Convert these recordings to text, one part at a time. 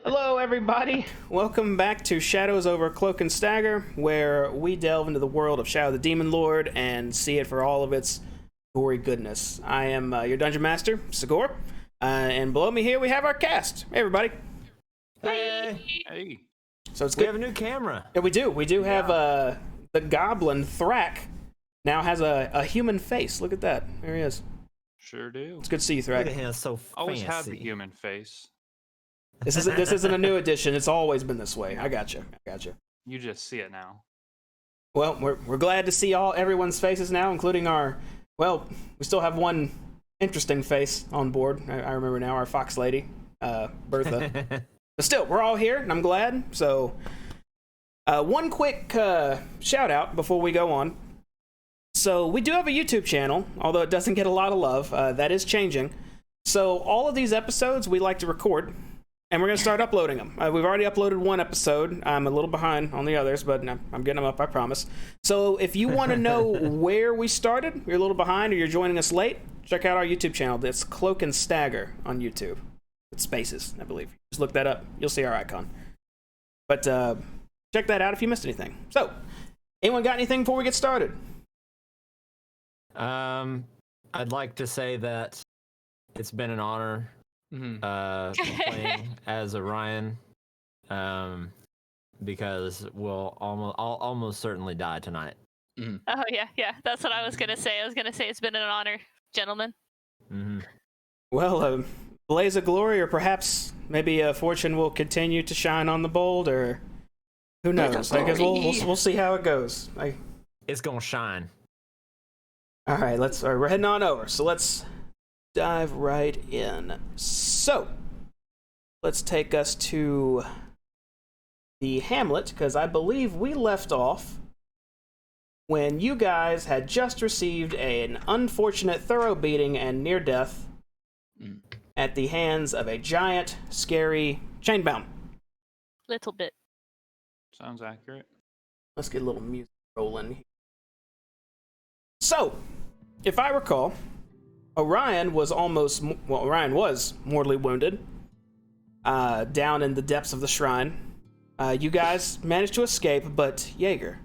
Hello, everybody. Welcome back to Shadows over Cloak and Stagger, where we delve into the world of Shadow the Demon Lord and see it for all of its gory goodness. I am your Dungeon Master, Sigor, and below me here we have our cast. Hey, everybody. Hey. Hey. So it's We good. have a new camera. Yeah, we do. We do have the Goblin Thrak now has a human face. Look at that. There he is. Sure do. It's good to see you, Look at Thrak. him, so fancy. Always have the human face. This isn't a new edition. It's always been this way. I got you. You just see it now. Well, we're glad to see everyone's faces now, including our. Well, we still have one interesting face on board. I remember now, our fox lady, Bertha. But still, we're all here, and I'm glad. So, one quick shout out before we go on. So, we do have a YouTube channel, although it doesn't get a lot of love. That is changing. So, all of these episodes we like to record, and we're going to start uploading them. We've already uploaded one episode. I'm a little behind on the others, but I'm getting them up, I promise. So, if you want to know where we started, you're a little behind, or you're joining us late, check out our YouTube channel. It's Cloak and Stagger on YouTube. With spaces, I believe. Just look that up. You'll see our icon. But check that out if you missed anything. So, anyone got anything before we get started? I'd like to say that it's been an honor playing as Orion, because I'll almost certainly die tonight. Oh yeah, that's what I was gonna say. I was gonna say it's been an honor, gentlemen. Well, blaze of glory, or perhaps maybe fortune will continue to shine on the bold, or who knows? I guess we'll see how it goes. It's gonna shine. All right, we're heading on over. So let's dive right in. So let's take us to the Hamlet, because I believe we left off when you guys had just received an unfortunate thorough beating and near death at the hands of a giant, scary chainbound. Little bit. Sounds accurate. Let's get a little music rolling here. So, if I recall, Orion was mortally wounded down in the depths of the shrine. You guys managed to escape, but Jaeger,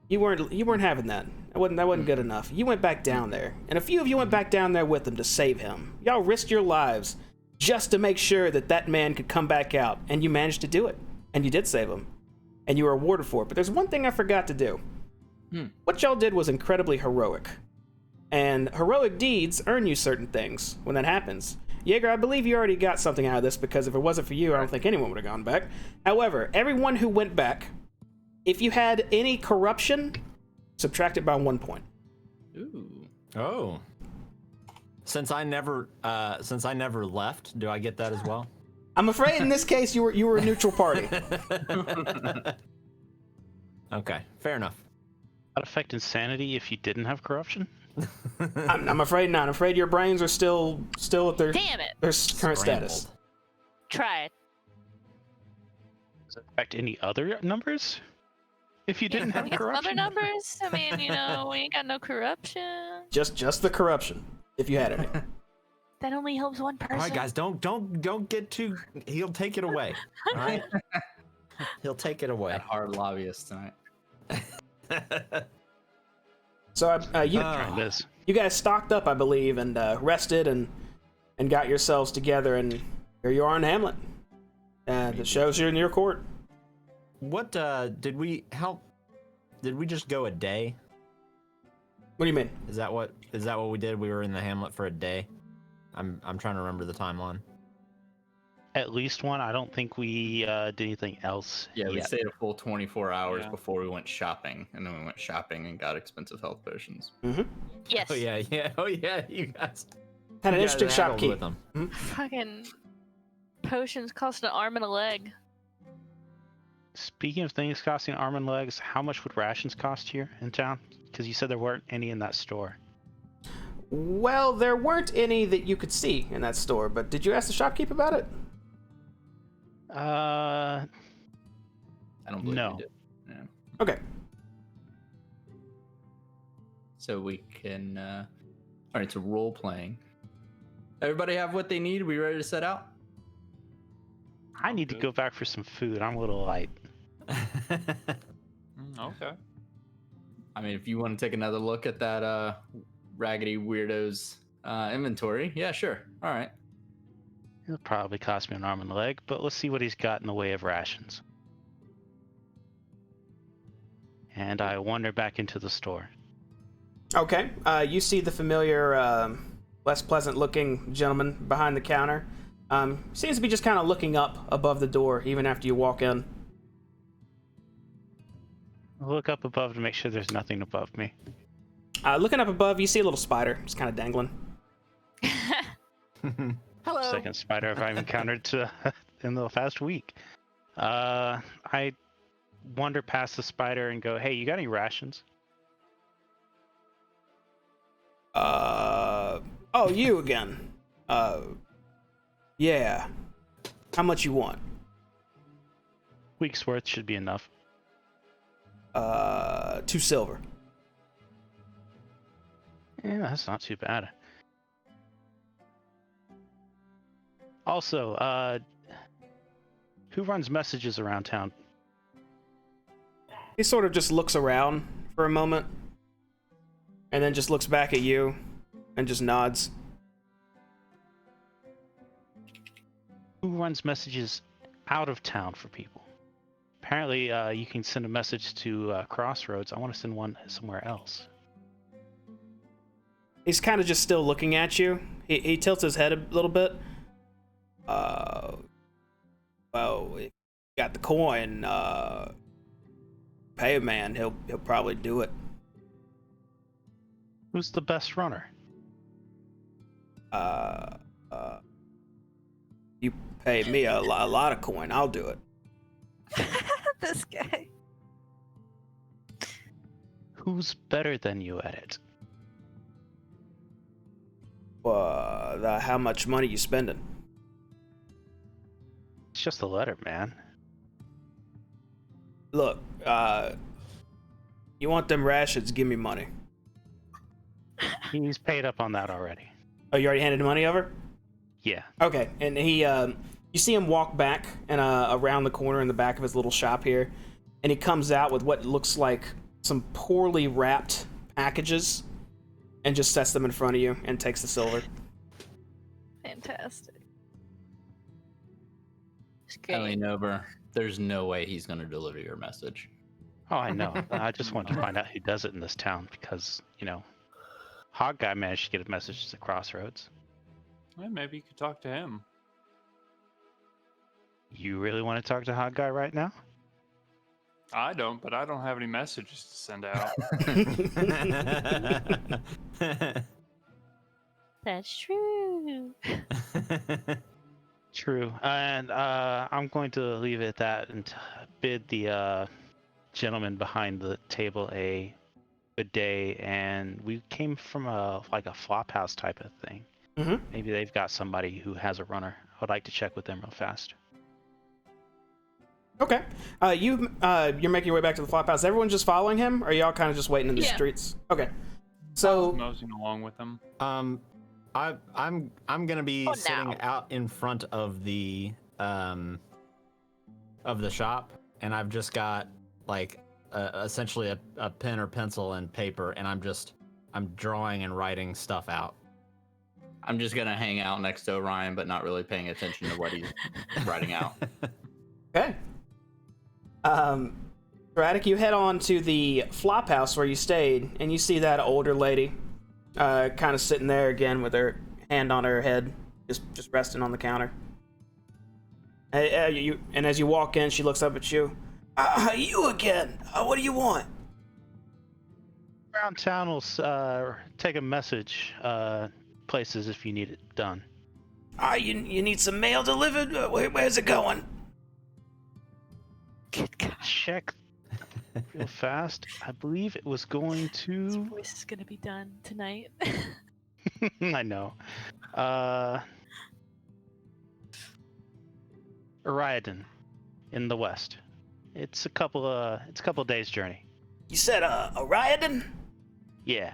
you weren't having that. That wasn't good enough. You went back down there, and a few of you went back down there with him to save him. Y'all risked your lives just to make sure that man could come back out, and you managed to do it. And you did save him, and you were rewarded for it. But there's one thing I forgot to do. What y'all did was incredibly heroic, and heroic deeds earn you certain things when that happens. Jaeger, I believe you already got something out of this, because if it wasn't for you, I don't think anyone would have gone back. However, everyone who went back, if you had any corruption, subtract it by 1 point. Ooh. Oh. Since I never left, do I get that as well? I'm afraid in this case you were a neutral party. Okay, fair enough. That affect insanity if you didn't have corruption? I'm afraid not. I'm afraid your brains are still at their Damn it! their current status. Scrambled. Try it. Does it affect any other numbers? If you didn't have I guess other corruption? numbers. I mean, we ain't got no corruption. Just the corruption, if you had any. That only helps one person. All right, guys, don't get too. He'll take it away. All right. He'll take it away. That hard lobbyist tonight. So Trying this. you guys stocked up, I believe, and rested and got yourselves together, and here you are in Hamlet. And the show's here in your court. What did we just go a day? What do you mean? Is that what we did? We were in the Hamlet for a day. I'm trying to remember the timeline. At least one. I don't think we did anything else. Yeah, we yet. stayed a full 24 hours Yeah. before we went shopping, and then we went shopping and got expensive health potions. Yes. Oh yeah, you guys Had an you guys interesting haggled shopkeep. with them. Fucking potions cost an arm and a leg. Speaking of things costing arm and legs, how much would rations cost here in town? Because you said there weren't any in that store. Well, there weren't any that you could see in that store, but did you ask the shopkeep about it? Uh, I don't believe No. we did. Yeah. Okay. So we can. All right, so role playing. Everybody have what they need? We ready to set out? I need to good. go back for some food. I'm a little light. Okay. I mean, if you want to take another look at that raggedy weirdo's inventory, yeah, sure. All right. It'll probably cost me an arm and a leg, but let's see what he's got in the way of rations. And I wander back into the store. Okay. You see the familiar, less pleasant-looking gentleman behind the counter. Seems to be just kind of looking up above the door, even after you walk in. I'll look up above to make sure there's nothing above me. Looking up above, you see a little spider, just kind of dangling. Hello. Second spider I've encountered in the past week. I wander past the spider and go, "Hey, you got any rations?" Oh, you again. Yeah. How much you want? Week's worth should be enough. 2 silver. Yeah, that's not too bad. Also, who runs messages around town? He sort of just looks around for a moment, and then just looks back at you, and just nods. Who runs messages out of town for people? Apparently, you can send a message to Crossroads. I want to send one somewhere else. He's kind of just still looking at you. He tilts his head a little bit. Well, if you got the coin, pay a man, he'll probably do it. Who's the best runner? You pay me a lot of coin, I'll do it. This guy. Who's better than you at it? How much money you spending? It's just a letter, man. Look, you want them rations, give me money. He's paid up on that already. Oh, you already handed money over? Yeah. Okay, and he, you see him walk back and around the corner in the back of his little shop here, and he comes out with what looks like some poorly wrapped packages, and just sets them in front of you and takes the silver. Fantastic. It's I great. lean over. There's no way he's going to deliver your message. Oh, I know. I just wanted to find out who does it in this town because, Hog Guy managed to get a message to Crossroads. Well, maybe you could talk to him. You really want to talk to Hog Guy right now? I don't, but I don't have any messages to send out. That's true. True. And I'm going to leave it at that and bid the gentleman behind the table a good day. And we came from a flop house type of thing. Mm-hmm. Maybe they've got somebody who has a runner. I would like to check with them real fast. Okay. You're making your way back to the flop house. Everyone's just following him, or are y'all kind of just waiting in the Yeah. streets? Okay. So Moseying along with him. I'm gonna be Oh, sitting now. out in front of the shop, and I've just got like essentially a pen or pencil and paper, and I'm drawing and writing stuff out. I'm just going to hang out next to Orion, but not really paying attention to what he's writing out. okay. Radic, you head on to the flop house where you stayed, and you see that older lady, kind of sitting there again with her hand on her head, just resting on the counter. And as you walk in, she looks up at you. You again? What do you want? Around town will take a message places if you need it done. You need some mail delivered? Where's it going? Good God. Check real fast. I believe it was going His to... voice is gonna be done tonight. I know. Orion in the west. It's a couple days journey. You said Orion? Yeah.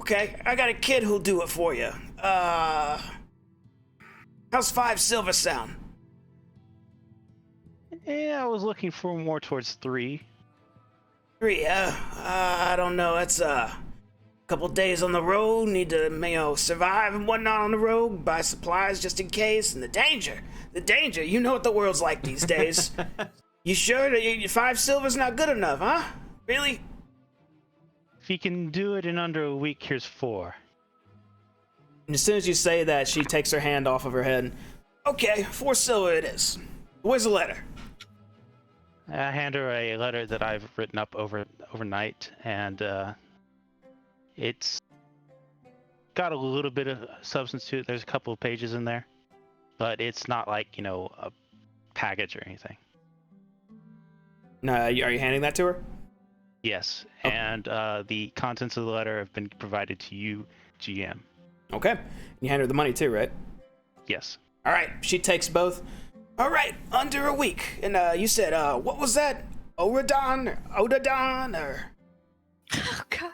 Okay, I got a kid who'll do it for you. How's 5 silver sound? Yeah, I was looking for more towards 3. 3, I don't know. That's a couple days on the road. Need to, survive and whatnot on the road. Buy supplies just in case. And the danger. You know what the world's like these days. You sure that 5 silver's not good enough, huh? Really? If you can do it in under a week, here's 4. And as soon as you say that, she takes her hand off of her head. Okay, 4 silver it is. Where's the letter? I hand her a letter that I've written up overnight, and it's got a little bit of substance to it. There's a couple of pages in there, but it's not like, a package or anything. No, are you handing that to her? Yes, Okay. and the contents of the letter have been provided to you, GM. Okay. You hand her the money too, right? Yes. All right. She takes both. All right, under a week. And you said, what was that? Odadon, or Oh God,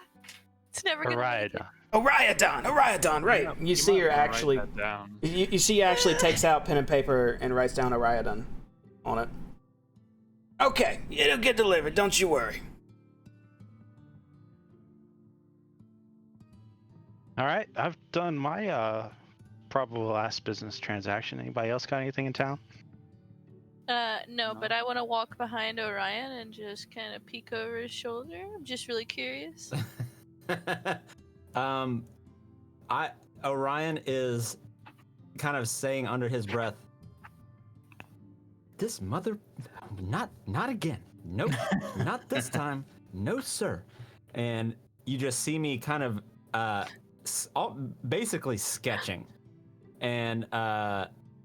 it's never gonna. Make it. Oriadon, right? You see might her wanna actually. write that down. You see, actually takes out pen and paper and writes down Oriadon on it. Okay, it'll get delivered. Don't you worry. All right, I've done my probable last business transaction. Anybody else got anything in town? No, but I want to walk behind Orion and just kind of peek over his shoulder. I'm just really curious. Orion is kind of saying under his breath, "This mother, not again. Nope, not this time. No, sir." And you just see me kind of basically sketching, and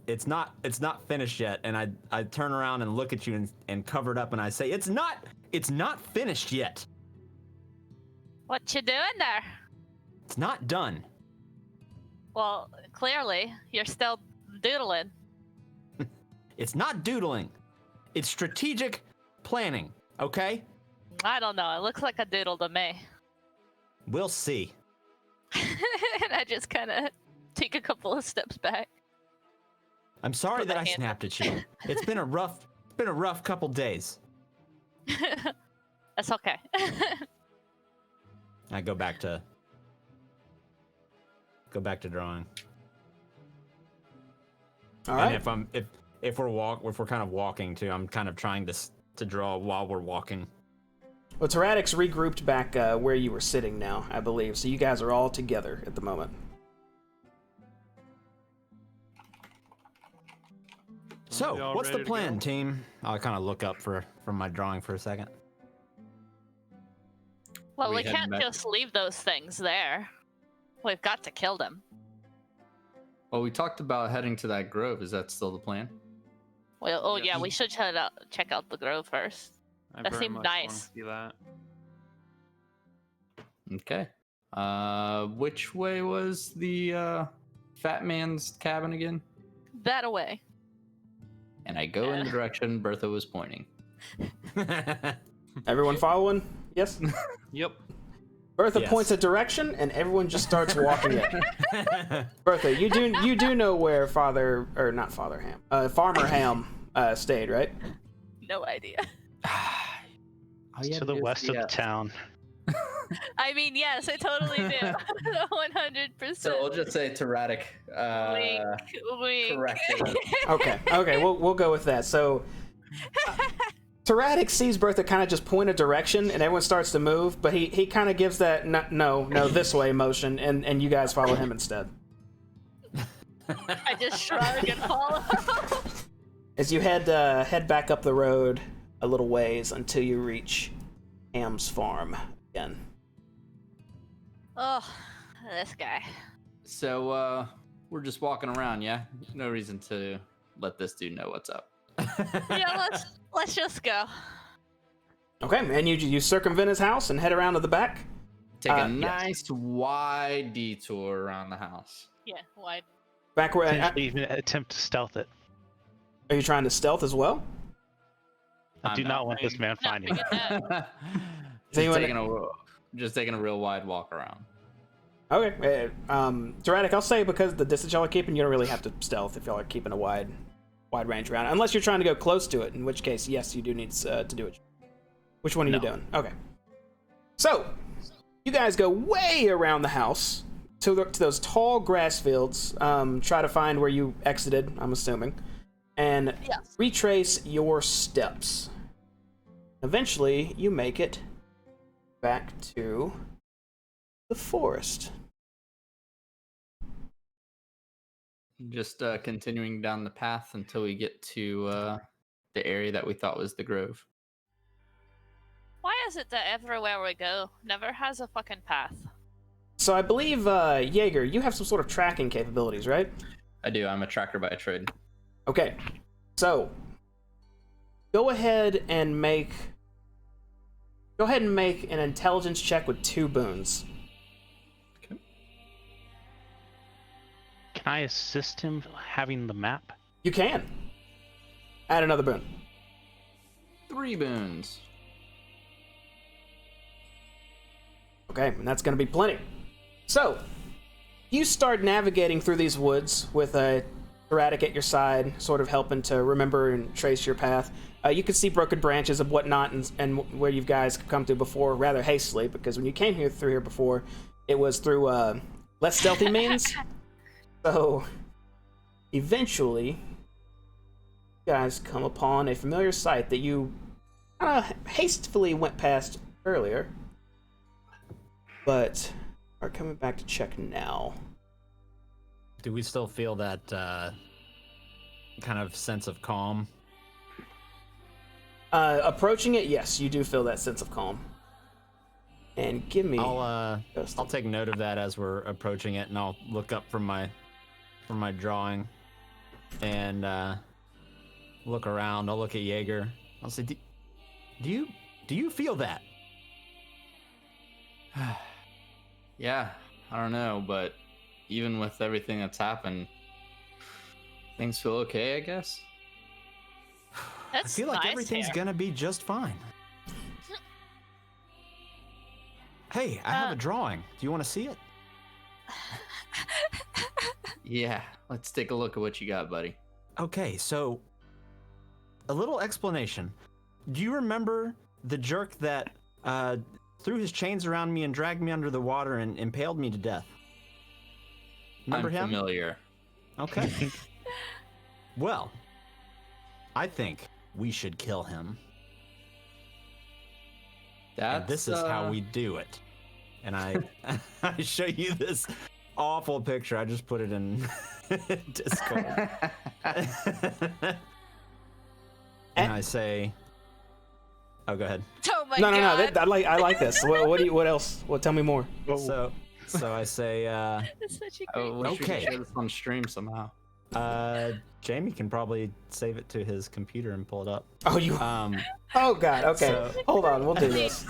it's not finished yet. And I turn around and look at you and cover it up, and I say, it's not finished yet. What you doing there? It's not done. Well, clearly you're still doodling. It's not doodling. It's strategic planning, okay? I don't know. It looks like a doodle to me. We'll see. And I just kind of take a couple of steps back. I'm sorry Put that my I hand snapped at you. It's been a rough couple days. That's okay. I go back to drawing. All right. And if we're kind of walking too, I'm kind of trying to draw while we're walking. Well, Tyradic's regrouped back where you were sitting now, I believe. So you guys are all together at the moment. So, y'all what's the ready to plan, go? team? I'll kind of look up from my drawing for a second. Well, We we heading can't back? just leave those things there. We've got to kill them. Well, we talked about heading to that grove. Is that still the plan? Well, oh Yes. yeah, we should check out the grove first. I That very seemed much wanna nice. see that. Okay. Which way was the fat man's cabin again? That away. And I go in the direction Bertha was pointing. Everyone following? Yes? Yep. Bertha Yes. points a direction, and everyone just starts walking it. Bertha, you do know where Farmer Ham stayed, right? No idea. All you It's to gotta the do is west of the yes. town. I mean, yes, I totally do. 100%. So we'll just say Tyraddic. Wink. Corrected. Okay, we'll go with that. So, Tyraddic sees Bertha kind of just point a direction, and everyone starts to move, but he kind of gives that no this way motion, and you guys follow him instead. I just shrug and follow. As you head back up the road a little ways until you reach Ham's farm again. Oh, this guy. So we're just walking around, yeah? No reason to let this dude know what's up. Yeah, let's just go. Okay, and you circumvent his house and head around to the back. Take a Yes. nice wide detour around the house. Yeah, why? Back where Potentially even attempt to stealth it. are you trying to stealth as well? I I'm do not not want this man No, finding me. forget that. just taking a real wide walk around. Okay, Tyraddic, I'll say because the distance y'all are keeping, you don't really have to stealth if y'all are keeping a wide wide range around it, unless you're trying to go close to it, in which case, yes, you do need to do it. Which one are you doing? Okay. So, you guys go way around the house to those tall grass fields. Try to find where you exited, I'm assuming, and retrace your steps. Eventually, you make it back to the forest. Just continuing down the path until we get to the area that we thought was the grove. Why is it that everywhere we go never has a fucking path? So I believe, Jaeger, you have some sort of tracking capabilities, right? I do. I'm a tracker by trade. Okay. So, go ahead and make an intelligence check with 2 boons. Okay. Can I assist him having the map? You can. Add another boon. 3 boons. Okay, and that's going to be plenty. So, you start navigating through these woods with a erratic at your side, sort of helping to remember and trace your path. You can see broken branches and whatnot, and where you guys come through before rather hastily, because when you came through here before, it was through less stealthy means. So, eventually, you guys come upon a familiar sight that you kind of hastily went past earlier, but are coming back to check now. Do we still feel that kind of sense of calm? Approaching it, yes, you do feel that sense of calm. And give me. I'll take note of that as we're approaching it, and I'll look up from my drawing, and look around. I'll look at Jaeger. I'll say, do you feel that? Yeah, I don't know, but even with everything that's happened, things feel okay, I guess. That's I feel like nice everything's hair. gonna be just fine. Hey, I have a drawing. Do you want to see it? Yeah, let's take a look at what you got, buddy. Okay, so a little explanation. Do you remember the jerk that threw his chains around me and dragged me under the water and impaled me to death? Remember I'm him? familiar. Okay. Well, I think we should kill him. And this is how we do it. And I show you this awful picture. I just put it in Discord. And I say, oh, go ahead. Oh my No, god. I like this. What else? Well, tell me more. So I say, That's such a great. I wish we Okay. could share this on stream somehow. Jamie can probably save it to his computer and pull it up. Oh, you. Oh God. Okay. So- Hold on. We'll do this.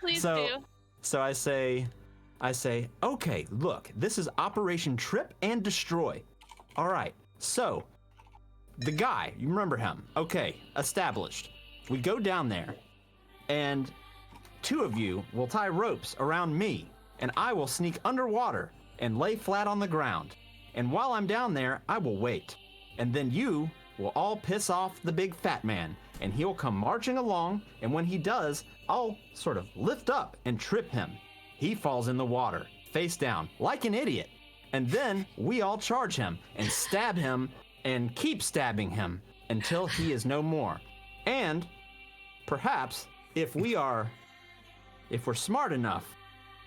Please So- do. So I say, okay, look, this is Operation Trip and Destroy. All right, so the guy, you remember him? Okay, established. We go down there, and 2 of you will tie ropes around me, and I will sneak underwater and lay flat on the ground. And while I'm down there, I will wait. And then you will all piss off the big fat man, and he'll come marching along, and when he does, I'll sort of lift up and trip him. He falls in the water, face down, like an idiot. And then we all charge him and stab him and keep stabbing him until he is no more. And perhaps if we're smart enough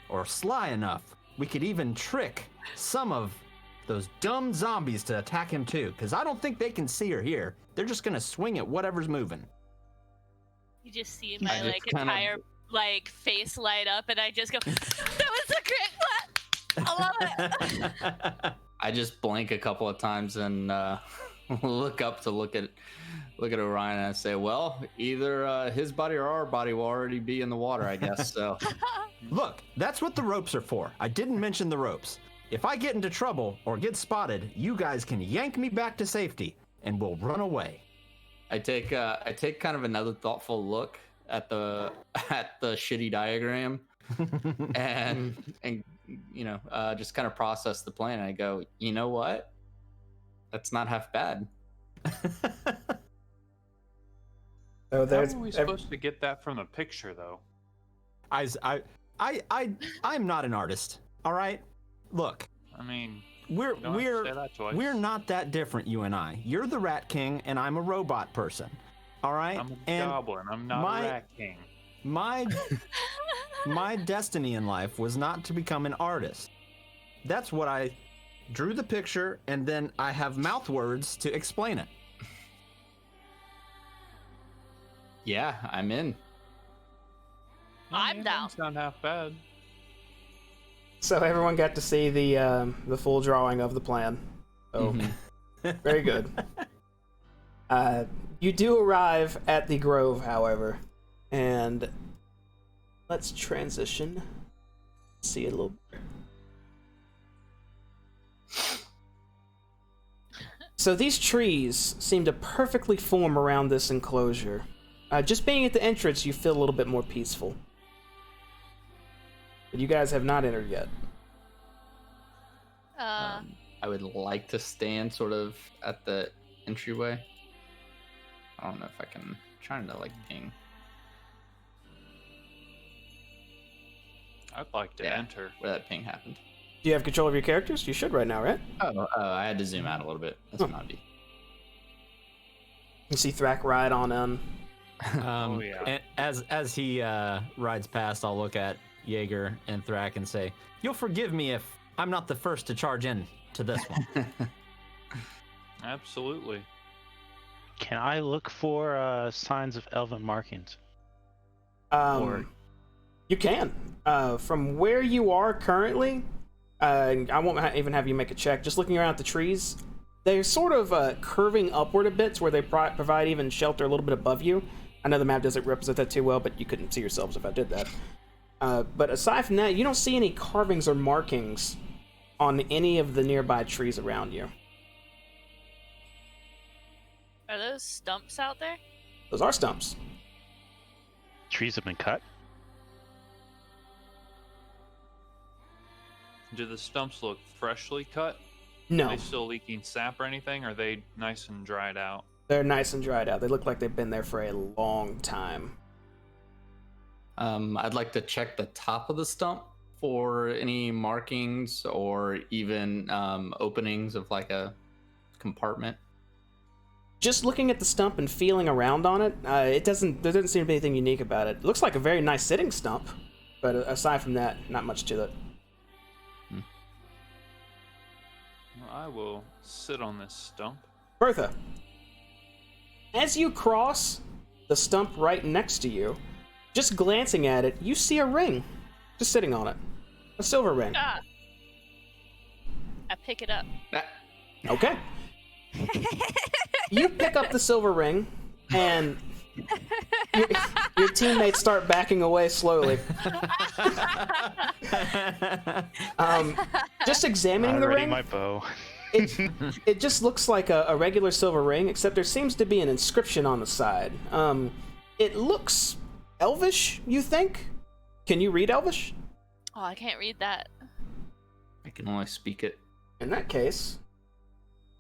or sly enough, we could even trick some of those dumb zombies to attack him too, because I don't think they can see or hear. They're just gonna swing at whatever's moving. You just see I my just like kind of- entire like face light up, and I just go, "That was a great one. I love it." I just blink a couple of times and look up to look at Orion, and I say, well, either his body or our body will already be in the water, I guess. So Look, that's what the ropes are for. I didn't mention the ropes. If I get into trouble or get spotted, you guys can yank me back to safety and we'll run away. I take kind of another thoughtful look at the shitty diagram and you know, just kind of process the plan. I go, you know what? That's not half bad. So How there's are we supposed to get that from the picture, though? I'm not an artist. All right, look, I mean, we're you don't have to say that twice. we're not that different, you and I. You're the Rat King, and I'm a robot person. All right, I'm a and goblin. I'm not my- a rat king. my my destiny in life was not to become an artist. That's what I drew the picture, and then I have mouth words to explain it. Yeah, I'm in. I I'm mean, down. It's not half bad. So everyone got to see the full drawing of the plan. So very good. You do arrive at the grove, however, and let's transition. See it a little bit. So these trees seem to perfectly form around this enclosure. Just being at the entrance, you feel a little bit more peaceful. But you guys have not entered yet. I would like to stand sort of at the entryway. I don't know if I can. I'm trying to like ping. I'd like to enter. Where that ping happened. Do you have control of your characters? You should right now, right? Oh, I had to zoom out a little bit. That's naughty. You see Thrak ride on in. Oh, yeah. And as he rides past, I'll look at Jaeger and Thrak and say, "You'll forgive me if I'm not the first to charge in to this one." Absolutely. Can I look for signs of elven markings? Or- You can. From where you are currently, I won't even have you make a check. Just looking around at the trees, they're sort of curving upward a bit, where they provide even shelter a little bit above you. I know the map doesn't represent that too well, but you couldn't see yourselves if I did that. But aside from that, you don't see any carvings or markings on any of the nearby trees around you. Are those stumps out there? Those are stumps. Trees have been cut? Do the stumps look freshly cut? No, Are they still leaking sap or anything? Or are they nice and dried out? they're nice and dried out. They look like they've been there for a long time. I'd like to check the top of the stump for any markings or even openings of like a compartment. Just looking at the stump and feeling around on it, there doesn't seem to be anything unique about it. It looks like a very nice sitting stump, but aside from that, not much to it. Well, I will sit on this stump. Bertha, as you cross the stump right next to you, just glancing at it, you see a ring just sitting on it. A silver ring. Ah. I pick it up. Okay. You pick up the silver ring, and your teammates start backing away slowly. Just examining the Ready ring, my bow. it just looks like a regular silver ring, except there seems to be an inscription on the side. It looks Elvish, you think? Can you read Elvish? Oh, I can't read that. I can only speak it. In that case,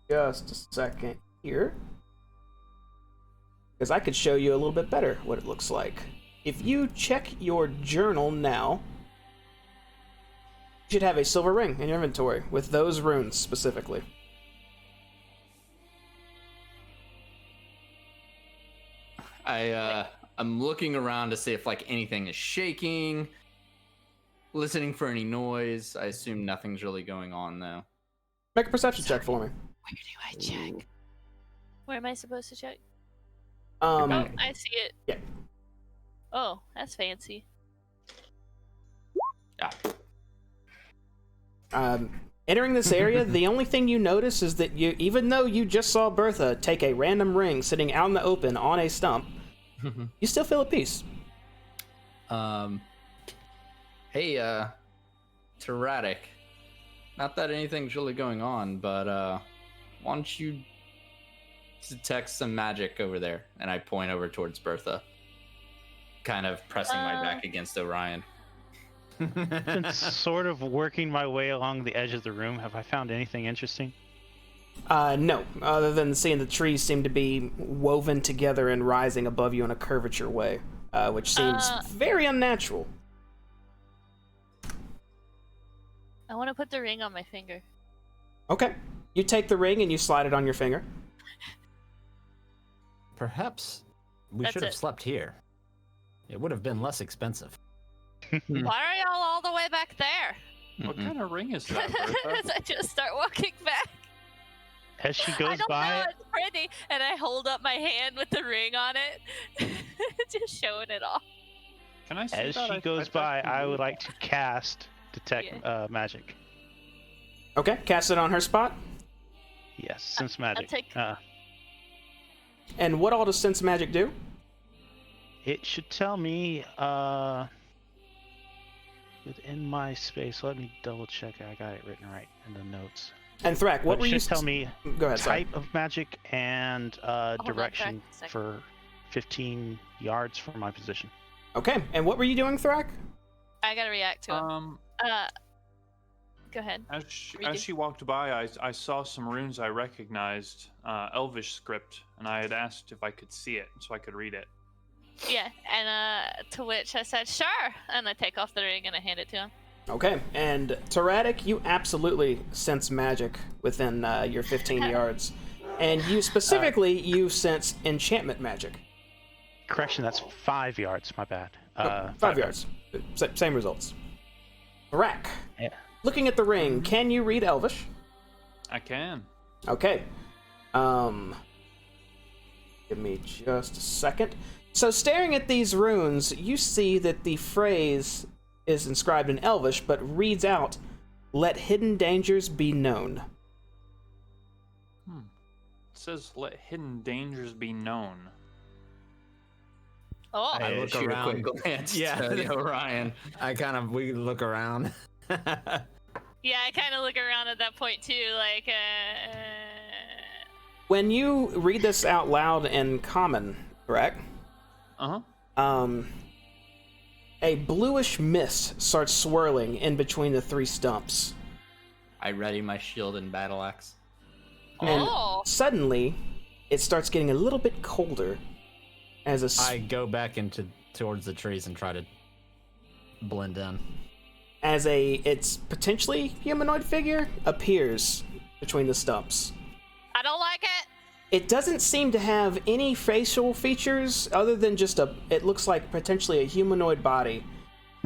just a second here, because I could show you a little bit better what it looks like. If you check your journal now, you should have a silver ring in your inventory with those runes specifically. I'm looking around to see if like anything is shaking, listening for any noise. I assume nothing's really going on though. Make a perception check for me. Where do I check? Where am I supposed to check? Um, Oh, I see it. yeah. Oh, that's fancy. Entering this area, the only thing you notice is that even though you just saw Bertha take a random ring sitting out in the open on a stump, you still feel at peace. Hey, Tyrannic. Not that anything's really going on, but why don't you detect some magic over there? And I point over towards Bertha, kind of pressing my back against Orion. I've been sort of working my way along the edge of the room. Have I found anything interesting? No, other than seeing the trees seem to be woven together and rising above you in a curvature way, which seems very unnatural. I want to put the ring on my finger. Okay. You take the ring and you slide it on your finger. Perhaps we That's should have it. slept here. It would have been less expensive. Why are y'all all the way back there? What kind of ring is that, As Bertha? I just start walking back. As she I goes don't by, know, it's pretty. And I hold up my hand with the ring on it. Just showing it off. Can I see as that? she goes by, I would like to cast detect Yeah. magic. Okay, cast it on her spot. Yes, sense magic. take- And what all does sense magic do? It should tell me within my space. Let me double check. I got it written right in the notes. And Thrak, what But were it you? should tell me Go ahead. Sorry. type of magic and on, direction Thrak, a second. for 15 yards from my position. Okay, and what were you doing, Thrak? I gotta react to him. Go ahead. As Redo. she walked by, I saw some runes I recognized, Elvish script, and I had asked if I could see it so I could read it. Yeah, and to which I said, sure. And I take off the ring and I hand it to him. Okay, and Tyrannic, you absolutely sense magic within your 15 yards. And you specifically, you sense enchantment magic. Correction, that's 5 yards. My bad. 5 yards. Same results. Tyrak, Yeah. looking at the ring, can you read Elvish? I can. Okay. Give me just a second. So staring at these runes, you see that the phrase is inscribed in Elvish, but reads out, "Let hidden dangers be known." It says, "Let hidden dangers be known." Oh, I look shoot around. a quick glance Yeah. to Orion. We look around. yeah, I kind of look around at that point too, like, When you read this out loud in common, correct? Uh-huh. A bluish mist starts swirling in between the three stumps. I ready my shield and battle axe. And Oh. suddenly, it starts getting a little bit colder as I go back towards the trees and try to blend in. it's potentially humanoid figure appears between the stumps. I don't like it. It doesn't seem to have any facial features other than just it looks like potentially a humanoid body,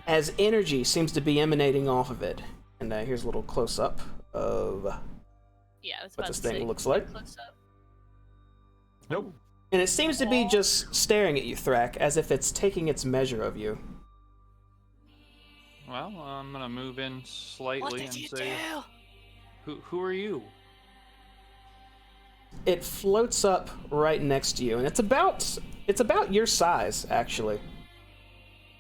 as energy seems to be emanating off of it. And here's a little close up of Yeah, I was what about this to thing say, looks like. close up. Nope. And it seems to be just staring at you, Thrak, as if it's taking its measure of you. Well, I'm gonna move in What slightly did and you say, do? Who are you?" It floats up right next to you, and it's about your size, actually.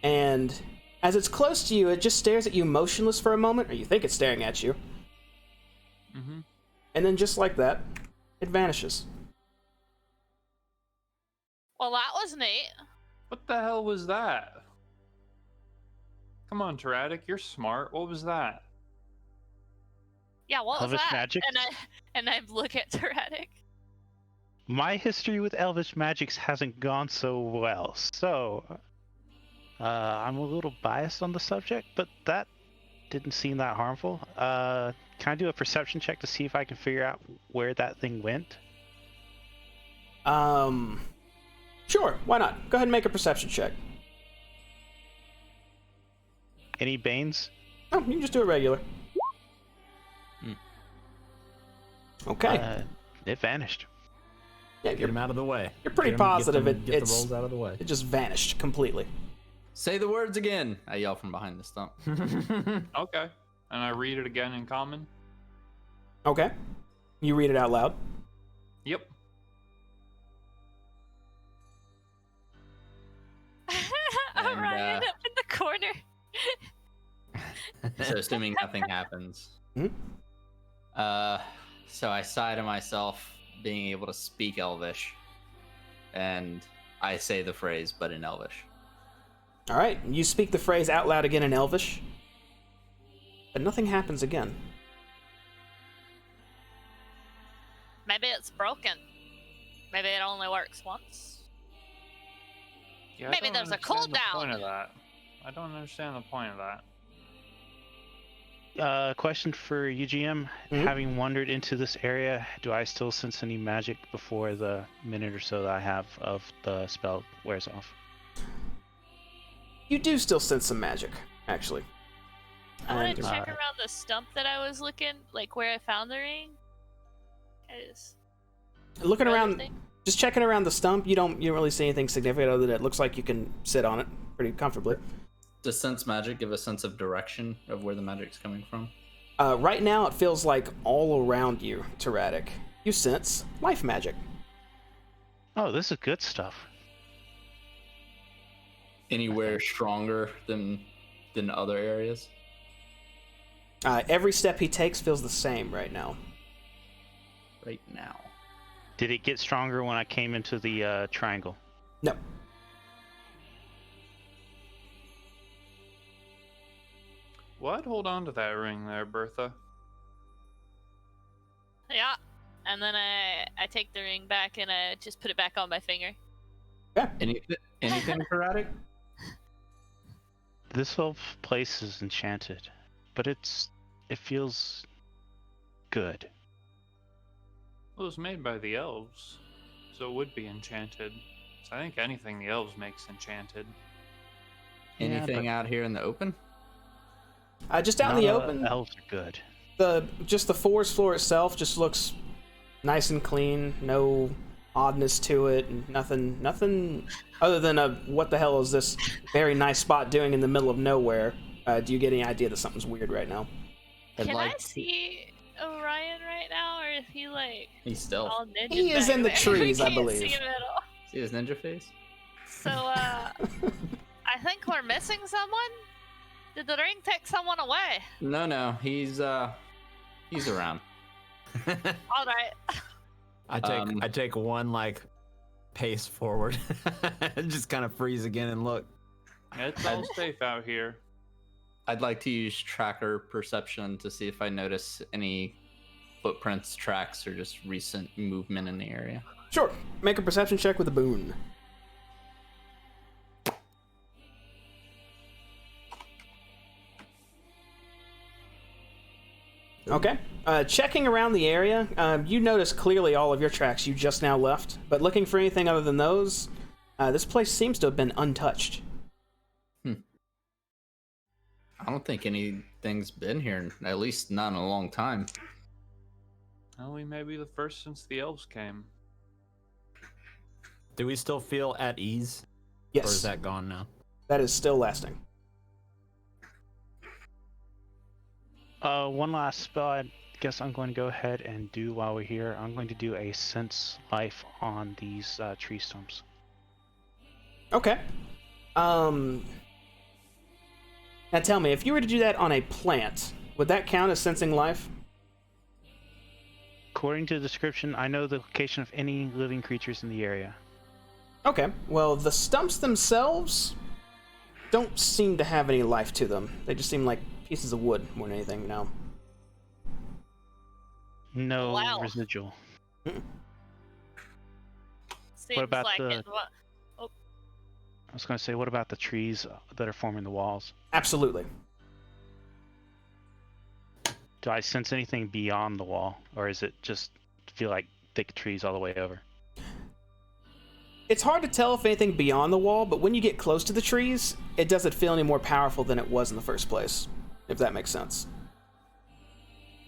And as it's close to you, it just stares at you motionless for a moment, or you think it's staring at you. Mm-hmm. And then just like that, it vanishes. Well, that was neat. What the hell was that? Come on, Tyrannic, you're smart. What was that? Yeah, what was Elvish that? magic? And I look at Tyrannic. My history with Elvish magics hasn't gone so well, so I'm a little biased on the subject, but that didn't seem that harmful. Can I do a perception check to see if I can figure out where that thing went? Sure, why not? Go ahead and make a perception check. Any Banes? Oh, you can just do it regular. Okay. It vanished. Yeah, Get him out of the way. you're pretty Get him- positive get the it's rolls out of the way. it just vanished completely. Say the words again. I yell from behind the stump. Okay. And I read it again in common? Okay. You read it out loud. Yep. And, Orion up in the corner. So assuming nothing happens. Mhm. So I sigh to myself, being able to speak Elvish, and I say the phrase, but in Elvish. All right, you speak the phrase out loud again in Elvish, but nothing happens again. Maybe it's broken. Maybe it only works once. Yeah, Maybe there's a cooldown. The point of that. I don't understand the point of that. Question for UGM. Having wandered into this area, do I still sense any magic before the minute or so that I have of the spell wears off? You do still sense some magic, actually. I want to And, check around the stump that I was looking, like where I found the ring. looking around, just checking around the stump, you don't really see anything significant other than it looks like you can sit on it pretty comfortably. Does sense magic give a sense of direction of where the magic's coming from? Right now, it feels like all around you, Tyrannic. You sense life magic. Oh, this is good stuff. Anywhere stronger than other areas? Every step he takes feels the same right now. Right now. Did it get stronger when I came into the triangle? No. Well, I'd hold on to that ring there, Bertha. Yeah, and then I take the ring back and I just put it back on my finger. Yeah. Anything erratic? This whole place is enchanted, but it feels good. Well, it was made by the elves, so it would be enchanted. So I think anything the elves makes enchanted. Anything out here in the open? Just out in the open. Elves are good. Just the forest floor itself just looks nice and clean. No oddness to it. Nothing other than what the hell is this very nice spot doing in the middle of nowhere? Do you get any idea that something's weird right now? Can I see Orion right now, or is he like? He's still. All ninja He is back in the there? trees, I Can't believe. see him at all. See his ninja face? So I think we're missing someone. Did the ring take someone away? No, he's around. All right. I take one like pace forward, and just kind of freeze again and look. It's all safe out here. I'd like to use tracker perception to see if I notice any footprints, tracks, or just recent movement in the area. Sure. Make a perception check with a boon. Okay. Checking around the area, you notice clearly all of your tracks you just now left, but looking for anything other than those, this place seems to have been untouched. I don't think anything's been here, at least not in a long time. Well, we may be the first since the elves came. Do we still feel at ease? Yes. Or is that gone now? That is still lasting. One last spell I guess I'm going to go ahead and do while we're here. I'm going to do a sense life on these tree stumps. Okay. Now tell me, if you were to do that on a plant, would that count as sensing life? According to the description, I know the location of any living creatures in the area. Okay, well, the stumps themselves don't seem to have any life to them. They just seem like pieces of wood more than anything now. No Wow. residual. Seems about like the- it. I was going to say, what about the trees that are forming the walls? Absolutely. Do I sense anything beyond the wall, or is it just feel like thick trees all the way over? It's hard to tell if anything beyond the wall, but when you get close to the trees, it doesn't feel any more powerful than it was in the first place, if that makes sense.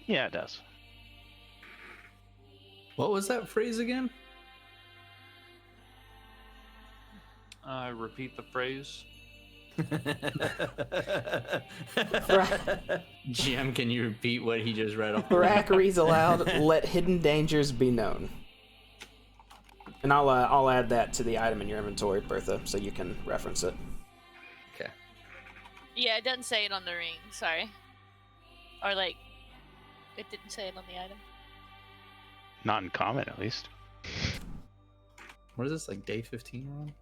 Yeah, it does. What was that phrase again? Repeat the phrase. GM, can you repeat what he just read off? Barak reads aloud, "Let hidden dangers be known." And I'll add that to the item in your inventory, Bertha, so you can reference it. Okay. Yeah, it doesn't say it on the ring. Sorry. Or like, it didn't say it on the item. Not in common, at least. What is this, like day 15 on?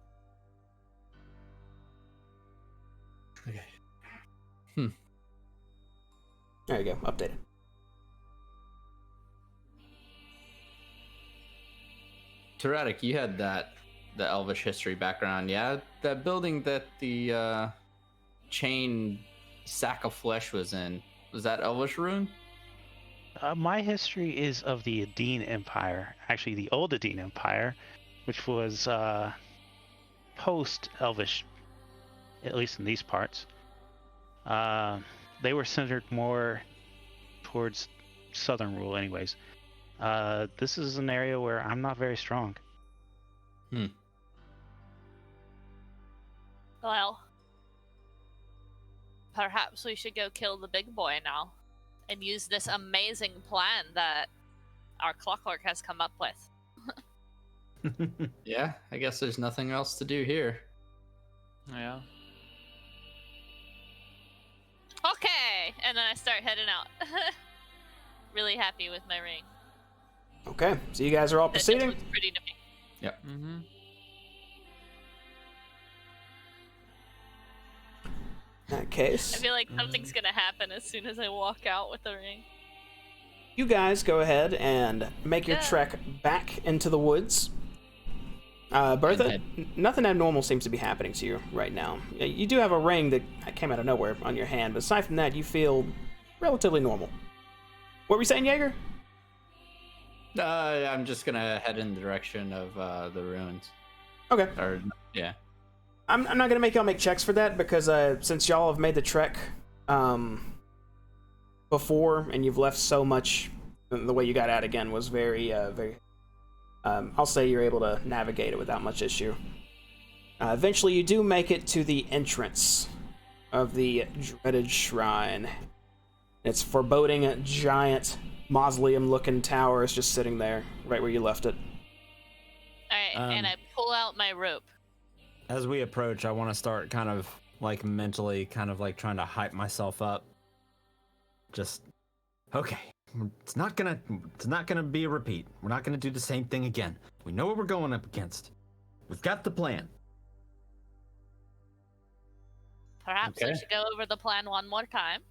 Okay. There you go, updated. Tyrannic, you had the Elvish history background, yeah? That building that the chain sack of flesh was in, was that Elvish rune? My history is of the Adene Empire, actually the old Adene Empire, which was post-Elvish, at least in these parts. They were centered more towards southern rule anyways. This is an area where I'm not very strong. Well, perhaps we should go kill the big boy now and use this amazing plan that our clockwork has come up with. Yeah, I guess there's nothing else to do here. Yeah. Okay, and then I start heading out. Really happy with my ring. Okay, so you guys are all That just proceeding. looks pretty to me. Mm-hmm. In that I case, feel like something's gonna happen as soon as I walk out with the ring. you guys go ahead and make your Yeah. trek back into the woods. Bertha, nothing abnormal seems to be happening to you right now. You do have a ring that came out of nowhere on your hand, but aside from that, you feel relatively normal. What were you saying, Jaeger? I'm just gonna head in the direction of the ruins. Okay. Or yeah. I'm not gonna make y'all make checks for that because since y'all have made the trek before and you've left so much, the way you got out again was very. I'll say you're able to navigate it without much issue. Eventually, you do make it to the entrance of the dreaded shrine. It's foreboding, giant mausoleum-looking tower is just sitting there, right where you left it. Alright, and I pull out my rope. As we approach, I want to start kind of like mentally kind of like trying to hype myself up. Just okay. It's not gonna be a repeat. We're not gonna do the same thing again. We know what we're going up against. We've got the plan. Perhaps Okay. I should go over the plan one more time.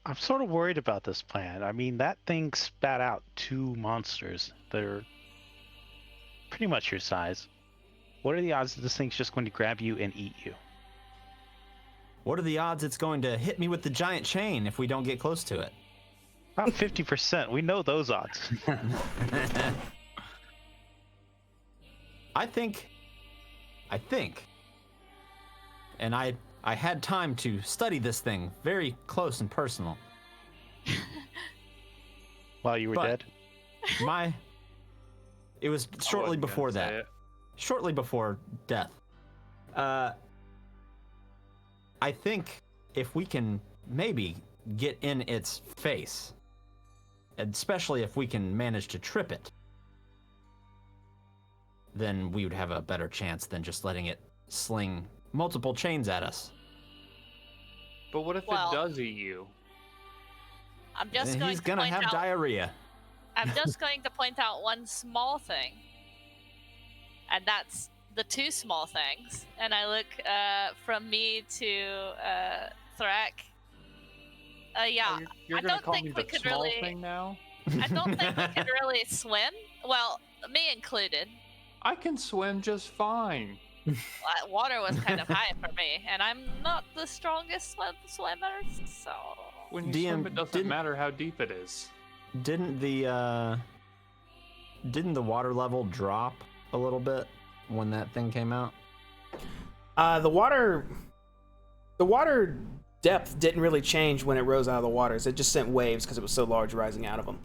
I'm sort of worried about this plan. I mean, that thing spat out 2 monsters that are pretty much your size. What are the odds that this thing's just going to grab you and eat you? What are the odds it's going to hit me with the giant chain if we don't get close to it? About 50%. We know those odds. I think, and I had time to study this thing very close and personal. While you were But- dead. It was shortly before that. Shortly before death. I think if we can maybe get in its face, especially if we can manage to trip it, then we would have a better chance than just letting it sling multiple chains at us. But what if Well- it does eat you? I'm just Then going he's to gonna point have out. diarrhea. I'm just going to point out one small thing, and that's the two small things. And I look from me to Thrak. Yeah, Oh, you're I gonna don't call think me we the could small really- thing now? I don't think we could really swim. Well, me included. I can swim just fine. Water was kind of high for me, and I'm not the strongest swimmer, so. When you DM, swim, it doesn't didn't- matter how deep it is. Didn't the water level drop a little bit when that thing came out? The water depth didn't really change when it rose out of the waters. It just sent waves because it was so large rising out of them.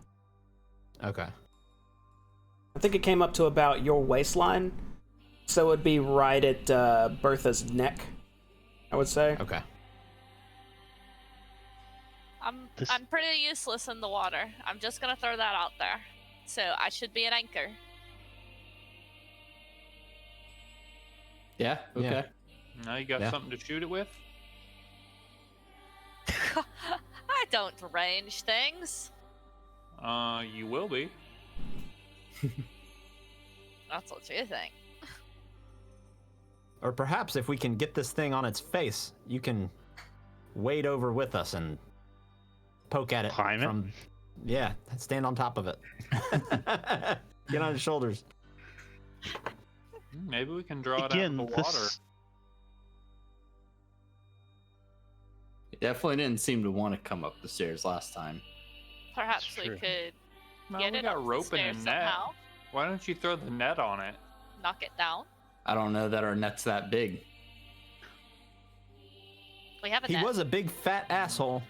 Okay. I think it came up to about your waistline, so it'd be right at Bertha's neck, I would say. Okay. I'm pretty useless in the water. I'm just gonna throw that out there. So I should be an anchor. Yeah. Okay. Yeah. Now you got Yeah. something to shoot it with? I don't range things. You will be. That's what you think. Or perhaps if we can get this thing on its face, you can wade over with us and poke at it Climb it? from. Yeah, stand on top of it. Get on its shoulders. Maybe we can draw it out Again, of the water. this It definitely didn't seem to want to come up the stairs last time. Perhaps That's we true. could No, get we it got up the rope and a stairs net. somehow. Why don't you throw the net on it? Knock it down. I don't know that our net's that big. We have a He net. was a big fat asshole.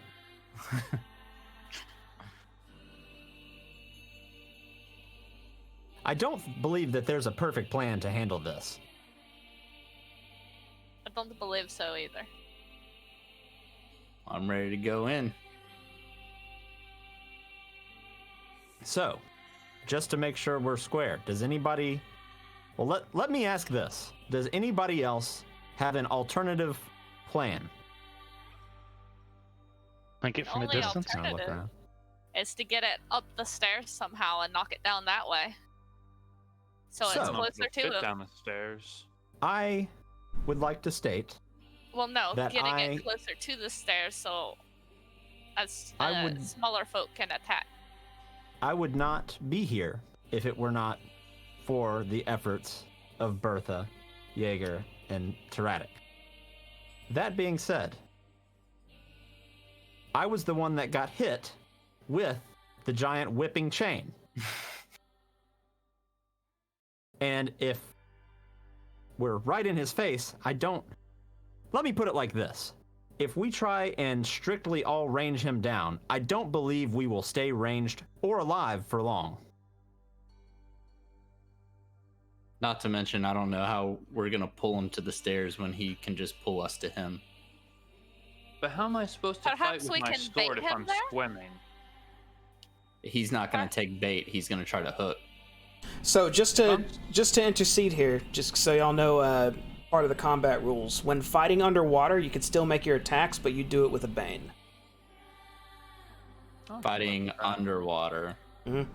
I don't believe that there's a perfect plan to handle this. I don't believe so either. I'm ready to go in. So, just to make sure we're square, does anybody... Well, let me ask this. Does anybody else have an alternative plan? like it from a Only distance. Kind of look alternative. around. Is to get it up the stairs somehow and knock it down that way. So So- it's I don't know if closer it'll to fit him. down the stairs. I would like to state Well, no, that getting I- it closer to the stairs so as I would- smaller folk can attack. I would not be here if it were not for the efforts of Bertha, Jaeger, and Tyrannic. That being said, I was the one that got hit with the giant whipping chain. And if we're right in his face, I don't... Let me put it like this. If we try and strictly all range him down, I don't believe we will stay ranged or alive for long. Not to mention, I don't know how we're gonna pull him to the stairs when he can just pull us to him. But how am I supposed to Perhaps fight we with my can bait sword if him I'm there? swimming? He's not gonna take bait. He's gonna try to hook. So just to intercede here, just so y'all know, part of the combat rules. When fighting underwater, you can still make your attacks, but you do it with a bane. Fighting underwater. Mhm.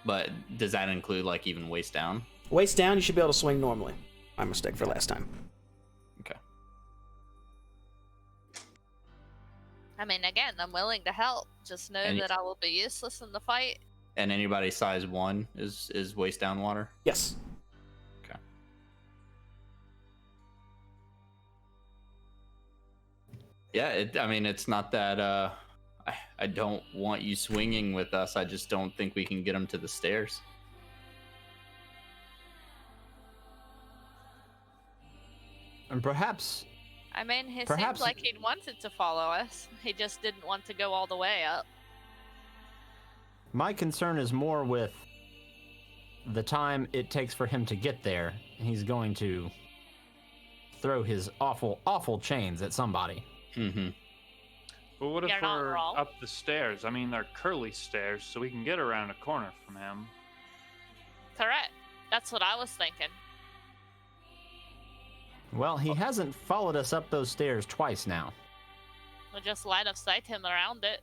But does that include like even waist down? Waist down, you should be able to swing normally. My mistake for last time. Okay. I mean, again, I'm willing to help. Just know And- that I will be useless in the fight. And anybody size 1 is waist down water? Yes. Okay. Yeah, I mean, it's not that I don't want you swinging with us. I just don't think we can get him to the stairs. And perhaps I mean, he Perhaps- seemed like he'd wanted to follow us. He just didn't want to go all the way up. my concern is more with the time it takes for him to get there. He's going to throw his awful, awful chains at somebody. Mm-hmm. But what if You're not we're wrong. up the stairs? I mean, they're curly stairs, so we can get around a corner from him. Correct. That's what I was thinking. Well, he hasn't followed us up those stairs twice now. We'll just line of sight him around it.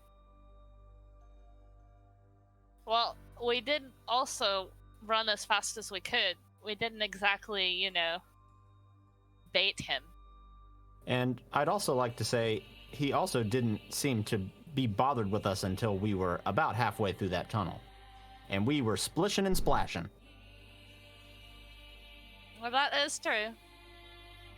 Well, we did also run as fast as we could. We didn't exactly, bait him. And I'd also like to say he also didn't seem to be bothered with us until we were about halfway through that tunnel. And we were splishing and splashing. Well, that is true.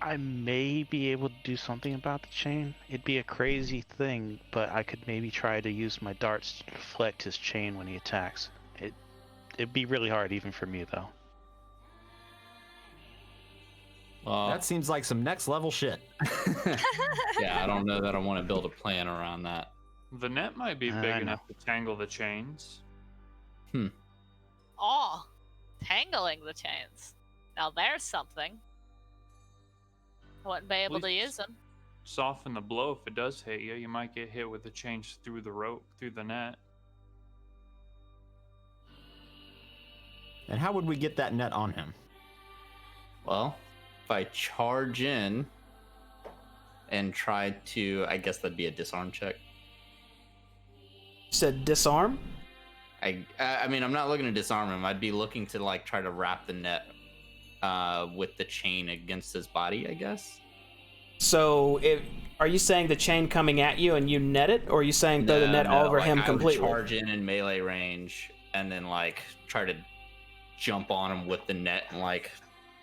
I may be able to do something about the chain. It'd be a crazy thing, but I could maybe try to use my darts to deflect his chain when he attacks. It'd be really hard even for me though. Well, That seems like some next level shit. yeah, I don't know that I want to build a plan around that. The net might be I big know. enough to tangle the chains. Oh, tangling the chains. Now there's something. I wouldn't be able to Please. use them. Soften the blow if it does hit you. You might get hit with the chains through the rope, through the net. And how would we get that net on him? Well, if I charge in and try to, I guess that'd be a disarm check. Said disarm. I mean, I'm not looking to disarm him. I'd be looking to like try to wrap the net with the chain against his body, I guess. So, are you saying the chain coming at you and you net it, or are you saying throw the net No, over like, him I would completely? charge in melee range and then like try to jump on him with the net and like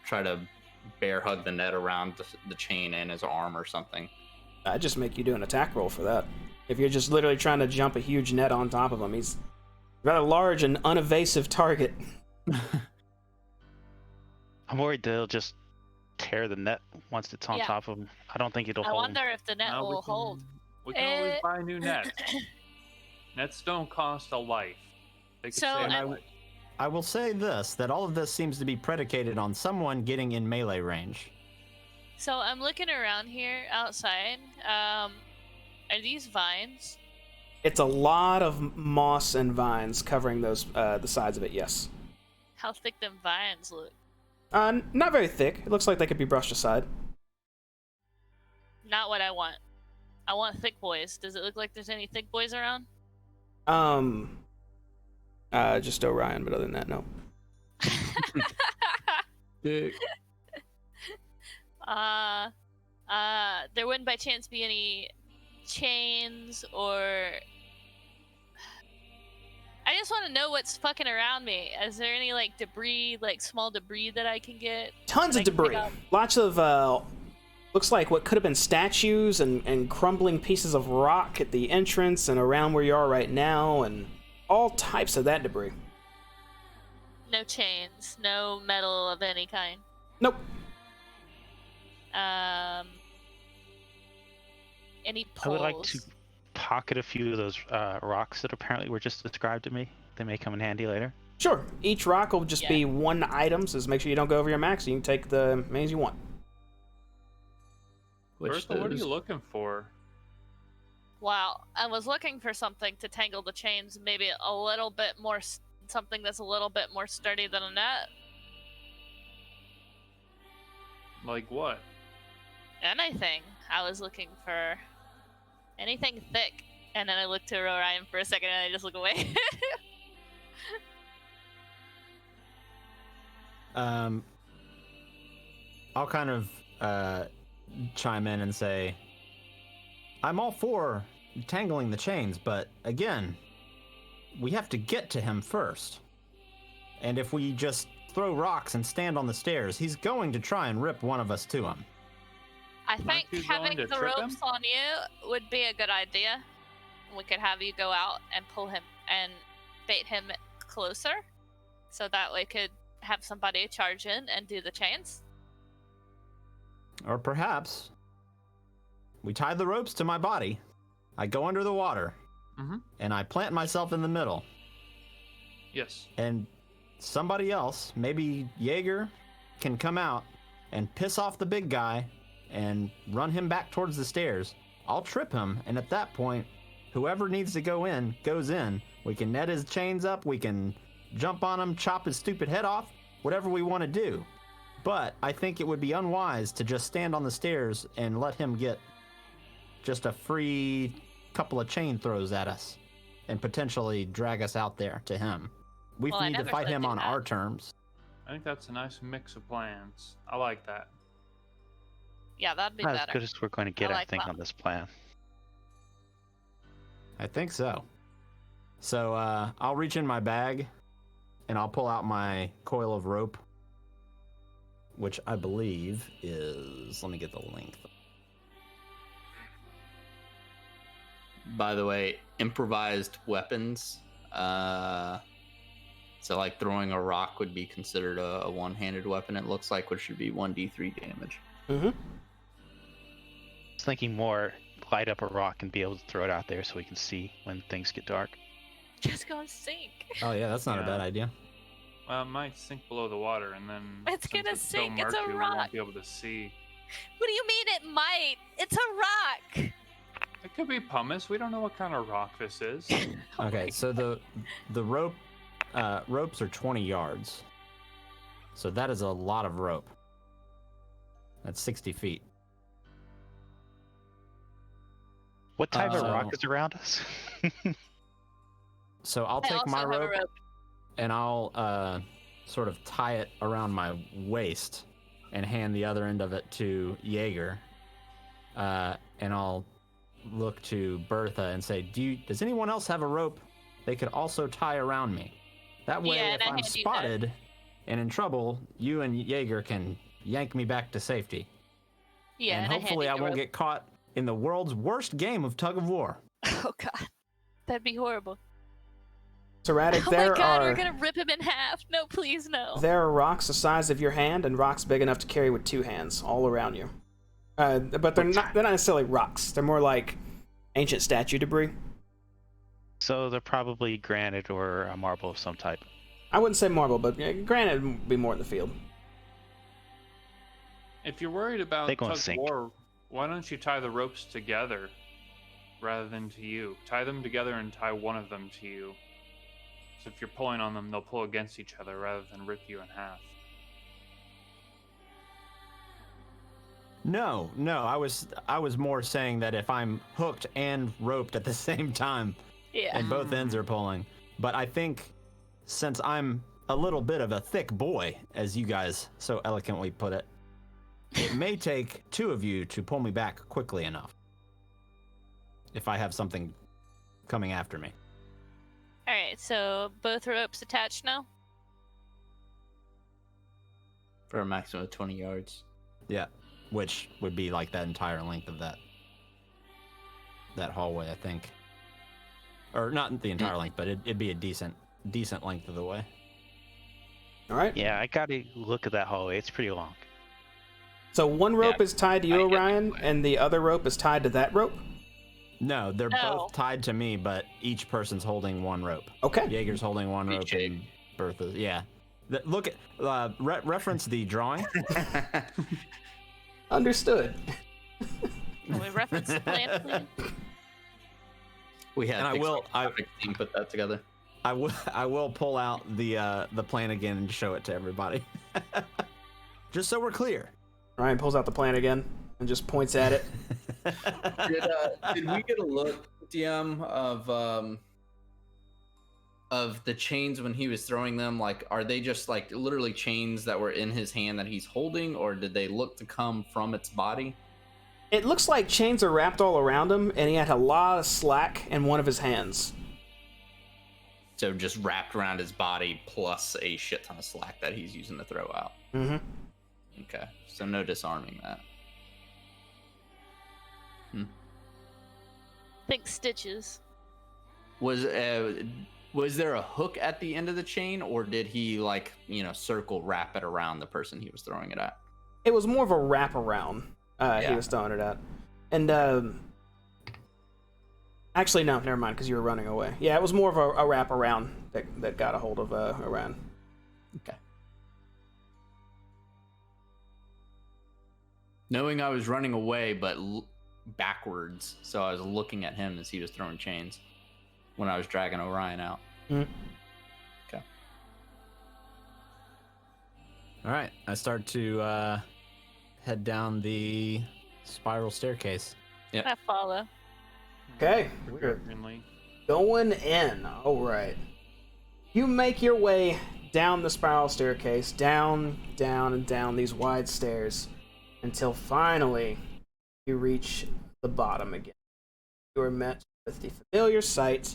try to bear hug the net around the chain and his arm or something. I'd just make you do an attack roll for that. If you're just literally trying to jump a huge net on top of him, he's got a large and unevasive target. I'm worried they'll just tear the net once it's on Yeah. top of them. I don't think it'll I hold. wonder if the net No, will hold. We can always buy new nets. Nets don't cost a life. They could So, save And I'm- I will say this, that all of this seems to be predicated on someone getting in melee range. So I'm looking around here outside. Are these vines? It's a lot of moss and vines covering those the sides of it. Yes. How thick them vines look? Not very thick. It looks like they could be brushed aside. Not what I want. I want thick boys. Does it look like there's any thick boys around? Just Orion, but other than that, no. There wouldn't by chance be any chains or... I just want to know what's fucking around me. Is there any, like, debris, like, small debris that I can get? Tons of Like, pick debris. up? Lots of looks like what could have been statues and crumbling pieces of rock at the entrance and around where you are right now, and all types of that debris. No chains, no metal of any kind. Nope. Any I poles? would like to pocket a few of those rocks that apparently were just described to me. They may come in handy later. Sure. Each rock will just Yeah. be one item, so just make sure you don't go over your max. So you can take the many as you want. Bertha, what are you looking for? Wow, I was looking for something to tangle the chains, maybe a little bit more, something that's a little bit more sturdy than a net. Like what? Anything. I was looking for anything thick. And then I looked to Orion for a second and I just look away. I'll kind of chime in and say, I'm all for tangling the chains, but again, we have to get to him first. And if we just throw rocks and stand on the stairs, he's going to try and rip one of us to him. I think you going having to the trip ropes him? on you would be a good idea. We could have you go out and pull him and bait him closer. So that way could have somebody charge in and do the chains. Or perhaps we tie the ropes to my body, I go under the water, and I plant myself in the middle. Yes. And somebody else, maybe Jaeger, can come out and piss off the big guy and run him back towards the stairs. I'll trip him, and at that point, whoever needs to go in, goes in. We can net his chains up, we can jump on him, chop his stupid head off, whatever we want to do. But I think it would be unwise to just stand on the stairs and let him get just a free couple of chain throws at us and potentially drag us out there to him. We Well, I need to never fight said him do on that. our terms. I think that's a nice mix of plans. I like that. Yeah, that'd be As better. good as we're going to get, I I like think, that. on this plan. I think so. So I'll reach in my bag and I'll pull out my coil of rope, which I believe is, let me get the length. By the way, improvised weapons. So like throwing a rock would be considered a one-handed weapon. It looks like, which should be 1d3 damage. Mm-hmm. I was thinking more light up a rock and be able to throw it out there so we can see when things get dark. Just gonna sink. Oh yeah, that's not a Yeah. bad idea. Well, it might sink below the water, and then It's since gonna so sink, it's a murky, we rock. won't be able to see. What do you mean it might? It's a rock. It could be pumice. We don't know what kind of rock this is. Okay, so the ropes are 20 yards. So that is a lot of rope. That's 60 feet. What type of So- rock is around us? So I'll I take also my have a rope rope. and I'll sort of tie it around my waist and hand the other end of it to Jaeger. And I'll look to Bertha and say, does anyone else have a rope they could also tie around me? That way, Yeah, and if I I'm hand you that. spotted, and in trouble, you and Jaeger can yank me back to safety. Yeah, and I hopefully I handed you won't a- get caught in the world's worst game of tug of war. Oh god, that'd be horrible. Serratic, Oh my there god, are we're gonna rip him in half. No, please, no. there are rocks the size of your hand and rocks big enough to carry with 2 hands all around you. But they're not necessarily rocks. They're more like ancient statue debris. So they're probably granite or a marble of some type. I wouldn't say marble, but granite would be more in the field. If you're worried about They gonna tug of sink. war, why don't you tie the ropes together rather than to you? Tie them together and tie one of them to you. So if you're pulling on them, they'll pull against each other rather than rip you in half. No, I was more saying that if I'm hooked and roped at the same time, Yeah. and both ends are pulling. But I think since I'm a little bit of a thick boy, as you guys so eloquently put it, it may take 2 of you to pull me back quickly enough. If I have something coming after me. Alright, so both ropes attached now? For a maximum of 20 yards. Yeah, which would be like that entire length of that hallway, I think. Or not the entire length, but it'd be a decent length of the way. All right. Yeah, I gotta look at that hallway. It's pretty long. So one rope Yeah, is tied to you, I get Orion, that. and the other rope is tied to that rope? No, they're No. both tied to me, but each person's holding one rope. Okay. Jaeger's holding one rope, Appreciate and Bertha's. Yeah. Look at reference the drawing. Understood. Can we reference the plan, please? We had And I the will- graphic team put that together. I will pull out the plan again and show it to everybody, just so we're clear. Ryan pulls out the plan again and just points at it. Did we get a look, DM, of the chains when he was throwing them? Like, are they just like literally chains that were in his hand that he's holding, or did they look to come from its body? It looks like chains are wrapped all around him, and he had a lot of slack in one of his hands. So just wrapped around his body plus a shit ton of slack that he's using to throw out. Mm-hmm. Okay, so no disarming that. Think stitches. Was there a hook at the end of the chain, or did he circle wrap it around the person he was throwing it at? It was more of a wraparound he Yeah. was throwing it at. And, actually, no, never mind, because you were running away. Yeah, it was more of a wraparound that got a hold of Orion. Okay. Knowing I was running away, but backwards, so I was looking at him as he was throwing chains when I was dragging Orion out. Mm. Okay. All right, I start to head down the spiral staircase. I follow. Okay, we're Certainly. going in. All right. You make your way down the spiral staircase, down, down, and down these wide stairs, until finally you reach the bottom again. You are met with the familiar sight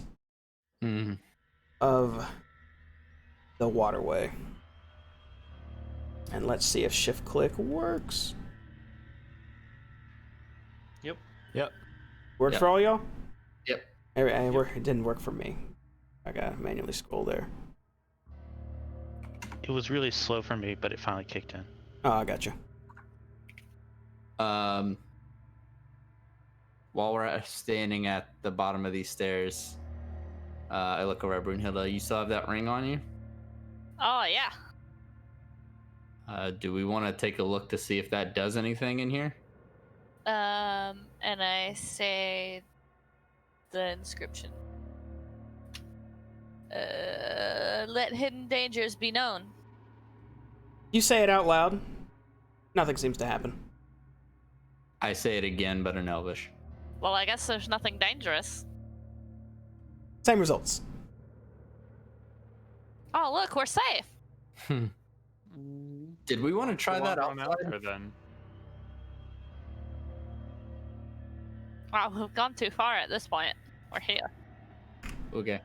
of the waterway. And let's see if shift click works. Yep. Worked Yep. for all y'all? Yep. It didn't work for me. I gotta manually scroll there. It was really slow for me, but it finally kicked in. Oh, I gotcha. While we're standing at the bottom of these stairs, I look over at Brunhilde. You still have that ring on you? Oh yeah. Do we want to take a look to see if that does anything in here? And I say the inscription. Let hidden dangers be known. You say it out loud. Nothing seems to happen. I say it again, but in Elvish. Well, I guess there's nothing dangerous. Same results. Oh, look, we're safe. Did we want to try Go that on out outside? there then. Wow, we've gone too far at this point. We're here. Okay.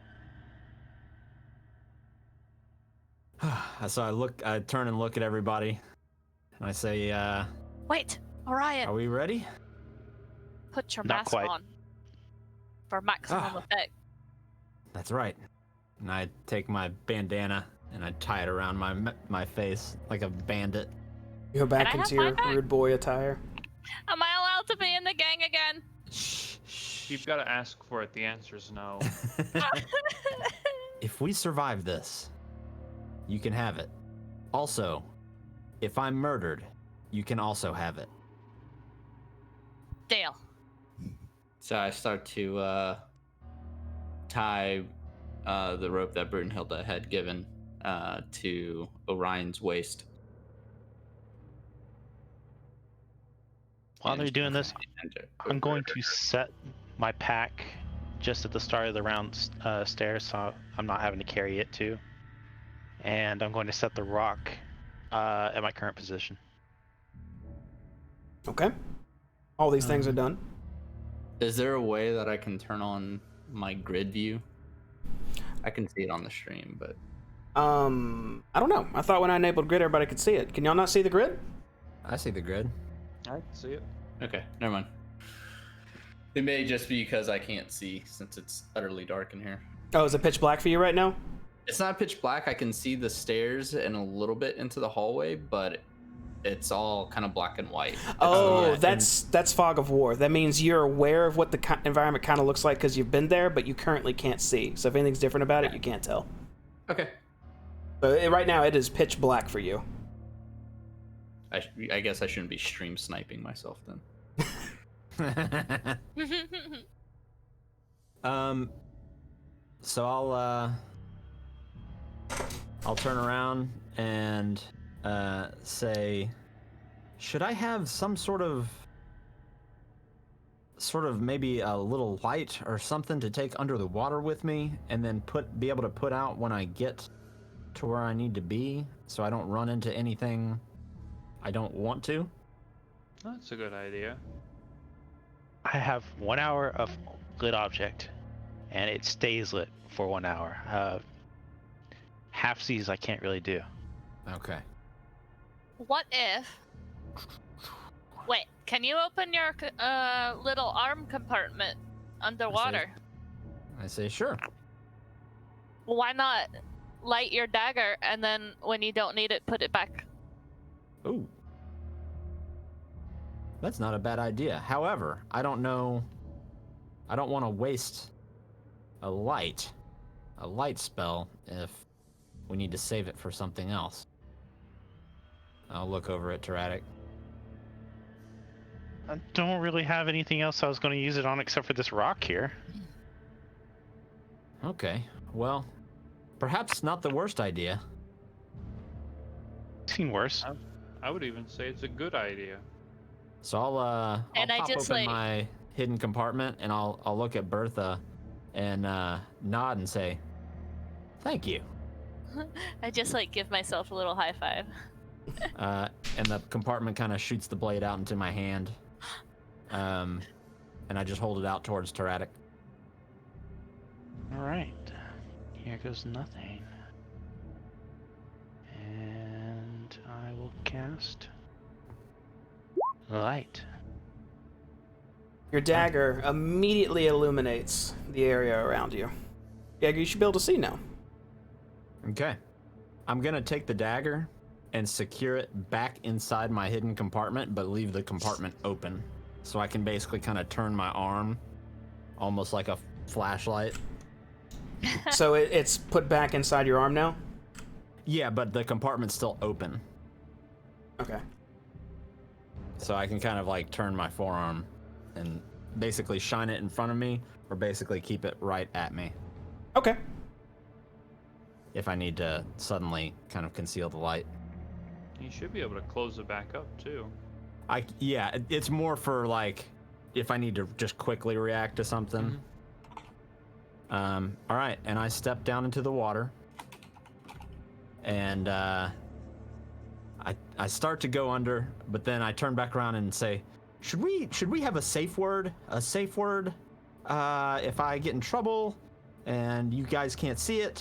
So I turn and look at everybody, and I say, Wait, Orion, "Are we ready?" put your Not mask quite. on for maximum effect. That's right. And I take my bandana and I tie it around my face like a bandit. You go back Can I into have your my bag? rude boy attire. Am I allowed to be in the gang again? Shh. If you've got to ask for it, the answer's no. If we survive this, you can have it. Also, if I'm murdered, you can also have it. Deal. So I start to tie the rope that Brunhilde had given to Orion's waist. While they're doing this, And I'm going to set my pack just at the start of the round stairs, so I'm not having to carry it too. And I'm going to set the rock at my current position. Okay. All these things are done. Is there a way that I can turn on my grid view? I can see it on the stream, but I don't know. I thought when I enabled grid, everybody could see it. Can y'all not see the grid? I see the grid. I can see it. okay, never mind. It may just be because I can't see since it's utterly dark in here. Oh, is it pitch black for you right now? It's not pitch black. I can see the stairs and a little bit into the hallway, but it's all kind of black and white. Oh, It's that's fog of war. That means you're aware of what the environment kind of looks like because you've been there, but you currently can't see. So if anything's different about it, you can't tell. okay. So right now, it is pitch black for you. I guess I shouldn't be stream sniping myself then. So I'll turn around and say, should I have some sort of maybe a little light or something to take under the water with me, and then be able to put out when I get to where I need to be, so I don't run into anything I don't want to? That's a good idea. I have 1 hour of lit object, and it stays lit for 1 hour. Halfsies I can't really do. Okay. What if? Wait, can you open your little arm compartment underwater? I say sure. Why not light your dagger and then when you don't need it, put it back? Ooh. That's not a bad idea. However, I don't want to waste a light spell if we need to save it for something else. I'll look over at Tyraddic. I don't really have anything else I was going to use it on except for this rock here. Okay, well, perhaps not the worst idea. Seen worse. I would even say it's a good idea. So I'll And I pop just, open like- my hidden compartment and I'll look at Bertha and nod and say, "Thank you." I just give myself a little high five. And the compartment kind of shoots the blade out into my hand. And I just hold it out towards Tyraddic. All right. Here goes nothing. And I will cast light. Your dagger immediately illuminates the area around you. Dagger, you should be able to see now. Okay. I'm going to take the dagger and secure it back inside my hidden compartment, but leave the compartment open. So I can basically kind of turn my arm almost like a flashlight. So it's put back inside your arm now? Yeah, but the compartment's still open. Okay. So I can kind of turn my forearm and basically shine it in front of me, or basically keep it right at me Okay. if I need to suddenly kind of conceal the light. You should be able to close it back up too. Yeah, it's more for if I need to just quickly react to something. All right, and I step down into the water, and I start to go under, but then I turn back around and say, should we have a safe word? A safe word, if I get in trouble, and you guys can't see it.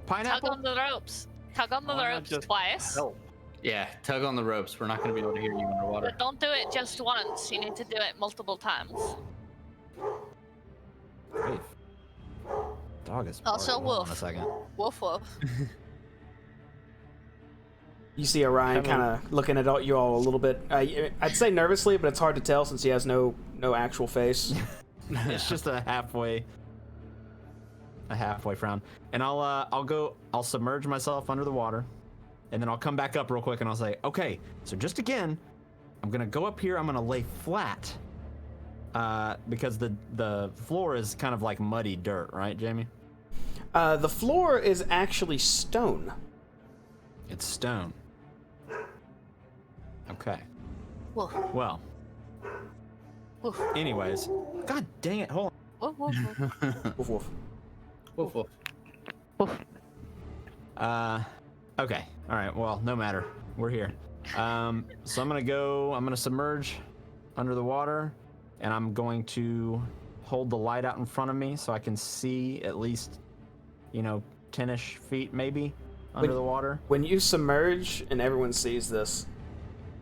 Tug Pineapple. on the ropes. Tug on the Why not ropes just twice. help? Yeah, tug on the ropes. We're not going to be able to hear you underwater. But don't do it just once. You need to do it multiple times. Wait. Dog is Also, barking. Hold on a wolf. second. Woof woof. You see Orion Have a- kind of looking at you all a little bit. I'd say nervously, but it's hard to tell since he has no actual face. It's just a halfway frown. And I'll submerge myself under the water, and then I'll come back up real quick and I'll say, okay, so just again, I'm gonna go up here, I'm gonna lay flat. Because the floor is kind of like muddy dirt, right, Jamie? The floor is actually stone. It's stone. Okay. Woof Well, woof anyways, god dang it, hold on. woof woof woof. Woof woof. Woof, woof. Okay. All right. Well, no matter. We're here. So I'm gonna submerge under the water, and I'm going to hold the light out in front of me so I can see at least, 10-ish feet maybe under the water. When you submerge and everyone sees this,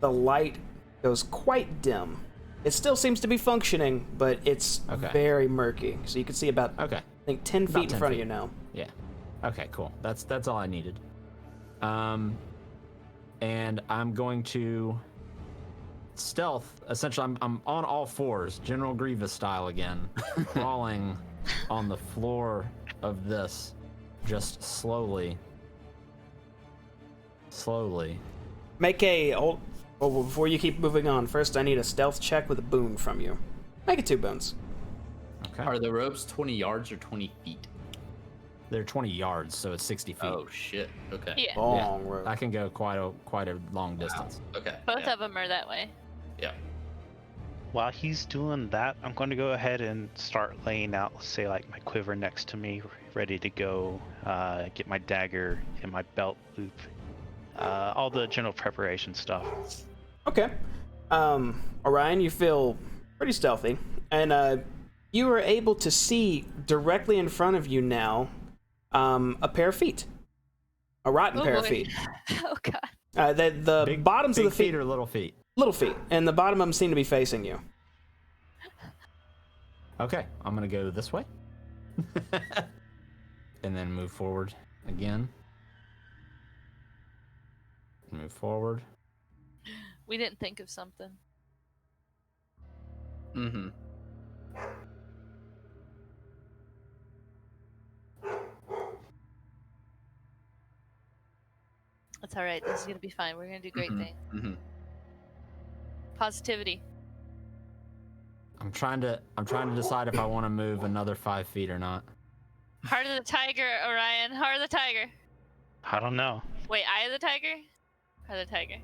the light goes quite dim. It still seems to be functioning, but it's Okay. very murky. So you can see about, Okay. I think, 10 About feet in 10 front of feet. you now. Yeah. Okay, cool. That's all I needed. And I'm going to stealth. Essentially, I'm on all fours, General Grievous style again, crawling on the floor of this, just slowly. Make a... Oh, before you keep moving on, first I need a stealth check with a boon from you. Make it 2 boons. Okay. Are the ropes 20 yards or 20 feet? They're 20 yards, so it's 60 feet. Oh, shit. Okay. Yeah, Long road. I can go quite a long distance. Okay. both yeah. of them are that way. Yeah. While he's doing that, I'm going to go ahead and start laying out, say, like my quiver next to me, ready to go. Get my dagger in my belt loop. All the general preparation stuff. Okay. Orion, you feel pretty stealthy, and you are able to see directly in front of you now a pair of feet. A rotten pair of boy. feet. Oh god. The bottoms of Big the feet, feet or little feet? little feet, and the bottom of them seem to be facing you. Okay, I'm gonna go this way. And then move forward again. Move forward. We didn't think of something. Mm-hmm. That's all right. This is gonna be fine. We're gonna do great things. Mm-hmm. Positivity. I'm trying to decide if I want to move another 5 feet or not. Heart of the tiger, Orion. Heart of the tiger. I don't know. Wait, eye of the tiger? Heart of the tiger.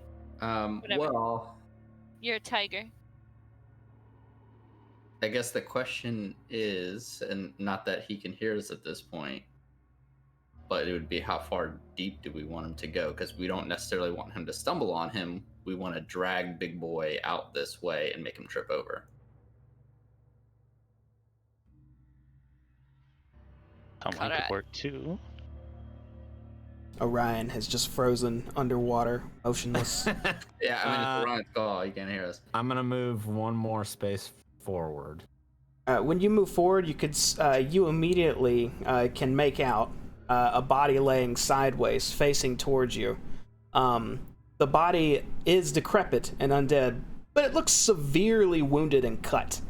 Whatever. Well, You're a tiger. I guess the question is, and not that he can hear us at this point, but it would be how far deep do we want him to go? Because we don't necessarily want him to stumble on him. We want to drag Big Boy out this way and make him trip over. Someone Alright. could work too. Orion has just frozen underwater, motionless. Yeah, I mean, it's Orion's call. You can't hear us. I'm gonna move one more space forward. When you move forward, you immediately can make out a body laying sideways, facing towards you. The body is decrepit and undead, but it looks severely wounded and cut.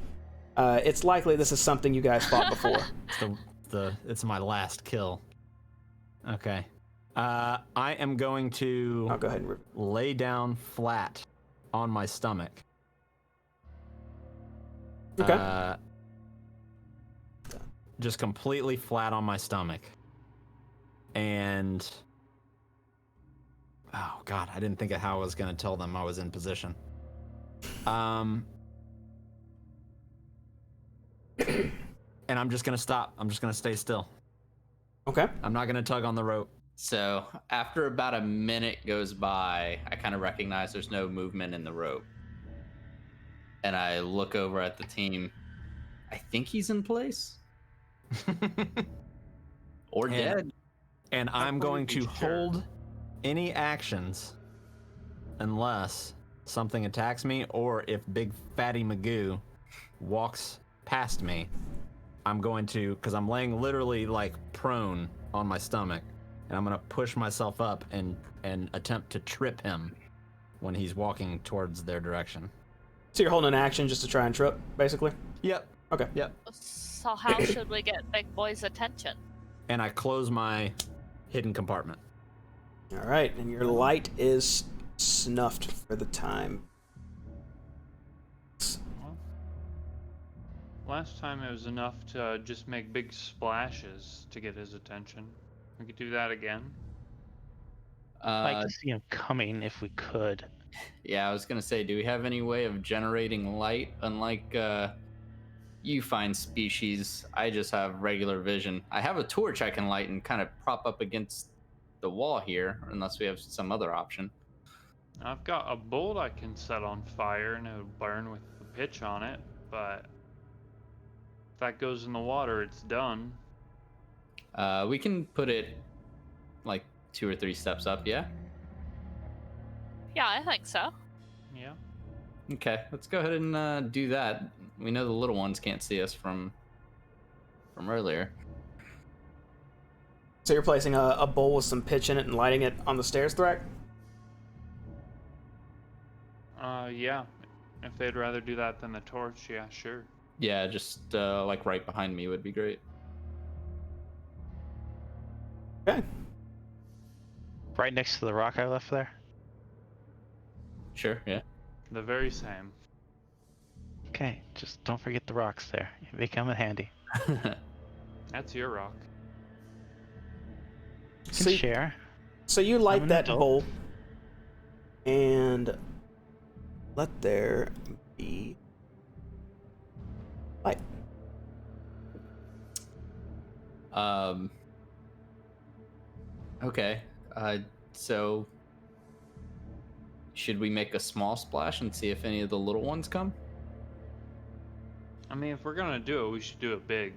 It's likely this is something you guys fought before. It's my last kill. Okay. I am going to I'll go ahead and... lay down flat on my stomach. Okay. Just completely flat on my stomach. And oh god, I didn't think of how I was gonna tell them I was in position. And I'm just gonna stop. I'm just gonna stay still. Okay. I'm not gonna tug on the rope. So after about a minute goes by, I kind of recognize there's no movement in the rope. And I look over at the team. I think he's in place. Or dead. And I'm want going to to be sure. hold any actions unless something attacks me or if Big Fatty Magoo walks past me. I'm going to, because I'm laying literally like prone on my stomach, and I'm going to push myself up and attempt to trip him when he's walking towards their direction. So you're holding an action just to try and trip, basically? Yep. Okay. Yep. So how should we get Big Boy's attention? And I close my hidden compartment. All right, and your light is snuffed for the time. Well, last time it was enough to just make big splashes to get his attention. We could do that again. I'd like to see him coming if we could. Yeah, I was gonna say, do we have any way of generating light? Unlike you fine species, I just have regular vision. I have a torch I can light and kind of prop up against the wall here, unless we have some other option. I've got a bolt I can set on fire and it'll burn with the pitch on it, but if that goes in the water, it's done. We can put it like 2 or 3 steps up, yeah? Yeah, I think so. Yeah. Okay, let's go ahead and do that. We know the little ones can't see us from earlier. So you're placing a bowl with some pitch in it and lighting it on the stairs, Thrak? Yeah. If they'd rather do that than the torch, yeah, sure. Yeah, just like right behind me would be great. Okay. Right next to the rock I left there. Sure, yeah. The very same. Okay, just don't forget the rocks there. They come in handy. That's your rock. You So can you- share. So you I'm light an that adult. bowl and let there be light. Okay. So should we make a small splash and see if any of the little ones come? I mean, if we're gonna do it, we should do it big.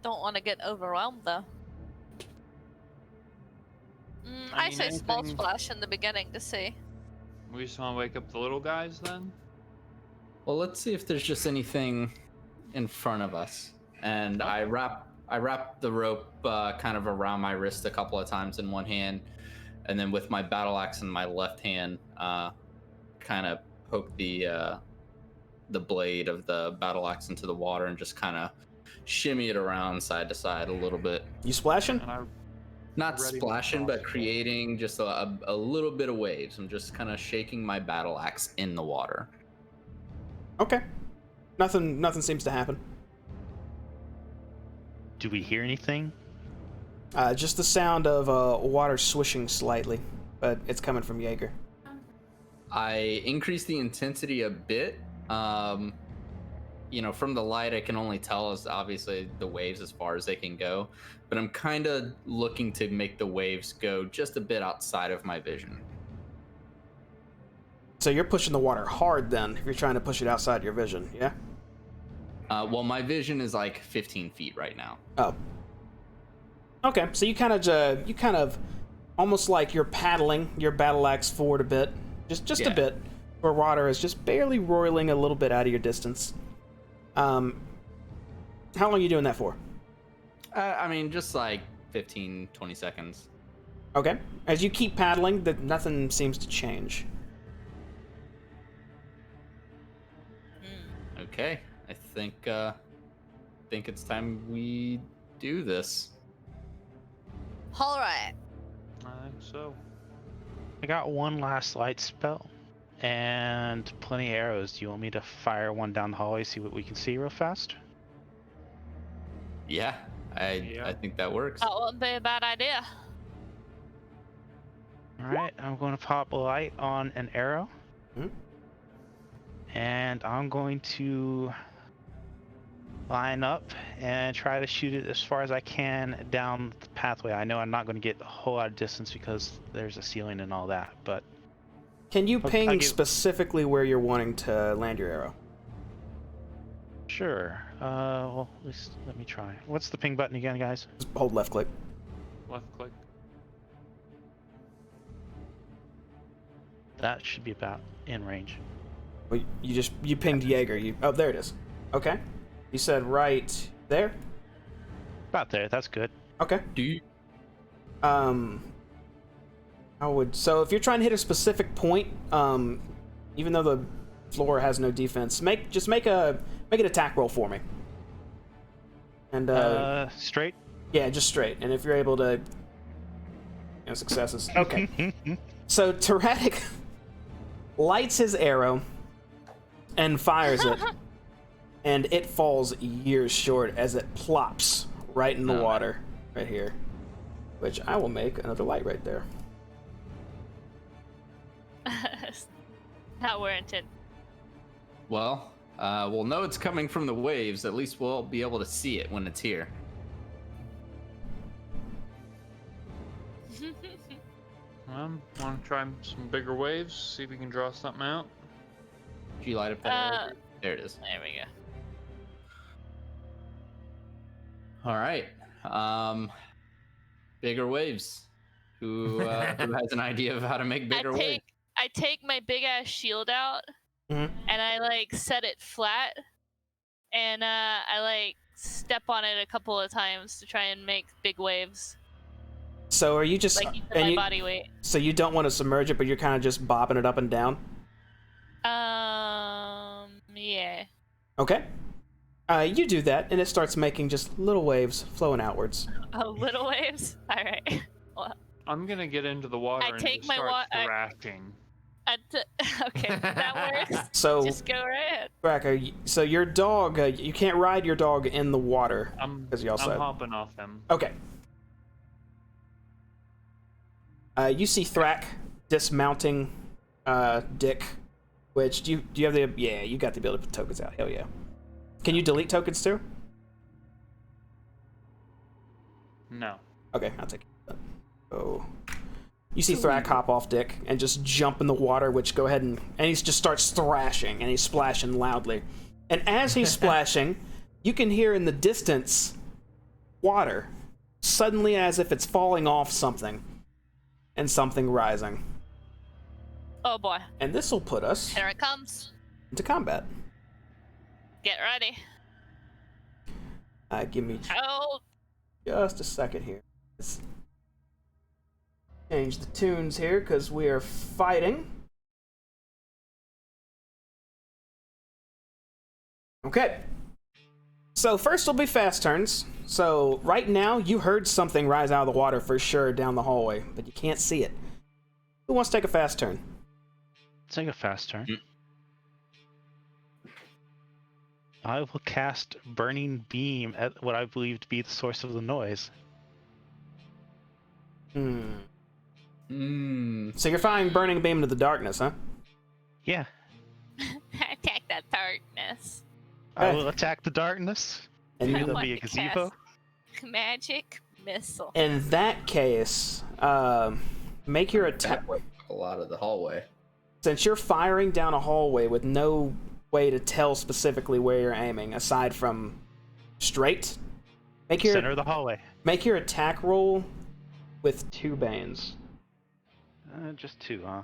Don't want to get overwhelmed though. I I mean, say small anything- splash in the beginning to see. We just want to wake up the little guys then? Well, let's see if there's just anything in front of us. And I wrap the rope kind of around my wrist a couple of times in one hand, and then with my battle axe in my left hand, kind of poke the blade of the battle axe into the water and just kind of shimmy it around side to side a little bit. You splashing? And I Not Ready to splashing, but cross. creating just a little bit of waves. I'm just kind of shaking my battle axe in the water. Okay. Nothing seems to happen. Do we hear anything? Just the sound of water swishing slightly, but it's coming from Jaeger. I increase the intensity a bit. From the light, I can only tell is obviously the waves as far as they can go, but I'm kind of looking to make the waves go just a bit outside of my vision. So you're pushing the water hard then, if you're trying to push it outside your vision, yeah? Well, my vision is like 15 feet right now. Oh. Okay, so you kind of almost like you're paddling your battle axe forward a bit, just Yeah. a bit, where water is just barely roiling a little bit out of your distance. How long are you doing that for? I mean, just like 15, 20 seconds. Okay. As you keep paddling, nothing seems to change. Okay, I think it's time we do this. All right. I think so. I got one last light spell and plenty of arrows. Do you want me to fire one down the hallway, see what we can see real fast? Yeah, Yeah. I think that works. That wouldn't be a bad idea. Alright, I'm going to pop a light on an arrow. Mhm. And I'm going to line up and try to shoot it as far as I can down the pathway. I know I'm not going to get a whole lot of distance because there's a ceiling and all that, but Can you I'll ping give- specifically where you're wanting to land your arrow? sure. Well, at least let me try. What's the ping button again, guys? Just hold left click. Left click. That should be about in range. Well, you pinged Jaeger. Oh, there it is. Okay. You said right there. About there. That's good. Okay. Do you? So if you're trying to hit a specific point, even though the floor has no defense, make an attack roll for me. And Straight. yeah, just straight. And if you're able to, successes. Okay. So Tyrannic lights his arrow and fires it, and it falls years short as it plops right in the water, right here. Which I will make another light right there. Not warranted. Well, we'll know it's coming from the waves. At least we'll be able to see it when it's here. Want to try some bigger waves? See if we can draw something out. Did you light up that arrow? There it is. There we go. All right. Bigger waves. Who has an idea of how to make bigger waves? I take my big ass shield out, and I like set it flat, and I like step on it a couple of times to try and make big waves. So are you just like you said, my body weight? So you don't want to submerge it, but you're kind of just bopping it up and down. Yeah. Okay. You do that, and it starts making just little waves flowing outwards. Oh, little waves. All right. Well, I'm gonna get into the water and take just my start thrashing. Okay, that works. So just go right ahead. So your dog, you can't ride your dog in the water, as y'all said. I'm hopping off him. Okay. You see Thrak dismounting Dick, which do you have the you got the ability to put tokens out. Hell yeah. Can you delete tokens too? No. Okay, I'll take it. Oh. You see Thrak hop off Dick and just jump in the water, which go ahead and he just starts thrashing and he's splashing loudly. And as he's splashing, you can hear in the distance water, suddenly as if it's falling off something, and something rising. Oh boy. And this will put us Here it comes. into combat. Get ready. Give me just a second here. Let's change the tunes here because we are fighting. Okay. So first will be fast turns. So right now you heard something rise out of the water for sure down the hallway, but you can't see it. Who wants to take a fast turn? Take a fast turn. I will cast Burning Beam at what I believe to be the source of the noise. So you're firing Burning Beam into the darkness, huh? Yeah. Attack that darkness. I will attack the darkness. And Maybe there'll be a gazebo. Magic missile. in that case, make your attack. A lot of the hallway. Since you're firing down a hallway with no way to tell specifically where you're aiming, aside from straight, make your Center of the hallway. Make your attack roll with 2 banes. Just 2, huh?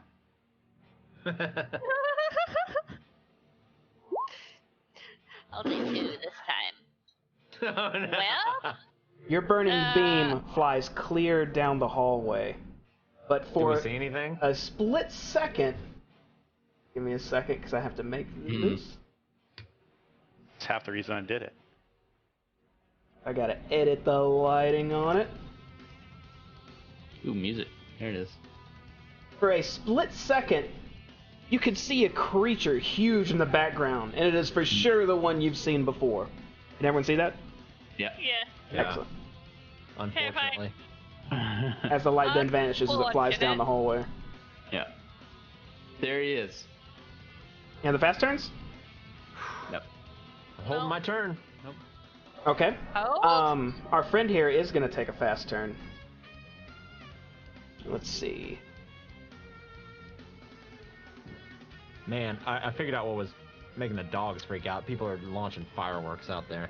I'll do 2 this time. Oh, no. Well, Your burning beam flies clear down the hallway, but Do for we see anything? a split second. Give me a second, because I have to make this. It's half the reason I did it. I gotta edit the lighting on it. Ooh, music. There it is. For a split second, you can see a creature huge in the background, and it is for sure the one you've seen before. Can everyone see that? Yeah. yeah. Excellent. Unfortunately. As the light then vanishes as it flies down the hallway. Yeah. There he is. And the fast turns? Yep. I'm holding my turn. Nope. Okay. Oh. Our friend here is gonna take a fast turn. Let's see. Man, I figured out what was making the dogs freak out. People are launching fireworks out there.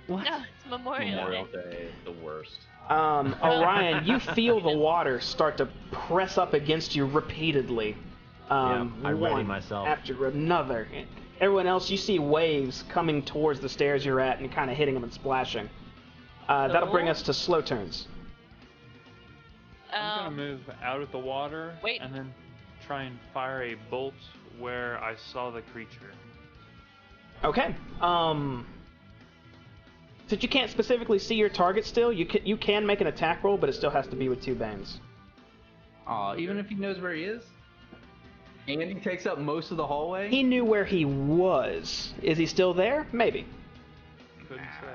What? No, it's Memorial Day. Day, the worst. Orion, you feel the water start to press up against you repeatedly. I ready One myself. after another. Everyone else, you see waves coming towards the stairs you're at and kind of hitting them and splashing. That'll bring us to slow turns. I'm gonna move out of the water Wait. and then try and fire a bolt where I saw the creature. Okay. Since you can't specifically see your target still, you can make an attack roll, but it still has to be with 2 banes. Aw, even if he knows where he is? And he takes up most of the hallway? He knew where he was. Is he still there? Maybe. Couldn't say.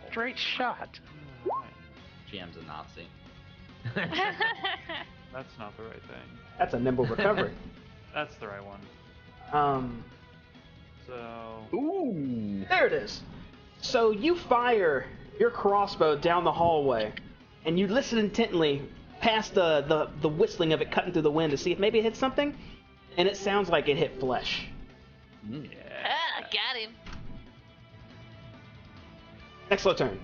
Straight shot. Alright. GM's a Nazi. That's not the right thing. That's a nimble recovery. That's the right one. So Ooh! There it is. So you fire your crossbow down the hallway, and you listen intently past the whistling of it cutting through the wind to see if maybe it hit something, and it sounds like it hit flesh. Ah, got him. Next slow turn.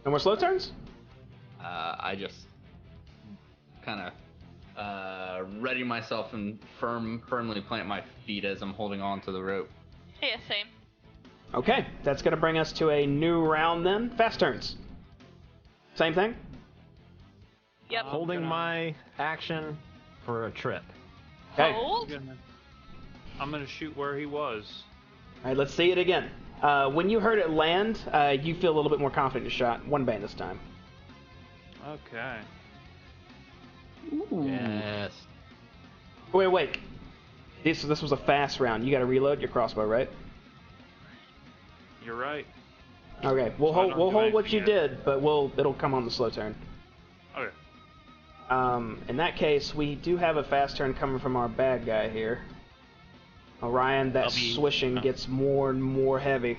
No more slow turns? I just kind of ready myself and firmly plant my feet as I'm holding on to the rope. Yeah, same. Okay, that's going to bring us to a new round then. Fast turns. Same thing? Yep. Holding my action for a trip. Okay. Hold. I'm gonna shoot where he was. Alright, let's see it again. When you heard it land, you feel a little bit more confident in your shot. 1 bane this time. Okay. Yes. Wait. This was a fast round. You got to reload your crossbow, right? You're right. Okay, we'll So I hold don't we'll do hold what anything you yet. did, but it'll come on the slow turn. Okay. In that case, we do have a fast turn coming from our bad guy here. Orion, that swishing gets more and more heavy,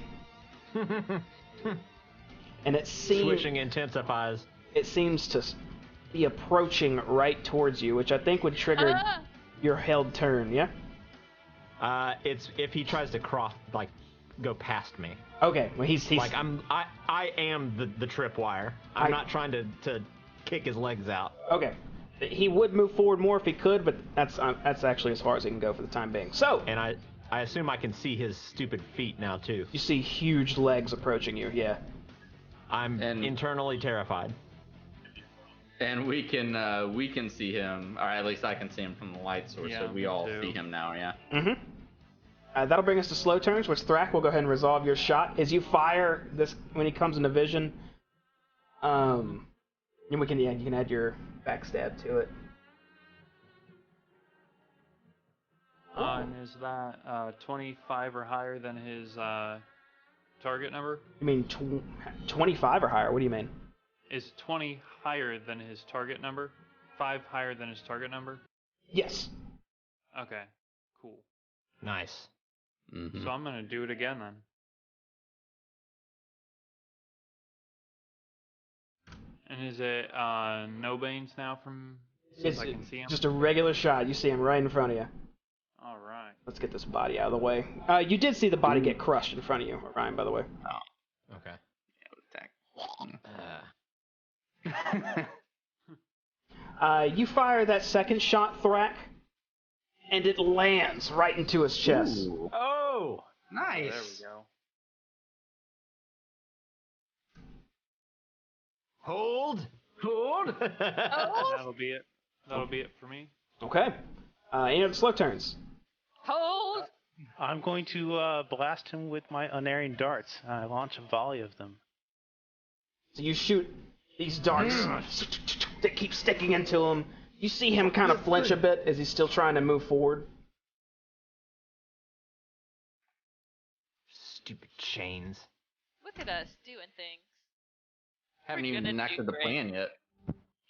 and it seems Swishing intensifies. it seems to be approaching right towards you, which I think would trigger your held turn. Yeah. It's if he tries to go past me. Okay. Well, he's Like I am the tripwire. I'm not trying to kick his legs out. okay. He would move forward more if he could, but that's actually as far as he can go for the time being. So And I assume I can see his stupid feet now too. you see huge legs approaching you. Yeah. I'm internally terrified. And we can see him, or at least I can see him from the light source, Yeah, so we me all too. see him now, yeah. Mm-hmm. That'll bring us to slow turns, which Thrak will go ahead and resolve your shot. As you fire this when he comes into vision, and you can add your backstab to it. And is that 25 or higher than his target number? You mean 25 or higher? What do you mean? Is 20 higher than his target number? 5 higher than his target number? Yes. Okay, cool. Nice. Mm-hmm. So I'm gonna do it again then. And is it no banes now from since I can see him? Just a regular shot. You see him right in front of you. All right. Let's get this body out of the way. You did see the body get crushed in front of you, Ryan, by the way. Okay. You fire that second shot, Thrak, and it lands right into his chest. Ooh, Oh! nice. There we go. Hold! Oh. That'll be it. That'll be it for me. Okay. Any other slow turns? Hold. I'm going to blast him with my unerring darts. I launch a volley of them. So you shoot these darts that keep sticking into him. You see him kind of flinch a bit as he's still trying to move forward. Stupid chains. Look at us doing things. Haven't We're even gonna do enacted the great. plan yet.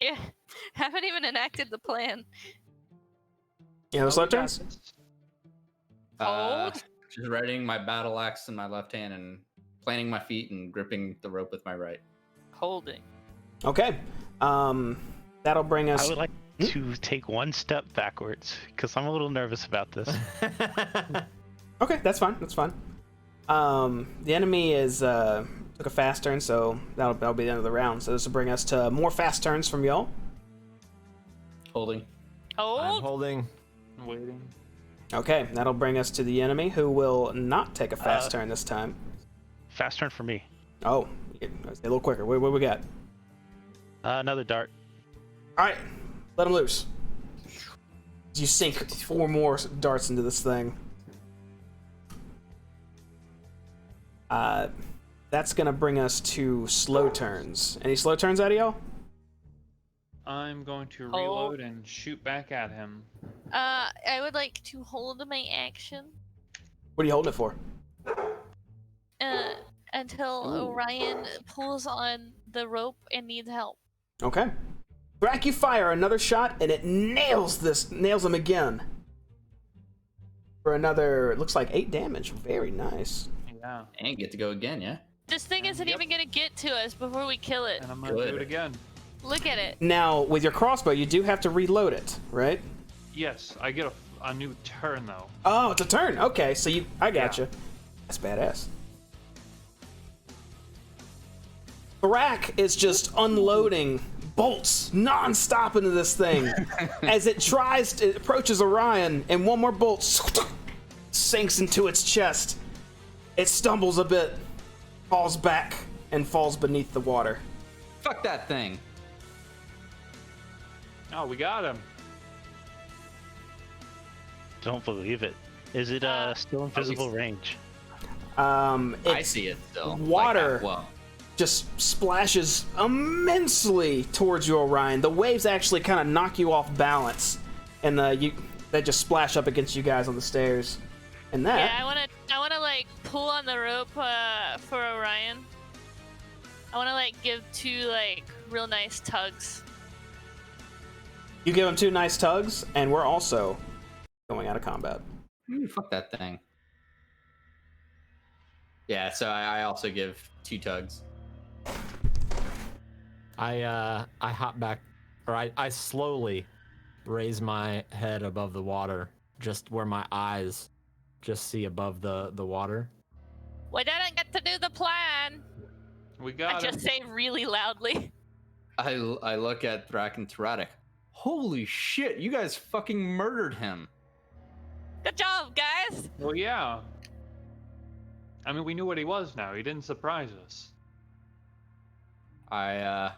Yeah. Haven't even enacted the plan. You know the slow turns? Uh, Hold. just readying my battle axe in my left hand and planting my feet and gripping the rope with my right. Holding. Okay. That'll bring us. I would like to take one step backwards because I'm a little nervous about this. Okay, that's fine. That's fine. The enemy is took a fast turn, so that'll be the end of the round. So this will bring us to more fast turns from y'all. Holding. I'm Hold. holding. Waiting. Okay, that'll bring us to the enemy, who will not take a fast turn this time. Fast turn for me. Oh, a little quicker. What we got? Another dart. All right, let him loose. You sink 4 more darts into this thing. That's gonna bring us to slow turns. Any slow turns out of y'all? I'm going to Oh. reload and shoot back at him. I would like to hold my action What are you holding it for? until Orion pulls on the rope and needs help. Okay. Brack, you fire another shot, and it nails him again. For another, it looks like 8 damage. Very nice. Yeah. And get to go again, yeah? This thing isn't Yep. even gonna get to us before we kill it. And I'm gonna Good. do it again. Look at it. Now, with your crossbow, you do have to reload it, right? Yes, I get a new turn though. Oh, it's a turn. Okay, so I gotcha. That's badass. Brack is just unloading bolts non-stop into this thing as it approaches Orion, and one more bolt sinks into its chest. It stumbles a bit, falls back, and falls beneath the water. Fuck that thing. Oh, we got him. Don't believe it. Is it still in visible range? I It see it still. water. Like, well, just splashes immensely towards you, Orion. The waves actually kind of knock you off balance, and they just splash up against you guys on the stairs. And that Yeah, I wanna like pull on the rope for Orion. I wanna like give 2 like real nice tugs. you give him 2 nice tugs, and we're also going out of combat. fuck that thing. Yeah, so I also give 2 tugs. I hop back, or I slowly raise my head above the water, just where my eyes just see above the water. We didn't get to do the plan. We I got him. just say really loudly. I look at Thrak and Tyradek. Holy shit, you guys fucking murdered him. Good job, guys. Well, yeah. I mean, we knew what he was now. He didn't surprise us. I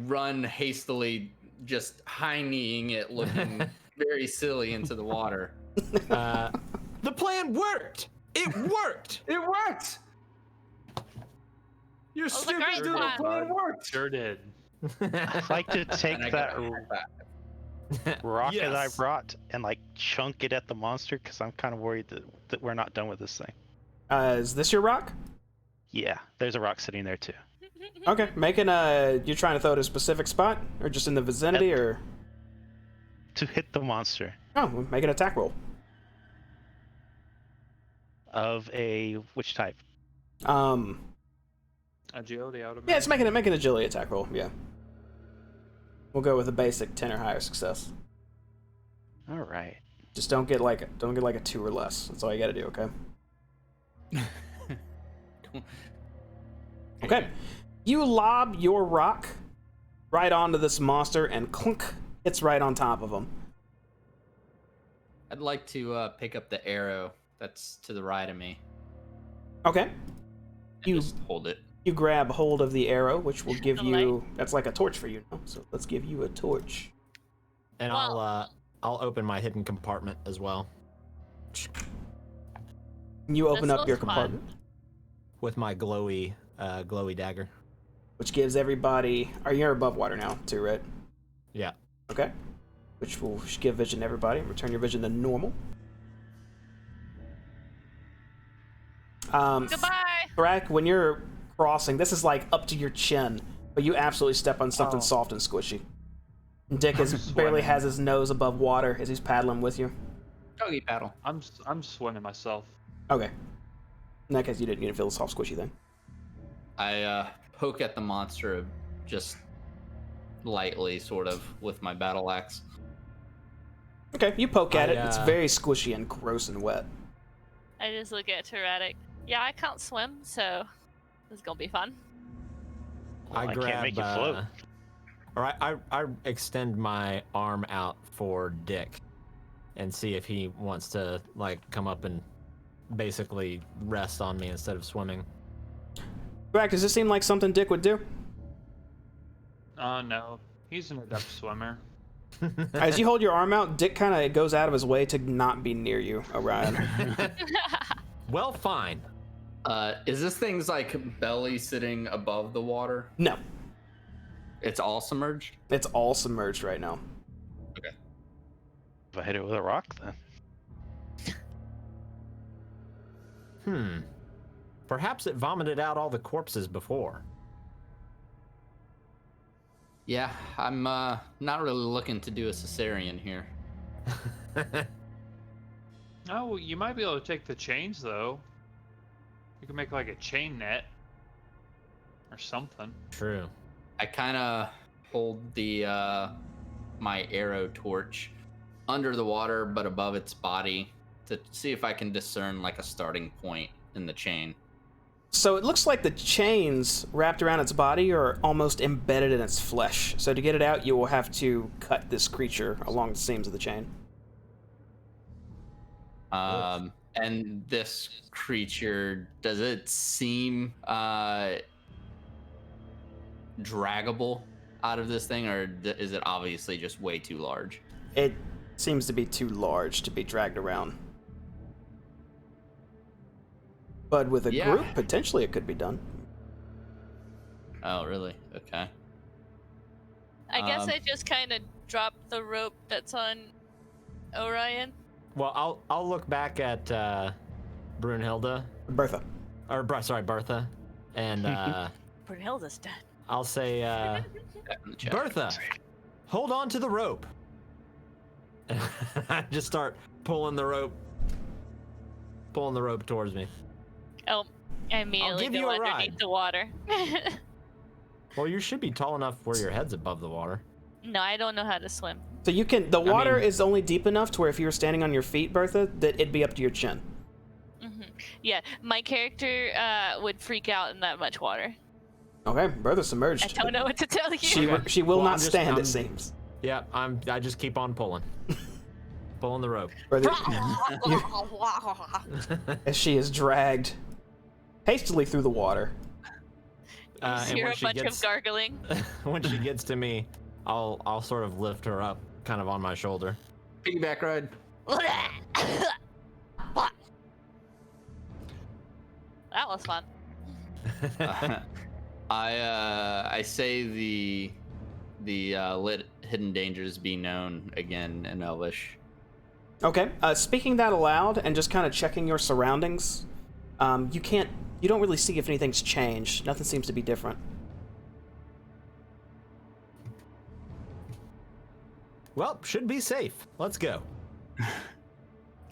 run hastily, just high-kneeing it, looking very silly into the water. The plan worked. It worked. It worked! You're was a stupid, great dude. The plan. plan worked! Sure did. I'd like to take And I that got back. rock that I Yes. brought and like chunk it at the monster because I'm kind of worried that we're not done with this thing. Is this your rock? Yeah, there's a rock sitting there too. Okay, you're trying to throw it at a specific spot, or just in the vicinity, or? To hit the monster Oh, make an attack roll. of which type? Agility out of Yeah, it's make an agility attack roll. Yeah. We'll go with a basic 10 or higher success. All right. Just don't get like a 2 or less. That's all you got to do. Okay. Okay. You lob your rock right onto this monster, and clunk, it's right on top of him. I'd like to pick up the arrow that's to the right of me. Okay. And You just hold it. you grab hold of the arrow, which will give The you that's like a torch for you now. So let's give you a torch. And Well- I'll open my hidden compartment as well You open This up your looks fun. compartment, with my glowy dagger. which gives everybody. You're above water now, too, right? Yeah. Okay. Which will give vision to everybody. Return your vision to normal. Goodbye. Thrak, when you're crossing, this is like up to your chin, but you absolutely step on something soft and squishy. Dick barely has his nose above water as he's paddling with you. Doggy paddle. I'm swimming myself. Okay. In that case, you didn't feel the soft squishy then. I poke at the monster just lightly, sort of, with my battle axe. Okay, you poke at it. It's I, very squishy and gross and wet. I just look at Tyradek. Yeah, I can't swim, so This is gonna be fun. I grab, can't make you float. Or I extend my arm out for Dick and see if he wants to like come up and basically rest on me instead of swimming. Right, does this seem like something Dick would do? No. He's an adept swimmer. As you hold your arm out, Dick kind of goes out of his way to not be near you, Orion. Well, fine. Is this thing's like belly sitting above the water? No, It's all submerged? it's all submerged right now. If I hit it with a rock, then. Perhaps it vomited out all the corpses before. Yeah, I'm not really looking to do a cesarean here. Oh, you might be able to take the chains though. You can make like a chain net or something. True. I kind of hold the my arrow torch under the water but above its body to see if I can discern like a starting point in the chain. So it looks like the chains wrapped around its body are almost embedded in its flesh. So to get it out, you will have to cut this creature along the seams of the chain. And this creature, does it seem draggable out of this thing, or is it obviously just way too large? It seems to be too large to be dragged around. But with a group, potentially it could be done. Oh, really? Okay. I guess I just kind of dropped the rope that's on Orion. Well, I'll look back at Brunhilde, Bertha. or Bertha, and Brunhilde's dead. I'll say, In the chat. Bertha, hold on to the rope. I just start pulling the rope towards me. Oh, I immediately give you go a underneath ride. the water. Well, you should be tall enough where your head's above the water. No, I don't know how to swim. So you can. The water is only deep enough to where if you were standing on your feet, Bertha, that it'd be up to your chin. Yeah, my character would freak out in that much water. Okay, Bertha's submerged. I don't know what to tell you. She will Well, not I'm just- stand. I'm- It seems. Yeah, I just keep on pulling, pulling the rope. Bertha, as she is dragged hastily through the water. And Hear when a she bunch gets of gargling. when she gets to me, I'll sort of lift her up, kind of on my shoulder. Piggyback ride. That was fun. I say the lit hidden dangers be known again in Elvish. Okay, speaking that aloud and just kind of checking your surroundings, you don't really see if anything's changed. Nothing seems to be different. Well, should be safe. Let's go.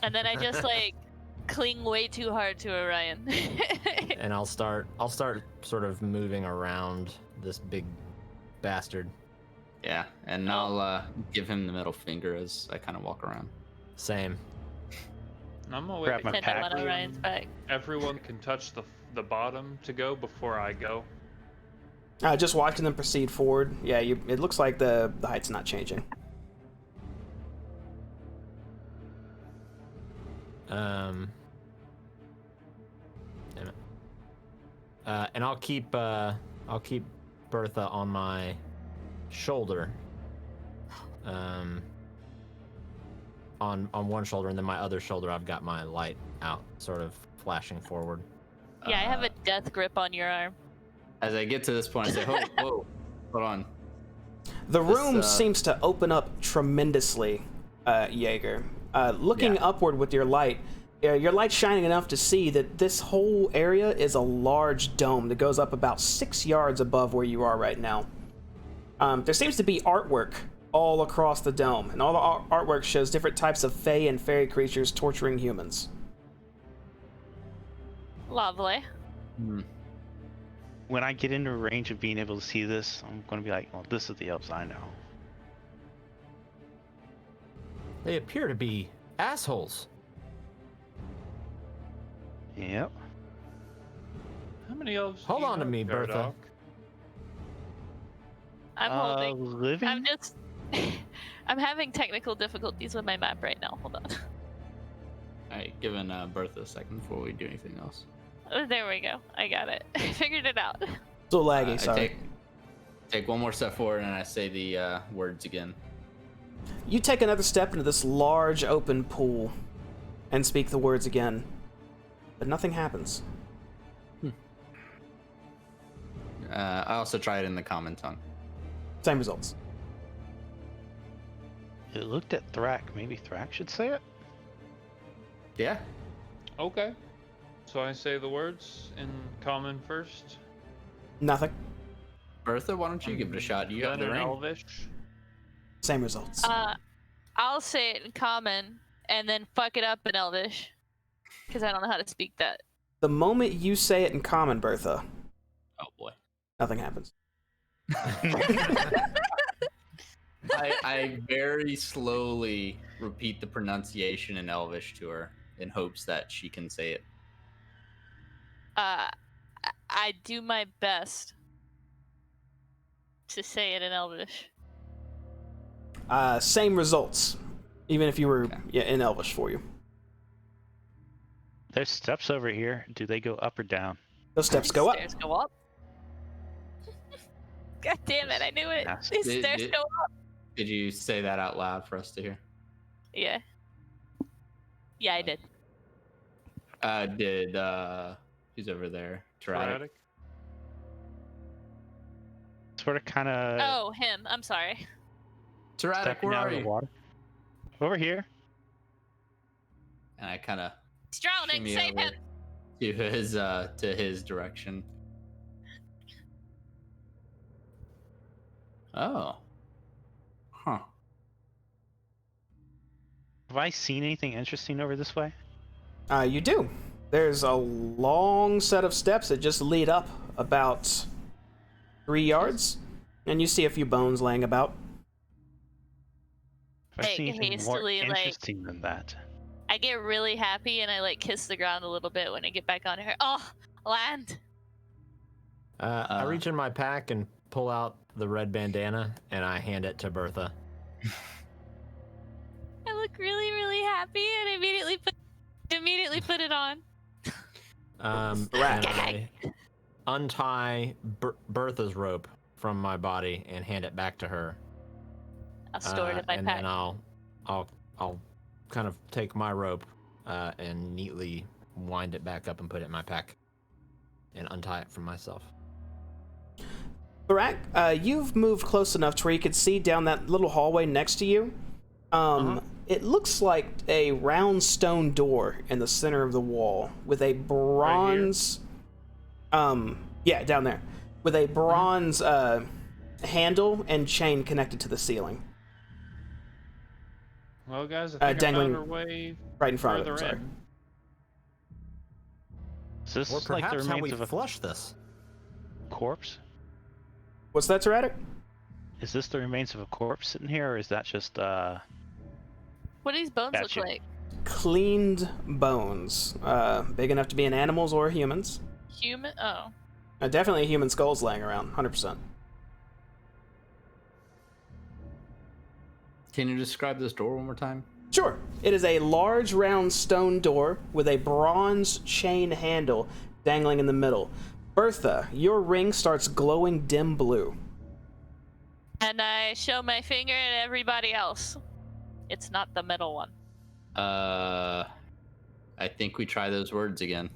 And then I just like cling way too hard to Orion. And I'll start sort of moving around this big bastard. Yeah, and I'll give him the middle finger as I kind of walk around. Same. I'm gonna Grab wait. my Pretend pack. I'm on Orion's back. Everyone can touch the bottom to go before I go. Just watching them proceed forward. Yeah, it looks like the height's not changing. Damn it. And I'll keep Bertha on my shoulder. On one shoulder, and then my other shoulder, I've got my light out, sort of flashing forward. Yeah, I have a death grip on your arm. As I get to this point, I say, whoa, hold on. The room This, seems to open up tremendously, Jaeger. Looking upward with your light's shining enough to see that this whole area is a large dome that goes up about 6 yards above where you are right now. There seems to be artwork all across the dome, and all the artwork shows different types of fae and fairy creatures torturing humans. Lovely. When I get into range of being able to see this, I'm going to be like, well, this is the elves I know. They appear to be assholes. Yep. How many elves? do Hold you on to have, me, Bertha. Gardok? I'm holding. Living? I'm just. I'm having technical difficulties with my map right now. Hold on. Alright, giving Bertha a second before we do anything else. Oh, there we go. I got it. I figured it out. Still laggy, I sorry. take one more step forward and I say the words again. You take another step into this large open pool and speak the words again, but nothing happens. I also try it in the common tongue. Same results. It looked at Thrak. Maybe Thrak should say it? Yeah. Okay. So I say the words in common first. Nothing. Bertha, why don't you give it a shot? You have Then the in ring. Elvish. Same results. I'll say it in common and then fuck it up in Elvish, because I don't know how to speak that. The moment you say it in common, Bertha, Oh boy. nothing happens. I very slowly repeat the pronunciation in Elvish to her in hopes that she can say it. I do my best to say it in Elvish. Same results, even if you were Okay. in Elvish for you. There's steps over here. Do they go up or down? Those steps go up. Stairs go up. God damn it! I knew it. Yes. These Did- stairs did- go up. Did you say that out loud for us to hear? Yeah. Yeah, I did. Did who's over there? Tyrannic? Tyrannic. Sort of kind of Oh, him. I'm sorry. Tyrannic, stepping where out are of the you? water. Over here. And I kind of He's drowning. shimmy Save over him. to his direction. Oh. Huh. Have I seen anything interesting over this way? You do. There's a long set of steps that just lead up about 3 yards, and you see a few bones laying about. Have I Hey, seen anything more hastily, like- interesting than that? I get really happy and I like kiss the ground a little bit when I get back on her. Oh, land. I reach in my pack and pull out the red bandana, and I hand it to Bertha. I look really, really happy and immediately put it on. And I untie Bertha's rope from my body and hand it back to her. I'll store it in my and pack. then I'll kind of take my rope and neatly wind it back up and put it in my pack and untie it from myself. Barak, you've moved close enough to where you could see down that little hallway next to you. It looks like a round stone door in the center of the wall with a bronze. Yeah, down there, with a bronze handle and chain connected to the ceiling, Well, guys, I think I dangling found our way right in front of further them. Sorry. in. Is this Or like the perhaps how we remains of a flush this. corpse? What's that, Tyrannic? Is this the remains of a corpse sitting here, or is that just What do these bones Gotcha. look like? Cleaned bones, big enough to be in animals or humans. Human? Oh. Definitely human skulls laying around, 100%. Can you describe this door one more time? Sure. It is a large round stone door with a bronze chain handle dangling in the middle. Bertha, your ring starts glowing dim blue. And I show my finger at everybody else. It's not the middle one. I think we try those words again.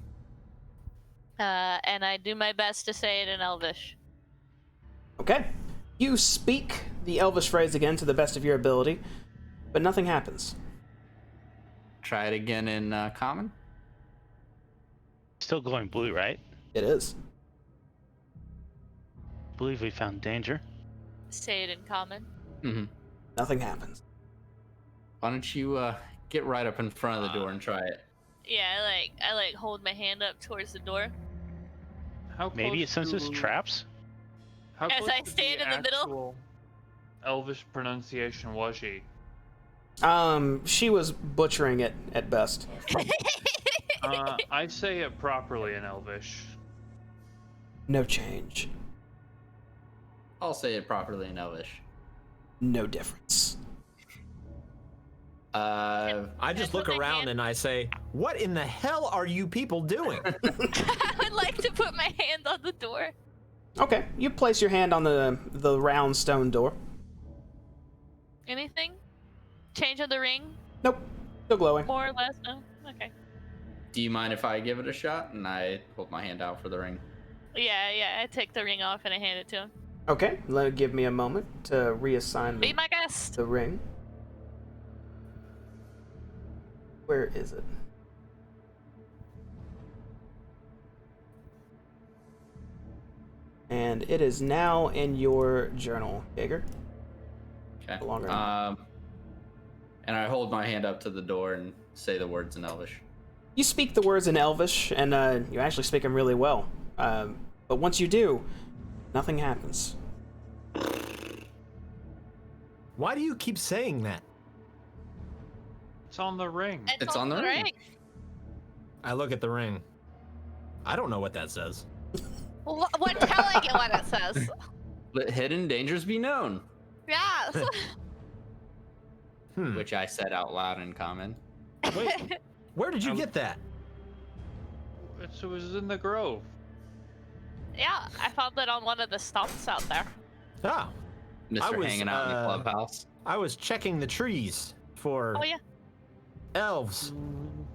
And I do my best to say it in Elvish. Okay. You speak the Elvish phrase again to the best of your ability, but nothing happens. Try it again in common. still glowing blue, right? It is. Believe we found danger. Say it in common. Mm-hmm. Nothing happens. Why don't you get right up in front of the door and try it? Yeah, I like hold my hand up towards the door. How Maybe close it senses to- traps? How As close I to stand in the middle? actual Elvish pronunciation was she? She was butchering it at best. I say it properly in Elvish. No change. I'll say it properly in Elvish. No difference. I just Can I look put my around hand- and I say, "What in the hell are you people doing?" I would like to put my hand on the door. Okay, you place your hand on the round stone door. Anything? Change of the ring? Nope, still glowing. More or less? No? Okay. Do you mind if I give it a shot? And I hold my hand out for the ring. Yeah, I take the ring off and I hand it to him. Okay, give me a moment to reassign Be my guest! the ring. Where is it? And it is now in your journal, Jaeger. Okay. Longer. And I hold my hand up to the door and say the words in Elvish. You speak the words in Elvish, and you actually speak them really well. But once you do, nothing happens. Why do you keep saying that? It's on the ring. It's on the ring. I look at the ring. I don't know what that says. What telling you what it says? Let hidden dangers be known. Yes. Which I said out loud in common. Wait, where did you get that? It was in the grove. Yeah, I found it on one of the stumps out there. Oh, Mr. was, hanging out in the clubhouse. I was checking the trees for Oh yeah. elves.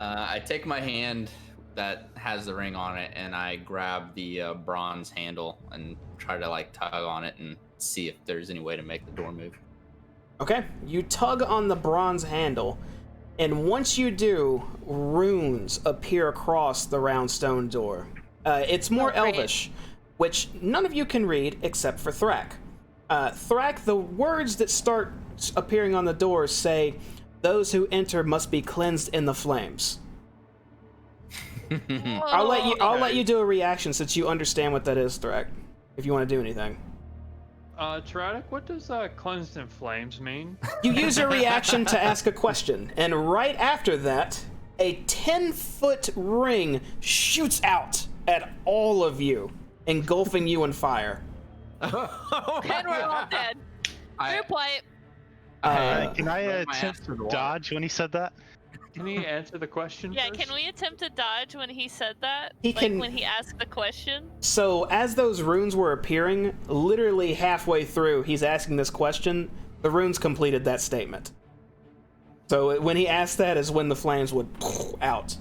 I take my hand that has the ring on it and I grab the bronze handle and try to like tug on it and see if there's any way to make the door move. Okay, you tug on the bronze handle, and once you do, runes appear across the round stone door. It's more great. Elvish, which none of you can read except for Thrak. Thrak, the words that start appearing on the door say, "Those who enter must be cleansed in the flames." I'll let you do a reaction since you understand what that is, Thrak. If you want to do anything. Tyrannic, what does cleansed in flames mean? You use your reaction to ask a question, and right after that, a 10-foot ring shoots out at all of you, engulfing you in fire. And we're all dead. Group wipe. Can I Throw my attempt ass through the to water. dodge when he said that? Can you answer the question Yeah, first? can we attempt to dodge when he said that? He like can- when he asked the question? So, as those runes were appearing, literally halfway through, he's asking this question, the runes completed that statement. So, when he asked that is when the flames would out.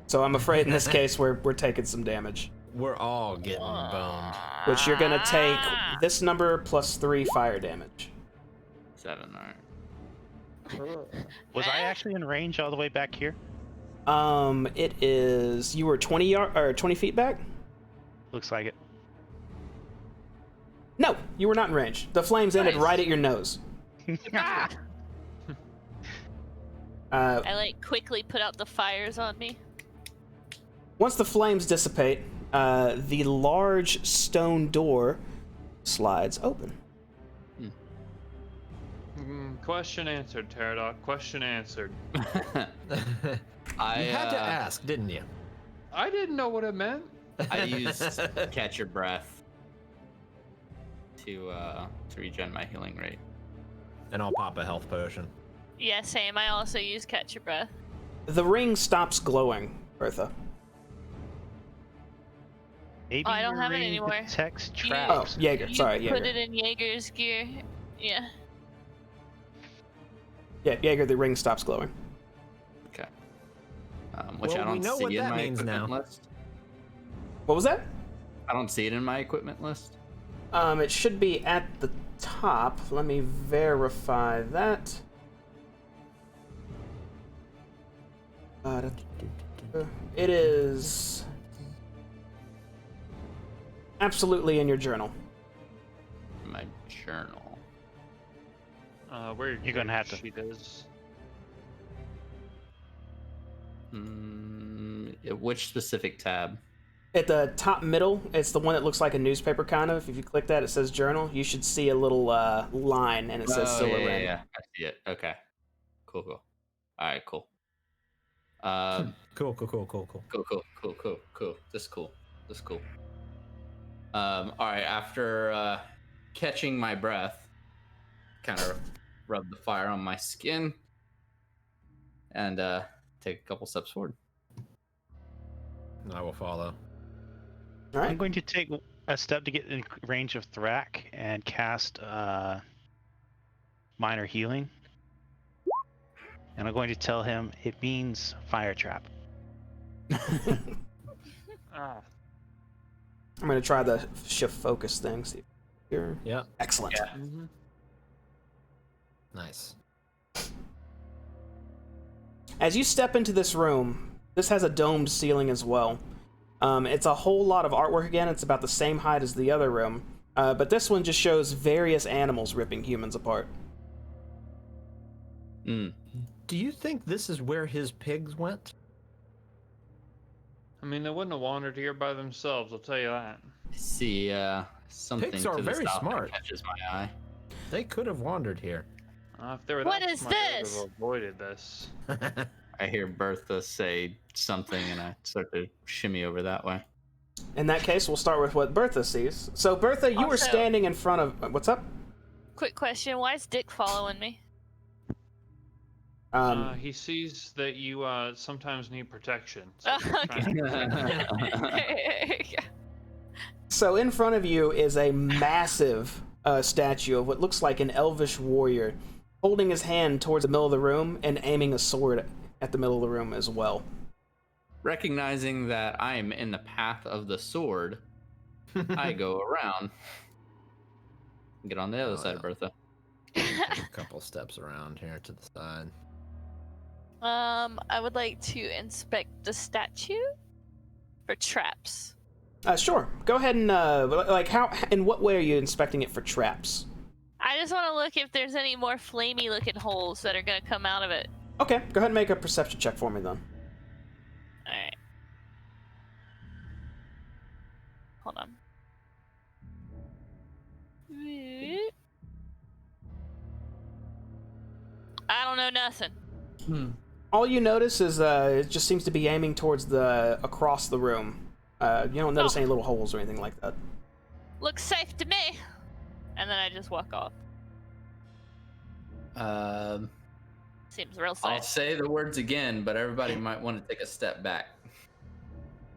So, I'm afraid in this case, we're taking some damage. We're all getting boned. Which you're gonna take this number plus 3 fire damage. 7, alright. Was I actually in range all the way back here? It is, you were 20 feet back? Looks like it. No, you were not in range. The flames ended Nice. right at your nose. Ah! I like quickly put out the fires on me. Once the flames dissipate, the large stone door slides open. Question answered, Pterodoc. Question answered. You had to I ask, didn't you? I didn't know what it meant. used catch your breath to regen my healing rate. And I'll pop a health potion. Yeah, same. I also use catch your breath. The ring stops glowing, Bertha. Maybe Oh, I don't your have it ring anymore. detects You- traps. Oh, Jaeger. You Sorry, put Jaeger. it in Jaeger's gear. Yeah. Yeah, Jaeger, the ring stops glowing. Okay. Which Well, I don't we know see what in that my means equipment now. list. What was that? I don't see it in my equipment list. It should be at the top. Let me verify that. It is absolutely in your journal. My journal. Where You're gonna have to- Sheet is. Which specific tab? At the top middle, it's the one that looks like a newspaper kind of. If you click that, it says journal. You should see a little line and it says Oh, Silver yeah, Ring. yeah, I see it. Okay. Cool. All right, cool. Cool. Cool. This is cool. All right. After catching my breath, kind of rub the fire on my skin, and take a couple steps forward. I will follow. All I'm right. going to take a step to get in range of Thrak and cast minor healing. And I'm going to tell him it means fire trap. Ah, I'm gonna try the shift focus thing. See here. Yep. Excellent. Yeah. mhm. Nice. As you step into this room, this has a domed ceiling as well. It's a whole lot of artwork again. It's about the same height as the other room, but this one just shows various animals ripping humans apart. Mm. Do you think this is where his pigs went? I mean, they wouldn't have wandered here by themselves. I'll tell you that. See, something Pigs are to the very south that smart. catches my eye. They could have wandered here. If they were What that is smart, they would this? have avoided this. I hear Bertha say something, and I start to shimmy over that way. In that case, we'll start with what Bertha sees. So, Bertha, you were Also- standing in front of. What's up? Quick question: why is Dick following me? He sees that you sometimes need protection. So Oh, he's trying to- So in front of you is a massive statue of what looks like an elvish warrior, holding his hand towards the middle of the room and aiming a sword at the middle of the room as well. Recognizing that I am in the path of the sword, I go around. Get on the other Oh, side, yeah. Bertha. Take a couple steps around here to the side. I would like to inspect the statue for traps. Sure. Go ahead and like how in what way are you inspecting it for traps? I just want to look if there's any more flamey looking holes that are gonna come out of it. Okay, go ahead and make a perception check for me then. Alright. Hold on. I don't know nothing. All you notice is it just seems to be aiming towards the across the room. You don't notice any little holes or anything like that. Looks safe to me. And then I just walk off. Seems real I'll safe. say the words again, but everybody might want to take a step back.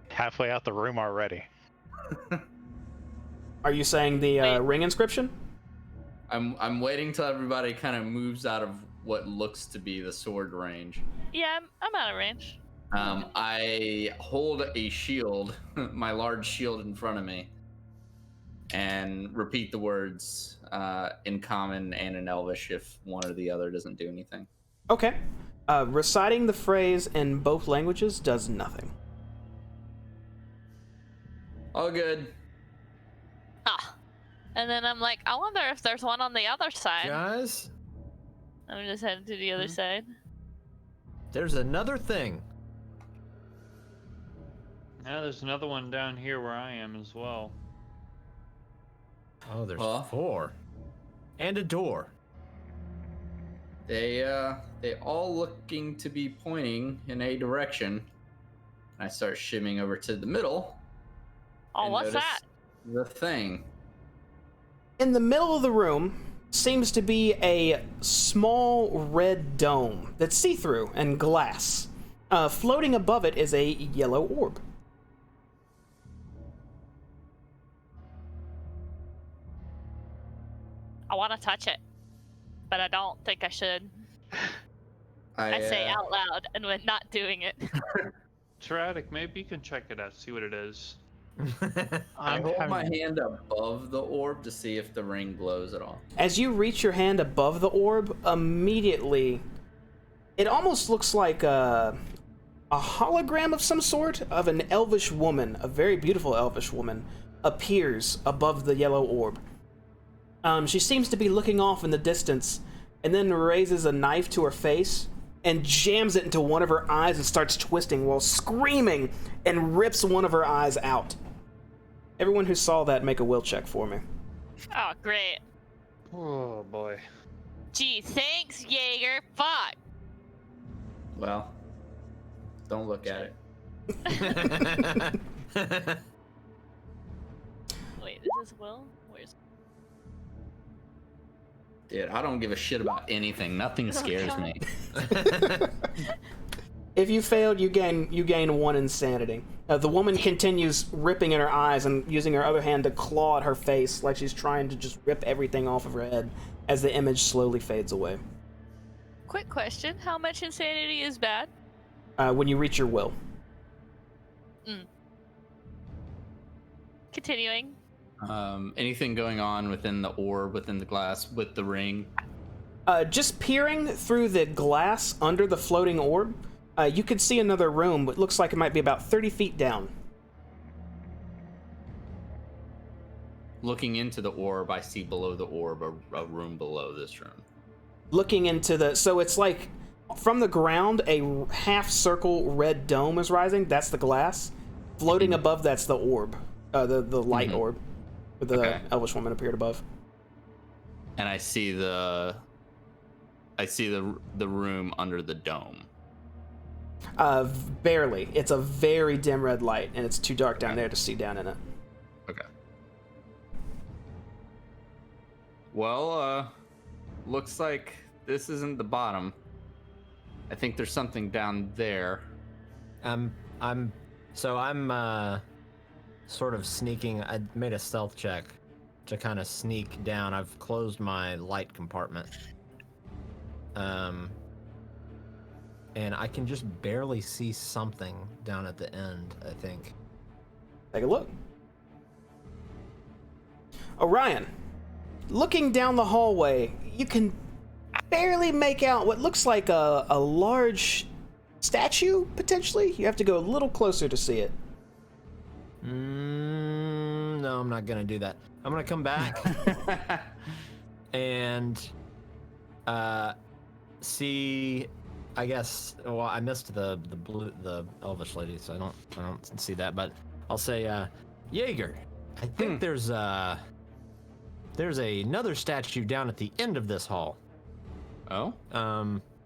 Halfway out the room already. Are you saying the Wait. ring inscription? I'm waiting till everybody kind of moves out of what looks to be the sword range. Yeah, I'm out of range. I hold a shield, my large shield in front of me, and repeat the words in common and in Elvish if one or the other doesn't do anything. Okay. Reciting the phrase in both languages does nothing. All good. Ah. And then I'm like, I wonder if there's one on the other side. Guys, I'm just heading to the other side. there's another thing. Yeah, there's another one down here where I am as well. Oh, there's Huh? 4. And a door. They all looking to be pointing in a direction. I start shimming over to the middle. Oh, and what's notice that? The thing. In the middle of the room seems to be a small red dome that's see-through and glass. Floating above it is a yellow orb. I want to touch it, but I don't think I should. I say out loud, and when not doing it. Tyrannic, maybe you can check it out, see what it is. I hold my hand above the orb to see if the ring glows at all. As you reach your hand above the orb, immediately, it almost looks like a hologram of some sort of an elvish woman, a very beautiful elvish woman, appears above the yellow orb. She seems to be looking off in the distance, and then raises a knife to her face and jams it into one of her eyes and starts twisting while screaming and rips one of her eyes out. Everyone who saw that, make a will check for me. Oh, great. Oh boy. Gee, thanks, Jaeger. Fuck. Well, don't look at it. Wait. Is this Will? Where's Dude, I don't give a shit about anything. Nothing scares God. me. If you failed, you gain 1 insanity. The woman continues ripping at her eyes and using her other hand to claw at her face like she's trying to just rip everything off of her head as the image slowly fades away. Quick question: how much insanity is bad? When you reach your will. Continuing. Anything going on within the orb, within the glass, with the ring? Just peering through the glass under the floating orb, you could see another room, but looks like it might be about 30 feet down. Looking into the orb, I see below the orb a room below this room. Looking into the... So it's like, from the ground, a half-circle red dome is rising. That's the glass. Floating above, that's the orb. The light orb. Where the Elvish woman appeared above. And I see the room under the dome. Barely. It's a very dim red light, and it's too dark down there to see down in it. Okay. Well, looks like this isn't the bottom. I think there's something down there. I'm sort of sneaking. I made a stealth check to kind of sneak down. I've closed my light compartment. And I can just barely see something down at the end, I think. Take a look. Orion, looking down the hallway, you can barely make out what looks like a large statue, potentially. You have to go a little closer to see it. No, I'm not gonna do that. I'm gonna come back and see. I guess. Well, I missed the Elvish lady, so I don't see that. But I'll say, Jaeger. I think there's another statue down at the end of this hall. Oh.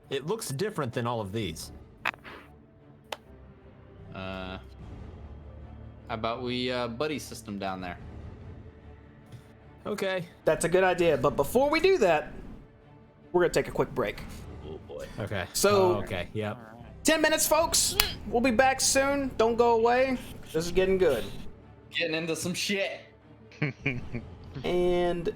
It looks different than all of these. How about we buddy system down there? Okay. That's a good idea, but before we do that, we're gonna take a quick break. Oh boy. Okay. So, okay. Yep. 10 minutes, folks. We'll be back soon. Don't go away. This is getting good. Getting into some shit. And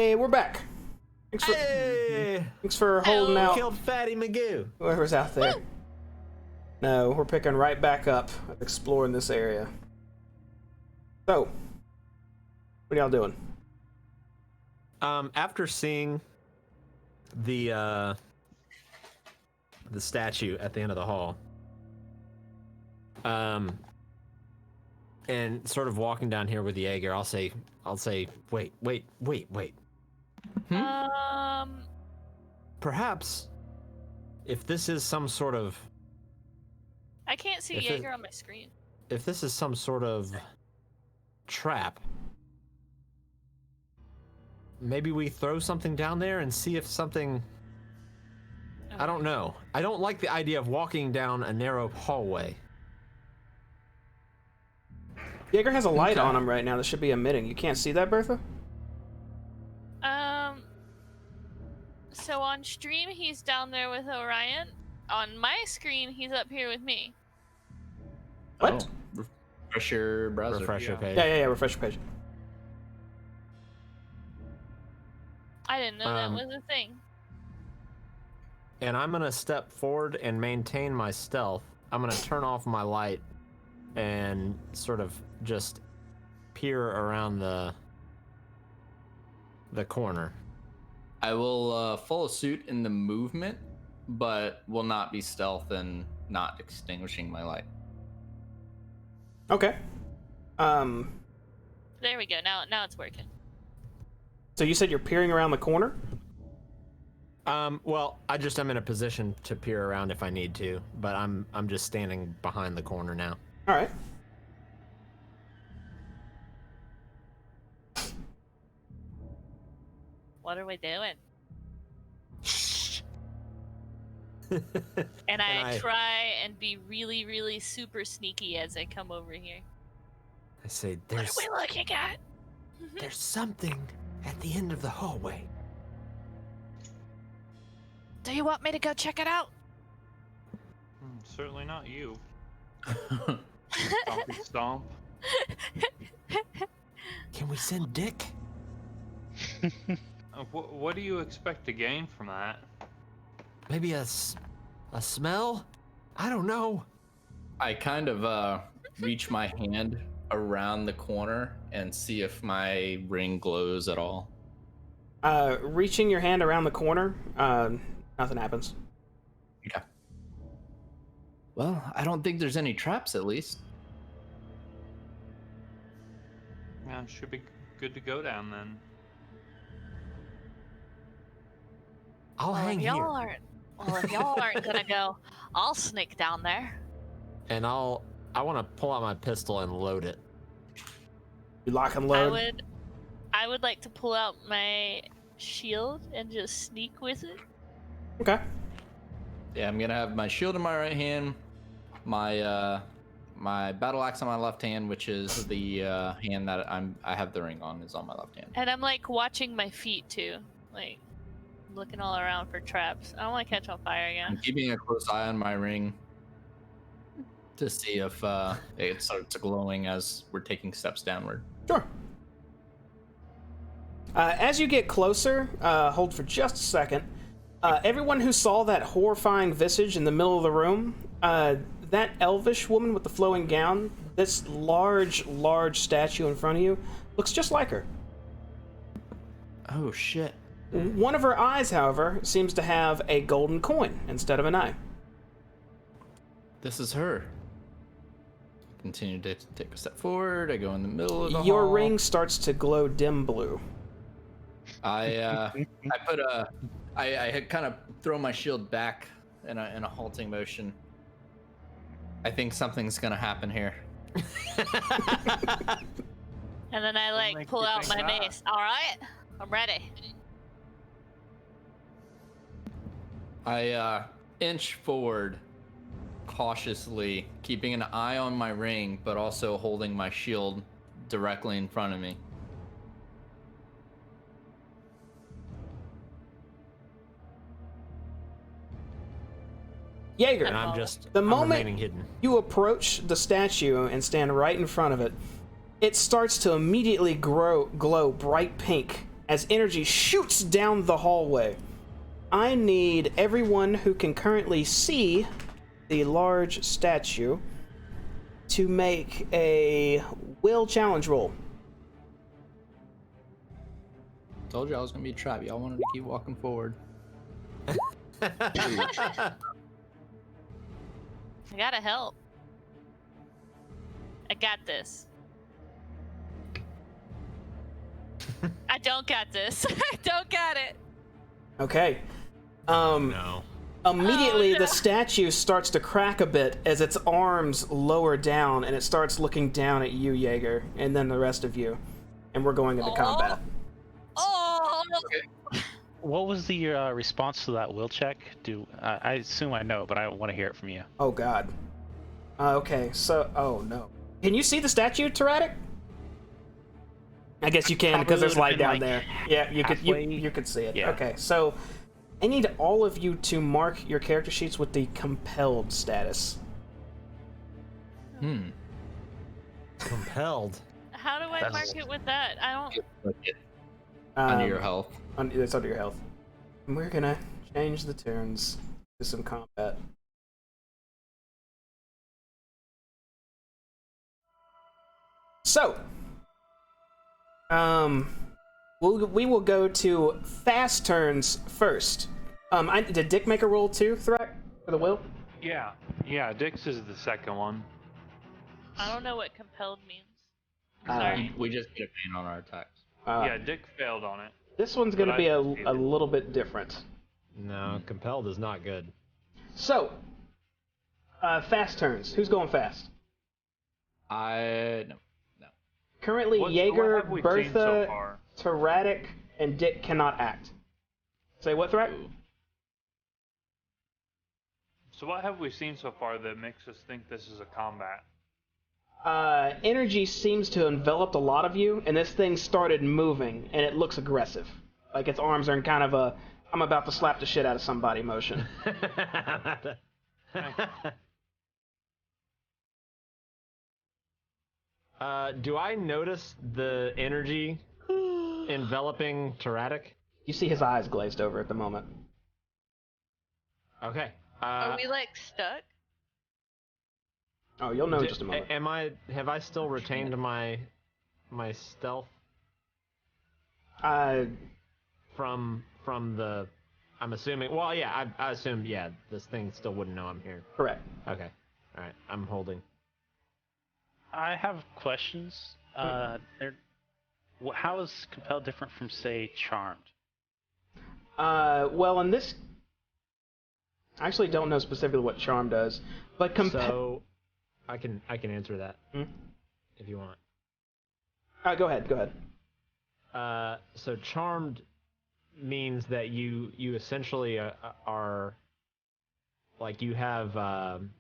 Hey, we're back. Thanks for holding out. Killed Fatty Magoo. Whoever's out there. No, we're picking right back up, exploring this area. So, what are y'all doing? After seeing the statue at the end of the hall, and sort of walking down here with the Jaeger, I'll say, wait. Perhaps, if this is some sort of, I can't see Jaeger on my screen. if this is some sort of trap, maybe we throw something down there and see if something. I don't know. I don't like the idea of walking down a narrow hallway. Jaeger has a light on him right now that should be emitting. You can't see that, Bertha? So on stream, he's down there with Orion. On my screen, he's up here with me. What? Oh, refresh your browser. Refresher page. Yeah, refresh your page. I didn't know that was a thing. And I'm gonna step forward and maintain my stealth. I'm gonna turn off my light and sort of just peer around the corner. I will follow suit in the movement, but will not be stealth and not extinguishing my light. Okay. There we go. Now it's working. So you said you're peering around the corner? Well, I just am in a position to peer around if I need to, but I'm just standing behind the corner now. All right. What are we doing? Shh. And I try and be really, really super sneaky as I come over here. I say, What are we looking at? there's something at the end of the hallway. Do you want me to go check it out? Certainly not you. Stompy stomp. Can we send Dick? What do you expect to gain from that? Maybe a smell? I don't know. I kind of reach my hand around the corner and see if my ring glows at all. Reaching your hand around the corner, nothing happens. Okay. Well, I don't think there's any traps, at least. Yeah, should be good to go down then. I'll hang if here. if y'all aren't gonna go, I'll sneak down there. And I want to pull out my pistol and load it. You lock and load? I would like to pull out my shield and just sneak with it. Okay. Yeah, I'm gonna have my shield in my right hand, my my battle axe on my left hand, which is the hand that I have the ring on, is on my left hand. And I'm like watching my feet too, like looking all around for traps. I don't want to catch on fire I'm again. keeping a close eye on my ring to see if it starts glowing as we're taking steps downward. Sure. As you get closer, hold for just a second. Everyone who saw that horrifying visage in the middle of the room, that elvish woman with the flowing gown, this large statue in front of you, looks just like her. Oh shit. One of her eyes, however, seems to have a golden coin instead of an eye. This is her. Continue to take a step forward. I go in the middle of the Your hall. ring starts to glow dim blue. I kind of throw my shield back in a halting motion. I think something's gonna happen here. And then I like make pull you out think my that? mace. All right, I'm ready. I inch forward cautiously, keeping an eye on my ring, but also holding my shield directly in front of me. Jaeger, And Oh. The I'm moment remaining hidden. you approach the statue and stand right in front of it, it starts to immediately glow bright pink as energy shoots down the hallway. I need everyone who can currently see the large statue to make a will challenge roll. Told you I was gonna be a trap. Y'all wanted to keep walking forward. I gotta help. I got this. I don't got this. I don't got it. Okay. No. Immediately, Oh, no. the statue starts to crack a bit as its arms lower down, and it starts looking down at you, Jaeger, and then the rest of you. And we're going into combat. Oh, What was the response to that will check? I assume I know, but I want to hear it from you. Oh, God. Okay, so... Oh, no. Can you see the statue, Tyrannic? I guess you can, because there's light down there. Yeah, you could you could see it. Yeah. Okay, so... I need all of you to mark your character sheets with the compelled status. Compelled. how do I That's- mark it with that? I don't. Under your health. It's under your health. And we're gonna change the turns to some combat. So, we will go to fast turns first. Did Dick make a roll too, Thrak, for the will? Yeah, Dix is the second one. I don't know what compelled means. We just get a pain on our attacks. Yeah, Dick failed on it. This one's gonna But be I a succeeded. little bit different. No, compelled is not good. So, fast turns. Who's going fast? No. Currently, What Jaeger, have we seen so Bertha, far? Tyrannic, and Dick cannot act. Say what, Thrak? So what have we seen so far that makes us think this is a combat? Energy seems to have enveloped a lot of you, and this thing started moving, and it looks aggressive. Like its arms are in kind of a I'm about to slap the shit out of somebody motion. Do I notice the energy enveloping Tyrannic? You see his eyes glazed over at the moment. Okay. Are we like stuck? Oh, you'll know in just a moment. Have I still retained my stealth Uh, from the? I'm assuming. Well, yeah. I assume. Yeah, this thing still wouldn't know I'm here. correct. Okay. All right. I'm holding. I have questions. How is compelled different from, say, charmed? Well, in this, I actually don't know specifically what charm does, but So, I can answer that if you want. go ahead. So charmed means that you essentially are like you have an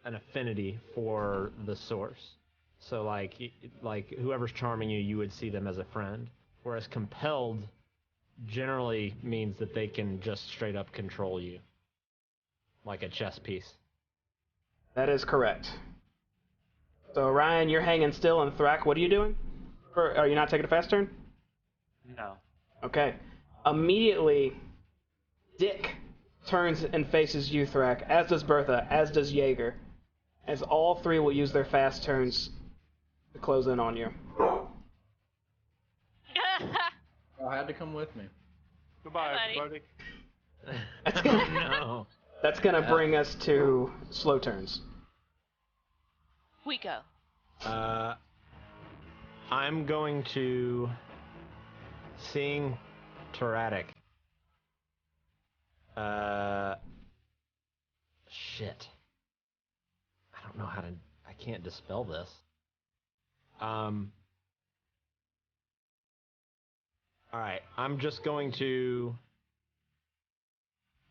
affinity for the source. So like whoever's charming you, you would see them as a friend. Whereas compelled generally means that they can just straight up control you, like a chess piece. That is correct. So Ryan, you're hanging still, and Thrak, what are you doing? Or are you not taking a fast turn? No. Okay. Immediately, Dick turns and faces you, Thrak, as does Bertha, as does Jaeger, as all three will use their fast turns to close in on you. Y'all had to come with me. Goodbye, Buddy. everybody. That's gonna, No. that's gonna bring us to slow turns. We go. I'm going to seeing Tyrannic. Shit. I don't know how to. I can't dispel this. All right. I'm just going to.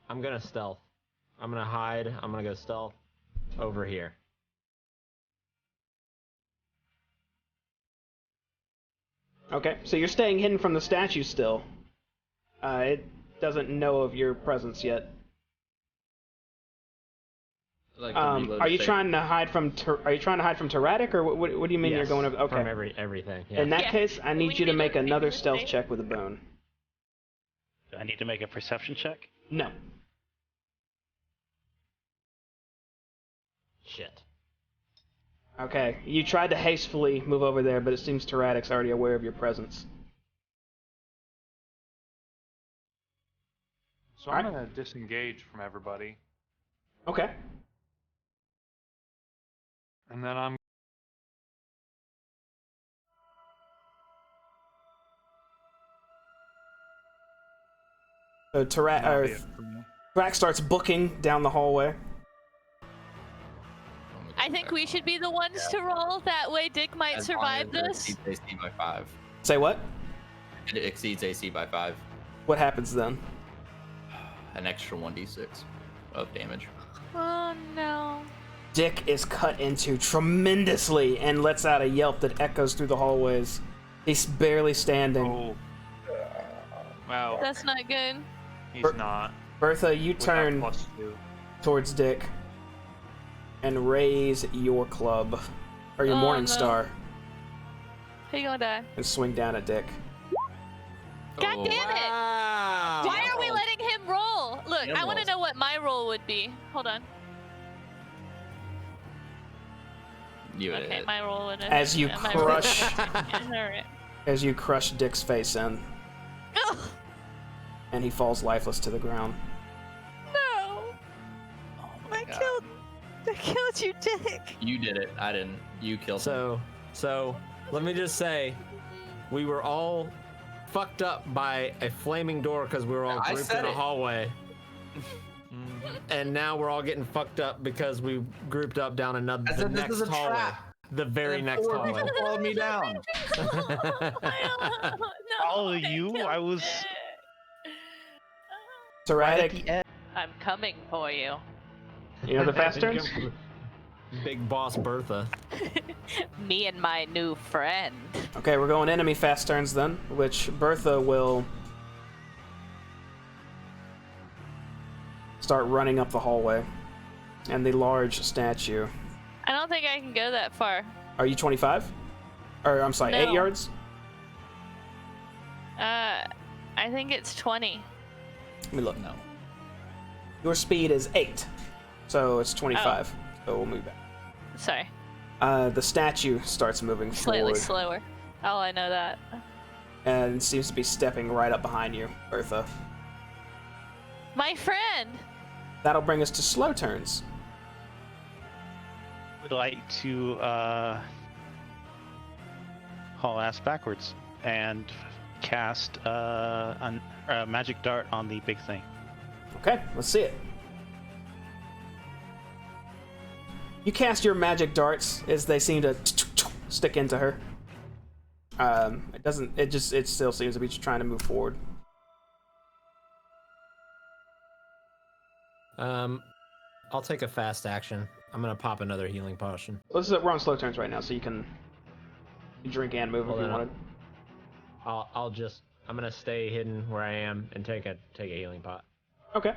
I'm gonna stealth. I'm gonna hide. I'm gonna go stealth over here. Okay, so you're staying hidden from the statue still. It doesn't know of your presence yet. Like to reload Are you save. trying to hide from Tyrannic, or what do you mean you're Yes, going over? Okay. From everything. Yeah. In that Yeah. case, I need We you to need make to another reload stealth save. check with a bone. Do I need to make a perception check? No. Shit. Okay. You tried to hastily move over there, but it seems Tyrannic's already aware of your presence. So I'm Alright. gonna disengage from everybody, Okay. and then I'm. So that'll be it for me. Tyrannic starts booking down the hallway. I think we should be the ones to roll. That way Dick might As long survive as it this. exceeds AC by 5. Say what? It exceeds AC by 5. What happens then? An extra 1d6 of damage. Oh no. Dick is cut into tremendously and lets out a yelp that echoes through the hallways. He's barely standing. Oh. Wow. That's not good. He's Ber- not. Bertha, you With that turn +2. towards Dick and raise your club, or your Oh, Morning no. Star, He gonna die. and swing down at Dick. God Oh. damn it! Wow. Why are we letting him roll? Look, I want to Emeralds. know what my roll would be. Hold on. You Okay, hit. my roll would. As you my roll- crush, Alright. as you crush Dick's face in, Ugh, and he falls lifeless to the ground. no! Oh my I God. killed you, Dick. You did it. I didn't. You killed him. So let me just say, we were all fucked up by a flaming door because we were all I grouped said in a it. hallway. And now we're all getting fucked up because we grouped up down another I the said this next is a hallway. trap. The very And next 4 hallway. people followed me down. Follow you? I was- Tyrannic, I'm coming for you. you know the fast turns? Big boss Bertha. Me and my new friend. Okay, we're going enemy fast turns then, which Bertha will start running up the hallway. And the large statue. I don't think I can go that far. Are you 25? Or, I'm sorry, 8 No. yards? I think it's 20. Let me look. No. Your speed is 8, so it's 25. So we'll move back. Sorry, The statue starts moving slightly forward slower. Oh, I know that. and seems to be stepping right up behind you, Bertha. My friend. That'll bring us to slow turns. Would like to haul ass backwards and cast a magic dart on the big thing. Okay, let's see it. You cast your magic darts as they seem to stick into her. It doesn't. It still seems to be just trying to move forward. I'll take a fast action. I'm gonna pop another healing potion. We're on slow turns right now, so you can drink and move Well, if you then wanted. I'm gonna stay hidden where I am and take a healing pot. Okay.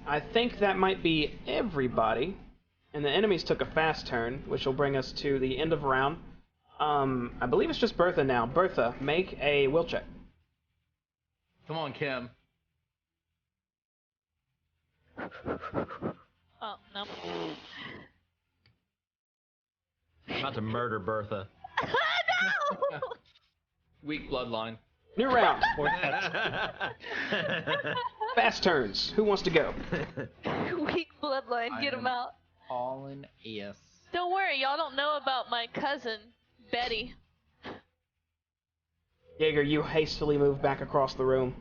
I think that might be everybody. And the enemies took a fast turn, which will bring us to the end of round. I believe it's just Bertha now. Bertha, make a will check. Come on, Kim. Oh no. I'm about to murder Bertha. No! Weak bloodline. New round. Fast turns. Who wants to go? Weak bloodline. Get him out. All in yes. Don't worry, y'all don't know about my cousin, Betty. Jaeger, you hastily move back across the room.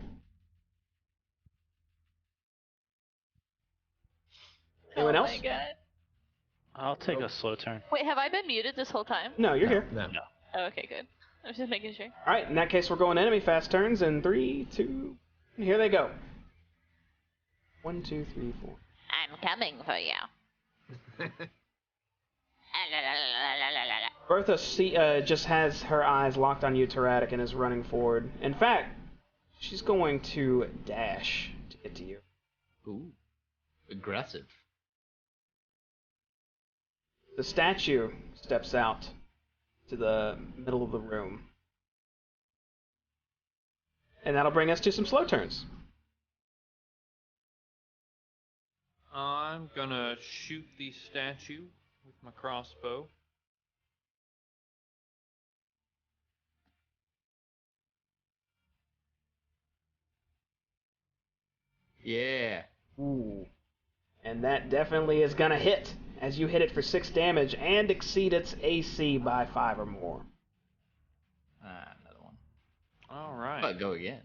Anyone else? Oh my god. I'll take a slow turn. Wait, have I been muted this whole time? No, you're here. No. Oh, okay, good. I was just making sure. All right, in that case, we're going enemy fast turns in 3, 2, and here they go. 1, 2, 3, 4. I'm coming for you. Bertha just has her eyes locked on you, Tyrannic, and is running forward. In fact, she's going to dash to get to you. Ooh. Aggressive. The statue steps out to the middle of the room. And that'll bring us to some slow turns. I'm gonna shoot the statue with my crossbow. Yeah. Ooh. And that definitely is gonna hit, as you hit it for 6 damage and exceed its AC by 5 or more. Another one. All right. But go again.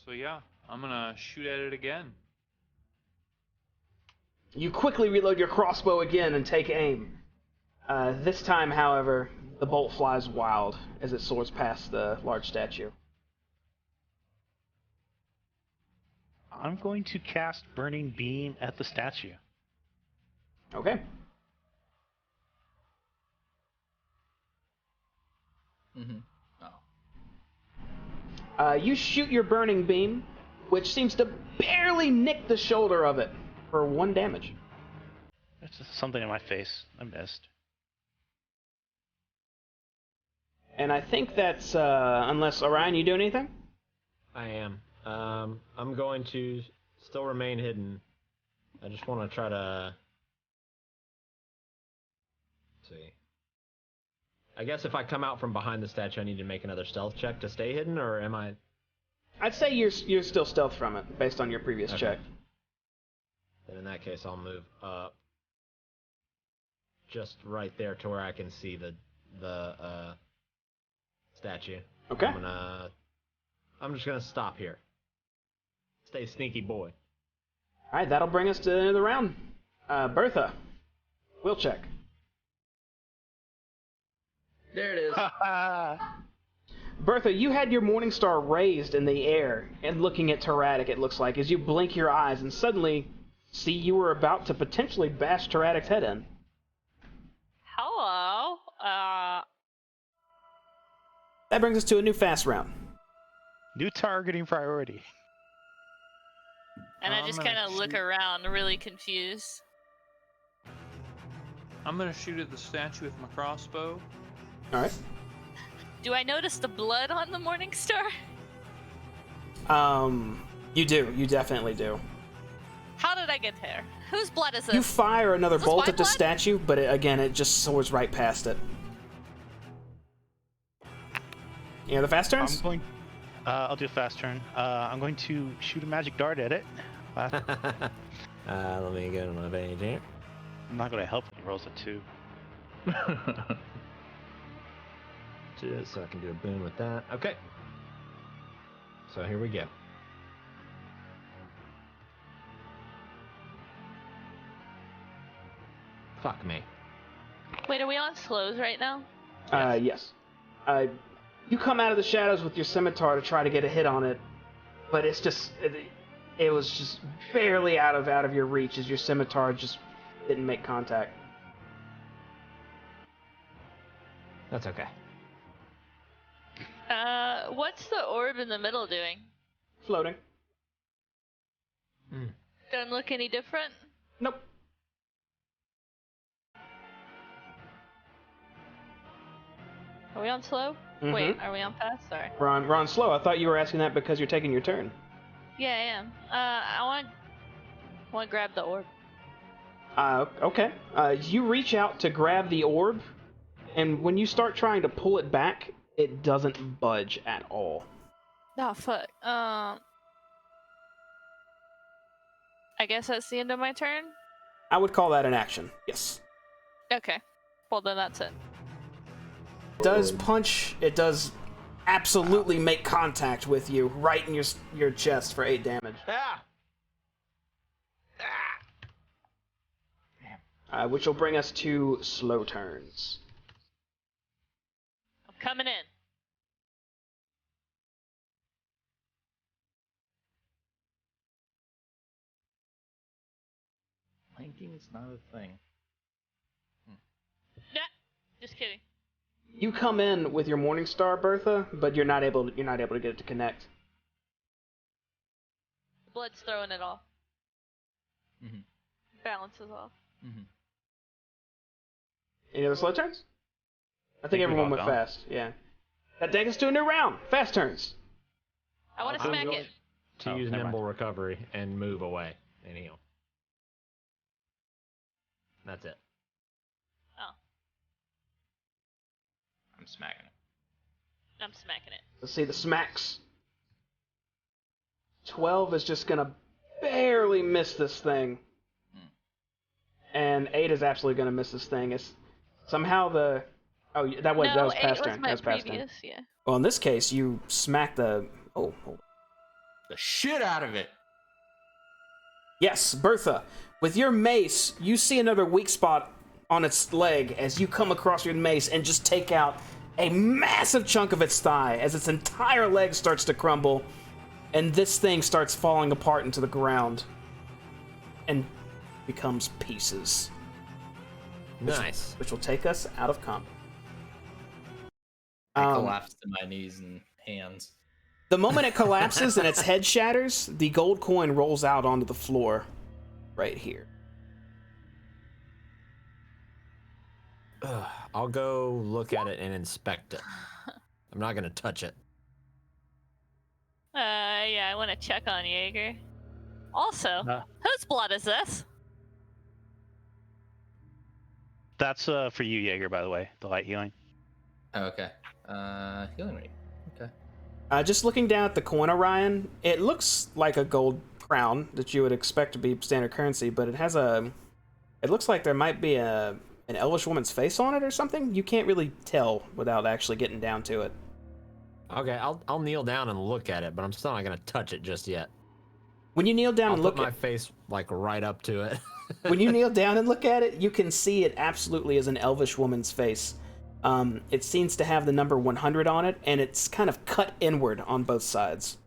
So yeah, I'm gonna shoot at it again. You quickly reload your crossbow again and take aim. This time, however, the bolt flies wild as it soars past the large statue. I'm going to cast Burning Beam at the statue. Okay. Mm-hmm. Oh. You shoot your burning beam, which seems to barely nick the shoulder of it for 1 damage. It's just something in my face. I missed. And I think that's, unless, Orion, you do anything? I am. I'm going to still remain hidden. I just want to try to... see. I guess if I come out from behind the statue, I need to make another stealth check to stay hidden, or am I... I'd say you're still stealth from it, based on your previous check. Then in that case, I'll move up. Just right there to where I can see the statue. Okay. I'm just gonna stop here. Stay sneaky boy. Alright, that'll bring us to the end of the round. Bertha, will check. There it is. Bertha, you had your morning star raised in the air and looking at Tyraddic, it looks like, as you blink your eyes and suddenly see you were about to potentially bash Tyraddic's head in. Hello. That brings us to a new fast round. New targeting priority. And I I'm just gonna kind of look shoot- around, really confused. I'm gonna shoot at the statue with my crossbow. Alright. Do I notice the blood on the Morning Star? You do. You definitely do. How did I get there? Whose blood is this? You fire another Is this bolt my at the blood? statue, but it just soars right past it. You know the fast turns? I'm going. I'll do a fast turn. I'm going to shoot a magic dart at it. Let me go to my page here. I'm not going to help when he rolls a 2. Just so I can do a boon with that. Okay. So here we go. Fuck me. Wait, are we on slows right now? Yes. You come out of the shadows with your scimitar to try to get a hit on it, but it's just it was just barely out of your reach as your scimitar just didn't make contact. That's okay. What's the orb in the middle doing? Floating. Doesn't look any different? Nope. Are we on slow? Mhm. Wait, are we on fast? Sorry. We're on slow. I thought you were asking that because you're taking your turn. Yeah, I am. I want to grab the orb. Okay. You reach out to grab the orb, and when you start trying to pull it back, it doesn't budge at all. Oh, fuck. I guess that's the end of my turn? I would call that an action. Yes. Okay. Well, then that's it. It does punch. It does absolutely make contact with you right in your chest for 8 damage. Which will bring us to slow turns. I'm coming in. Linking's not a thing. Nah, just kidding. You come in with your morning star, Bertha, but you're not able to get it to connect. The blood's throwing it off. Mm-hmm. balances off. Any other slow turns? I think we've everyone all went gone. fast. Yeah. That takes us to a new round. Fast turns. I want to I'm smack going it. to Oh, use never nimble recovery and move away and heal. That's it. Oh, I'm smacking it. I'm smacking it. Let's see the smacks. 12 is just gonna barely miss this thing. And 8 is absolutely gonna miss this thing. It's somehow the that was no, past 8 was turn. my That was past turn. previous, yeah. Well, in this case, you smack the hold on. The shit out of it. Yes, Bertha. With your mace, you see another weak spot on its leg as you come across your mace and just take out a massive chunk of its thigh as its entire leg starts to crumble, and this thing starts falling apart into the ground and becomes pieces, Nice. which will take us out of combat. I collapse to my knees and hands. The moment it collapses and its head shatters, the gold coin rolls out onto the floor right here. I'll go look at it and inspect it. I'm not gonna touch it. Yeah, I want to check on Jaeger. Also, Uh. whose blood is this? That's for you, Jaeger, by the way. The light healing. Oh, okay. Healing rate. Okay. Just looking down at the coin, Orion, it looks like a gold crown that you would expect to be standard currency, but it has a... It looks like there might be an elvish woman's face on it or something. You can't really tell without actually getting down to it. Okay, I'll kneel down and look at it, but I'm still not gonna touch it just yet. When you kneel down I'll and put look my at face like right up to it. when you kneel down and look at it, you can see it absolutely is an elvish woman's face. It seems to have the number 100 on it, and it's kind of cut inward on both sides.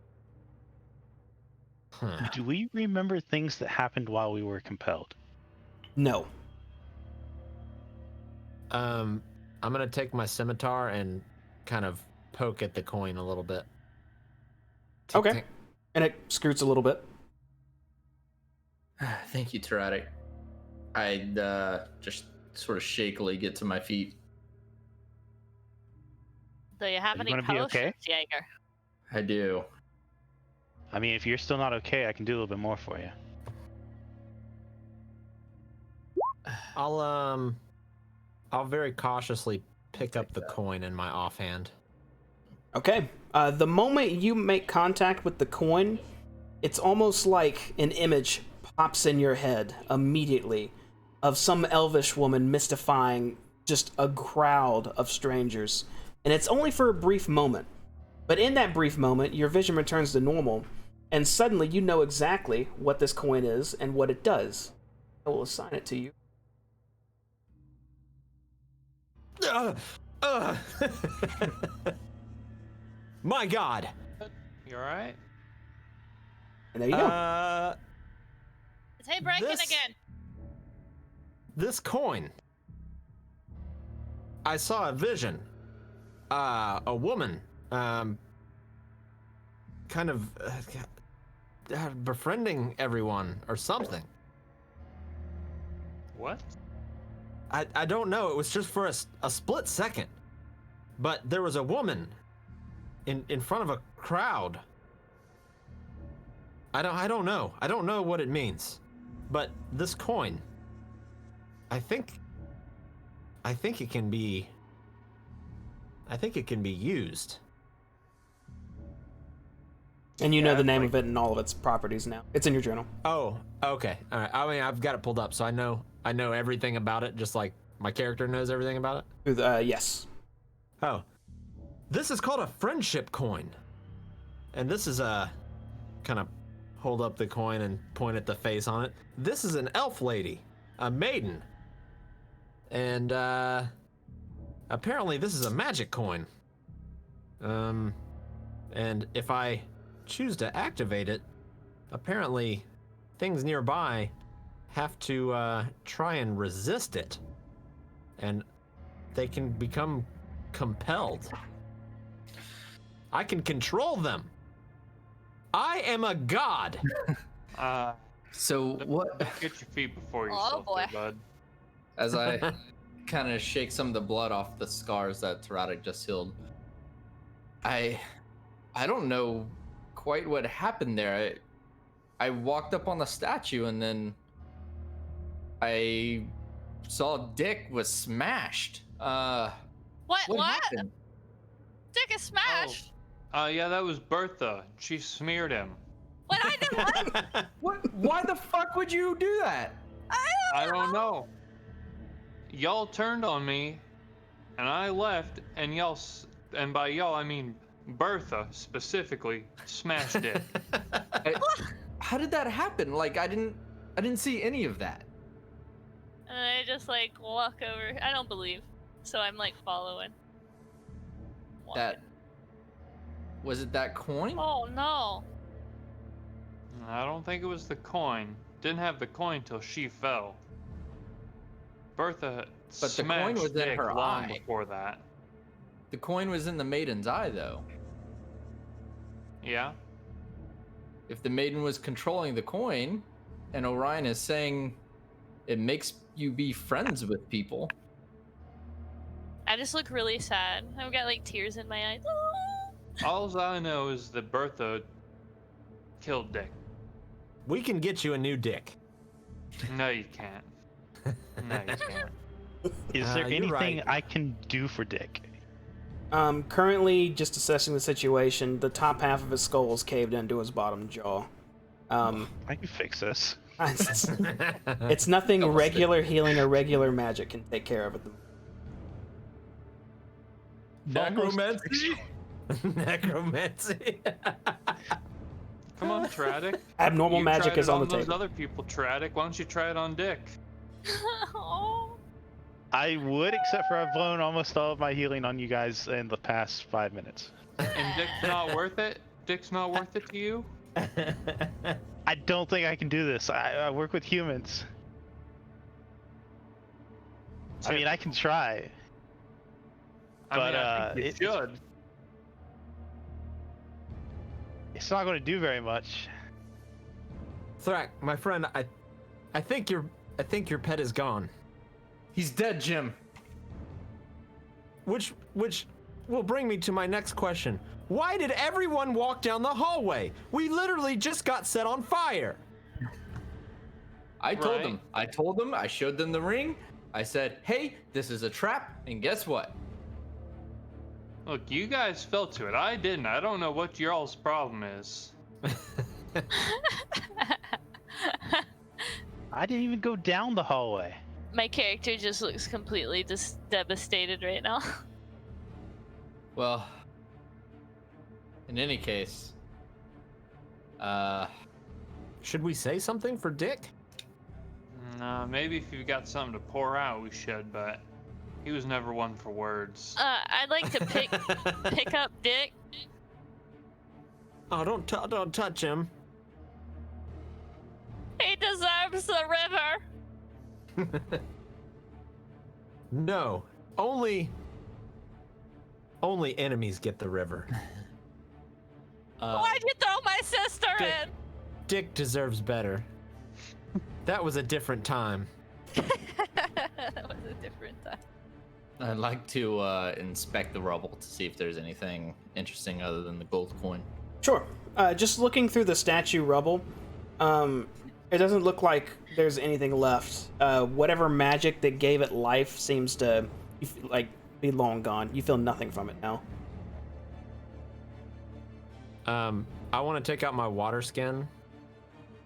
Huh. Do we remember things that happened while we were compelled? No. I'm gonna take my scimitar and kind of poke at the coin a little bit. Okay. And it scoots a little bit. Thank you, Tyrannic. I'd just sort of shakily get to my feet. Do you have Are you any gonna be potions, okay? Jaeger? I do. I mean, if you're still not okay, I can do a little bit more for you. I'll very cautiously pick up the coin in my offhand. Okay. The moment you make contact with the coin, it's almost like an image pops in your head immediately of some elvish woman mystifying just a crowd of strangers. And it's only for a brief moment. But in that brief moment, your vision returns to normal, and suddenly you know exactly what this coin is and what it does. I will assign it to you. My God. You alright? And there you go. Is he breaking This- again? This coin. I saw a vision. A woman. Kind of befriending everyone or something. What? I don't know. It was just for a split second. But there was a woman in front of a crowd. I don't know. I don't know what it means. But this coin, I think it can be used. And you know Yeah, the name like- of it and all of its properties now. It's in your journal. Oh, okay. All right. I mean, I've got it pulled up, so I know everything about it, just like my character knows everything about it. Yes. Oh. This is called a friendship coin. And this is a kind of hold up the coin and point at the face on it. This is an elf lady, a maiden. And apparently this is a magic coin. And if I choose to activate it, apparently things nearby have to try and resist it. And they can become compelled. I can control them. I am a god. So what? Get your feet before Oh, yourself, boy. there, bud. As I kind of shake some of the blood off the scars that Taratic just healed, I don't know quite what happened there. I walked up on the statue and then I saw Dick was smashed. What happened? Dick is smashed. Yeah, that was Bertha. She smeared him. What I did what? What? Why the fuck would you do that? I don't know. Y'all turned on me, and I left, and and by y'all I mean Bertha specifically, smashed it. How did that happen? Like I didn't see any of that. And I just like walk over. I don't believe, so I'm like following. Walking. That was it. That coin? Oh no. I don't think it was the coin. Didn't have the coin till she fell. Bertha But the coin smashed was in Dick her long eye. before that. The coin was in the maiden's eye, though. Yeah. If the maiden was controlling the coin, and Orion is saying it makes you be friends with people. I just look really sad. I've got like tears in my eyes. All I know is that Bertha killed Dick. We can get you a new dick. No, you can't. No, you can't. Is there You're anything right. I can do for Dick? Currently, just assessing the situation, the top half of his skull is caved into his bottom jaw. I can fix this. It's nothing regular healing or regular magic can take care of it. Necromancy? Necromancy. Come on, Tradic. Abnormal You magic tried is it on the those table. other people, Tradic. Why don't you try it on Dick? Oh. I would, except for I've blown almost all of my healing on you guys in the past 5 minutes. And Dick's not worth it? Dick's not worth it to you? I don't think I can do this. I work with humans. I mean, I can try. I think you should. It's not going to do very much. Thrak, my friend, I think your pet is gone. He's dead, Jim. Which will bring me to my next question. Why did everyone walk down the hallway? We literally just got set on fire. I told Right. them. I showed them the ring. I said, hey, this is a trap. And guess what? Look, you guys fell to it. I didn't. I don't know what your all's problem is. I didn't even go down the hallway. My character just looks completely just devastated right now. Well, in any case, Should we say something for Dick? Maybe if you've got something to pour out, we should, but he was never one for words. I'd like to pick up Dick. Oh, don't touch him. He deserves the river. No, only enemies get the river. Why'd you throw my sister Dick. in? Dick deserves better. That was a different time. That was a different time. I'd like to inspect the rubble to see if there's anything interesting other than the gold coin. Sure. Just looking through the statue rubble, it doesn't look like there's anything left. Whatever magic that gave it life seems to be long gone. You feel nothing from it now. I want to take out my water skin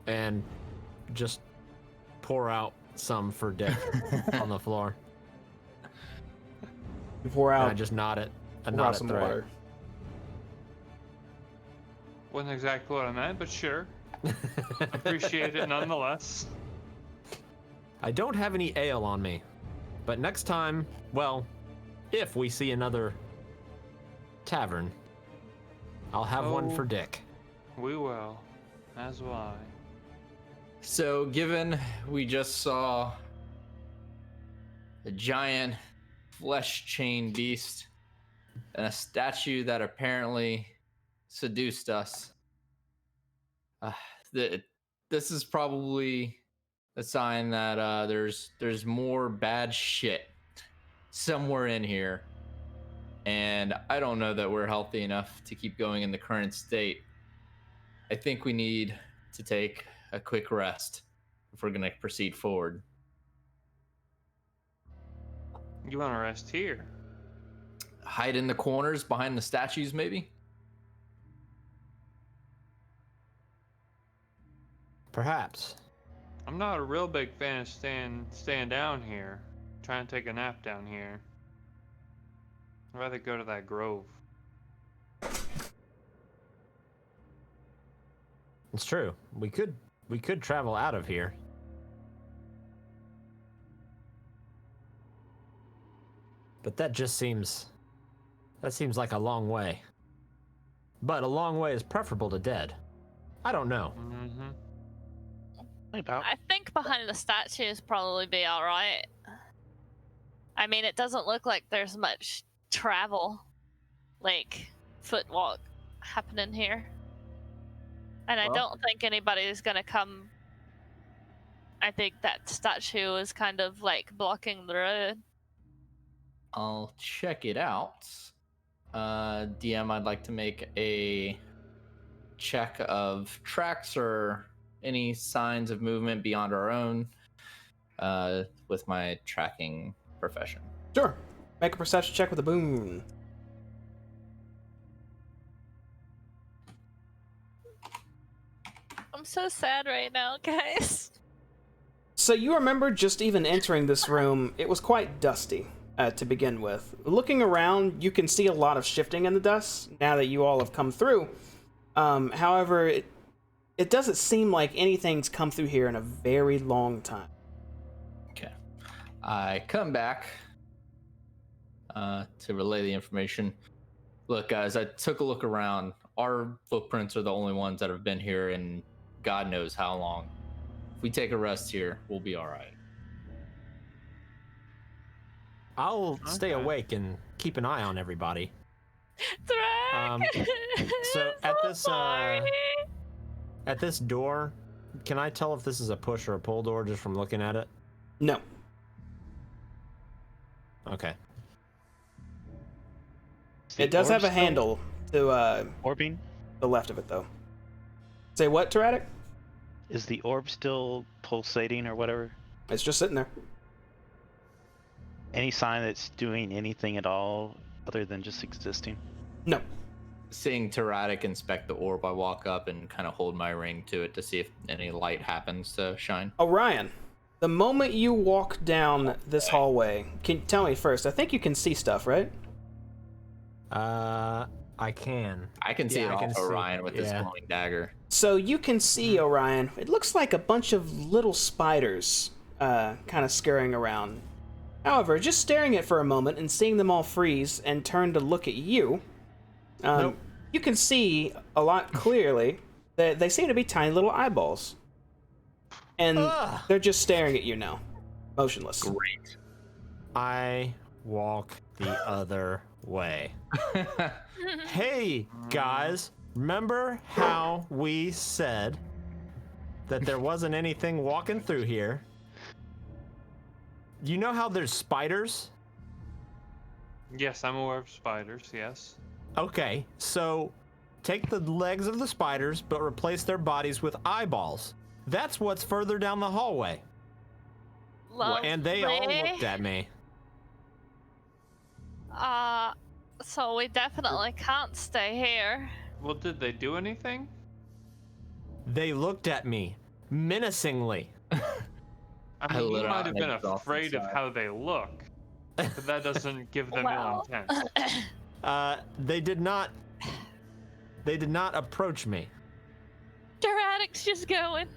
and just pour out some for Dick on the floor. You pour And out, I just nod it. I pour nod out at some Thrak. water. Wasn't exactly what I meant, but sure. Appreciate it nonetheless. I don't have any ale on me, but next time, well, if we see another tavern, I'll have one Oh. for Dick. We will. As will I. So, given we just saw a giant flesh chain beast and a statue that apparently seduced us, this is probably a sign that there's more bad shit somewhere in here, and I don't know that we're healthy enough to keep going in the current state. I think we need to take a quick rest if we're gonna proceed forward. You want to rest here? Hide in the corners behind the statues, maybe? Perhaps. I'm not a real big fan of staying down here, trying to take a nap down here. I'd rather go to that grove. It's true. We could travel out of here. But that seems like a long way. But a long way is preferable to dead. I don't know. Mm-hmm. I think behind the statues probably be all right. I mean, it doesn't look like there's much travel, like footwalk, happening here. And I don't think anybody's gonna come. I think that statue is kind of like blocking the road. I'll check it out. DM, I'd like to make a check of tracks or any signs of movement beyond our own with my tracking profession. Sure. Make a perception check with a boon. I'm so sad right now, guys. So you remember just even entering this room, it was quite dusty to begin with. Looking around, you can see a lot of shifting in the dust now that you all have come through. However, it doesn't seem like anything's come through here in a very long time. Okay. I come back to relay the information. Look, guys, I took a look around. Our footprints are the only ones that have been here in God knows how long. If we take a rest here, we'll be all right. I'll stay awake and keep an eye on everybody. Thrak! So at So this sorry. at this door, can I tell if this is a push or a pull door just from looking at it? No. Okay. It does have a handle to Orbing? the left of it, though. Say what, Tyrannic? Is the orb still pulsating or whatever? It's just sitting there. Any sign that it's doing anything at all other than just existing? No. Seeing Tyrannic inspect the orb, I walk up and kind of hold my ring to it to see if any light happens to shine. Orion, the moment you walk down this hallway, can you tell me first? I think you can see stuff, right? I can. I can see Yeah, it I all, can see- Orion, with this yeah. glowing dagger. So you can see, Orion, it looks like a bunch of little spiders kind of scurrying around. However, just staring at it for a moment and seeing them all freeze and turn to look at you, Nope. you can see a lot clearly that they seem to be tiny little eyeballs. And Ugh. they're just staring at you now, motionless. Great. I walk the other way. Hey, guys, remember how we said that there wasn't anything walking through here? You know how there's spiders? Yes, I'm aware of spiders, yes. Okay, so take the legs of the spiders, but replace their bodies with eyeballs. That's what's further down the hallway. And they all looked at me. So we definitely can't stay here. Well, did they do anything? They looked at me menacingly. I mean, you might have been afraid of how they look, but that doesn't give them ill intent. They did not approach me. Tyrannic's just going.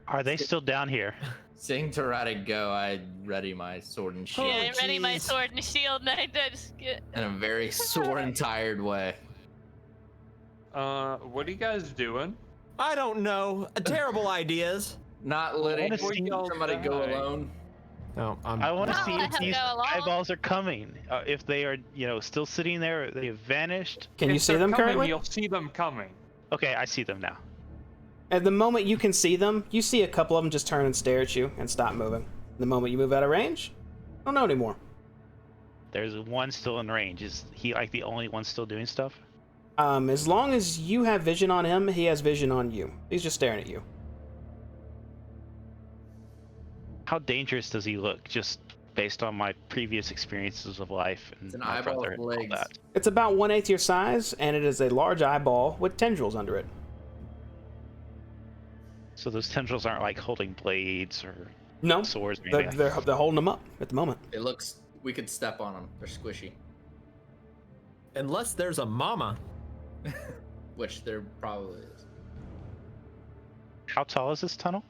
Are they still down here? Seeing Tyrannic go, I ready my sword and shield Yeah, I'm ready my jeez. sword and shield, and I just get... in a very sore and tired way. What are you guys doing? I don't know. Terrible ideas. Not letting wanna see somebody go die. alone. No, I want to No, see I if have to these go along. eyeballs are coming. If they are, still sitting there, or they have vanished. Can you If see they're them coming, currently? You'll see them coming. Okay, I see them now. At the moment you can see them, you see a couple of them just turn and stare at you and stop moving. The moment you move out of range, I don't know anymore. There's one still in range. Is he like the only one still doing stuff? As long as you have vision on him, he has vision on you. He's just staring at you. How dangerous does he look, just based on my previous experiences of life and It's an my eyeball brother with and all legs. that? It's about 1/8 your size, and it is a large eyeball with tendrils under it. So those tendrils aren't like holding blades or No, swords or they're, anything. they're holding them up at the moment. It looks. We could step on them. They're squishy, Unless there's a mama. which there probably is. How tall is this tunnel?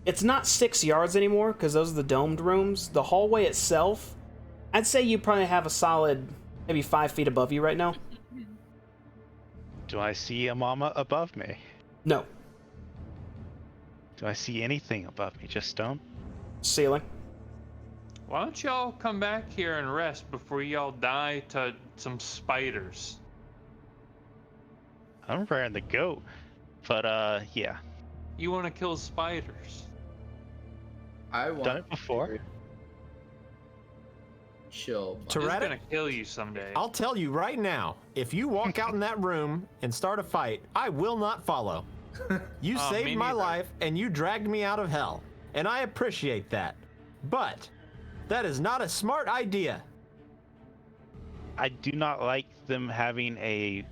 It's not 6 yards anymore because those are the domed rooms. The hallway itself, I'd say you probably have a solid maybe 5 feet above you right now. Do I see a mama above me? No. Do I see anything above me? Just stone? Ceiling. Why don't y'all come back here and rest before y'all die to some spiders? I'm raring to go. But yeah. You want to kill spiders? I want Done it before. to chill. It's Tyrannic? gonna kill you someday. I'll tell you right now, if you walk out in that room and start a fight, I will not follow. You Me saved my neither. life and you dragged me out of hell, and I appreciate that. But that is not a smart idea. I do not like them having a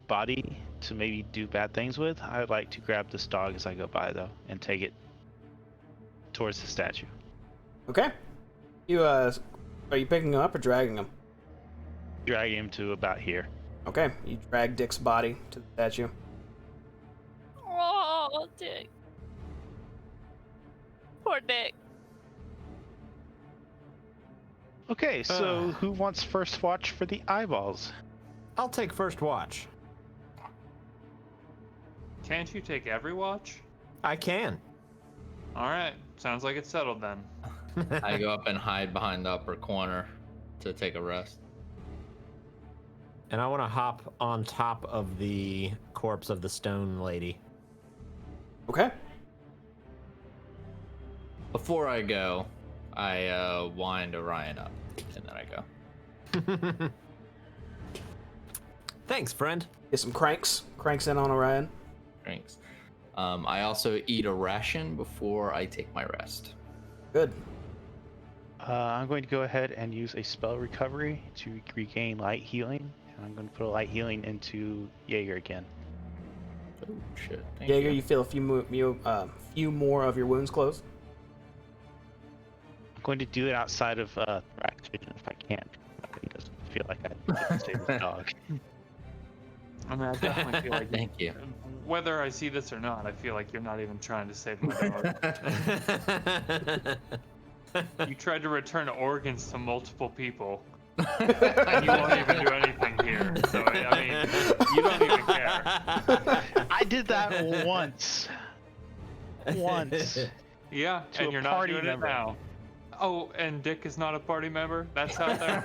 body to maybe do bad things with. I'd like to grab this dog as I go by, though, and take it towards the statue. Okay. You are you picking him up or dragging him? Drag him to about here. Okay. You drag Dick's body to the statue. Oh, Dick. Poor Dick. Okay, so who wants first watch for the eyeballs? I'll take first watch. Can't you take every watch? I can. All right, sounds like it's settled then. I go up and hide behind the upper corner to take a rest. And I want to hop on top of the corpse of the stone lady. Okay. Before I go, I wind Orion up, and then I go. Thanks, friend. Get some cranks. Cranks in on Orion. Drinks. I also eat a ration before I take my rest. Good. I'm going to go ahead and use a spell recovery to regain light healing. And I'm going to put a light healing into Jaeger again. Oh shit! Thank Jaeger, you feel a few more of your wounds closed. I'm going to do it outside of Thrax's vision if I can. He doesn't feel like I can save his dog. I mean, I definitely feel like Thank you. whether I see this or not, I feel like you're not even trying to save my dog. You tried to return organs to multiple people, and you won't even do anything here. So I mean, you don't even care. I did that once. Once. Yeah, To and a you're not party doing member. it now. Oh, and Dick is not a party member? That's out there?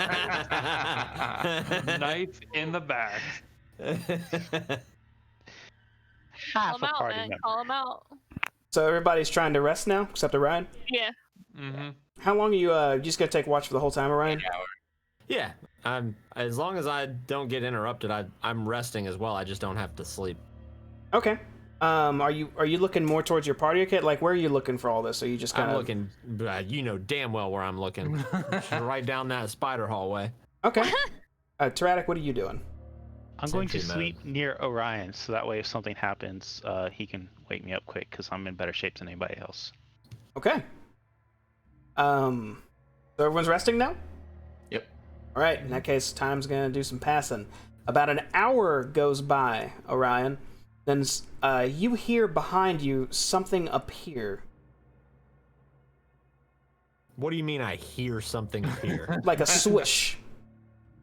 Knife in the back. Half Call him a out, party man. member. Call him out. So everybody's trying to rest now, except Orion. Yeah. Mm-hmm. How long are you just gonna take watch for the whole time, Orion? Yeah, I'm. As long as I don't get interrupted, I'm resting as well. I just don't have to sleep. Okay. Are you looking more towards your party kit? Like, where are you looking for all this? Are you just kind I'm of looking. You know damn well where I'm looking. Just right down that spider hallway. Okay. Tyrannic, what are you doing? I'm going to Sentry mode. sleep near Orion, so that way if something happens, he can wake me up quick, because I'm in better shape than anybody else. Okay. So everyone's resting now? Yep. All right. In that case, time's gonna do some passing. About an hour goes by, Orion. Then you hear behind you something appear, What do you mean? I hear something appear? like a swish,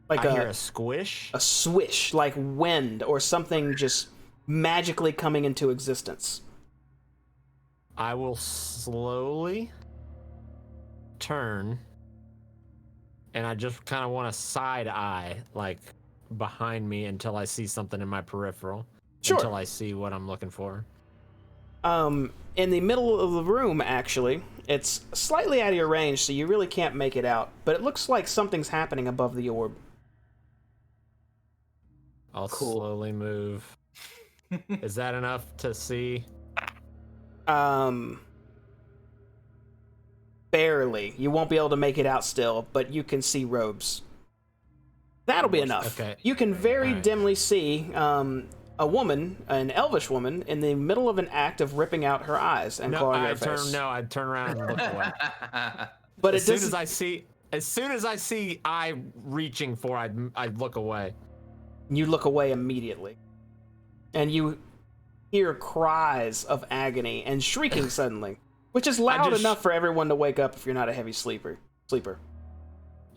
like I hear a squish. a swish, like wind or something just magically coming into existence. I will slowly turn, and I just kind of want to side eye, like behind me until I see something in my peripheral. Sure. Until I see what I'm looking for. In the middle of the room, actually, it's slightly out of your range, so you really can't make it out. But it looks like something's happening above the orb. I'll slowly move. Is that enough to see? Barely. You won't be able to make it out still, but you can see robes. That'll be enough. Okay. You can very dimly see a woman, an elvish woman, in the middle of an act of ripping out her eyes and clawing her face. I'd turn around and look away. But as soon as I see eye reaching for, I'd look away. You look away immediately, and you hear cries of agony and shrieking suddenly, which is loud enough for everyone to wake up if you're not a heavy sleeper.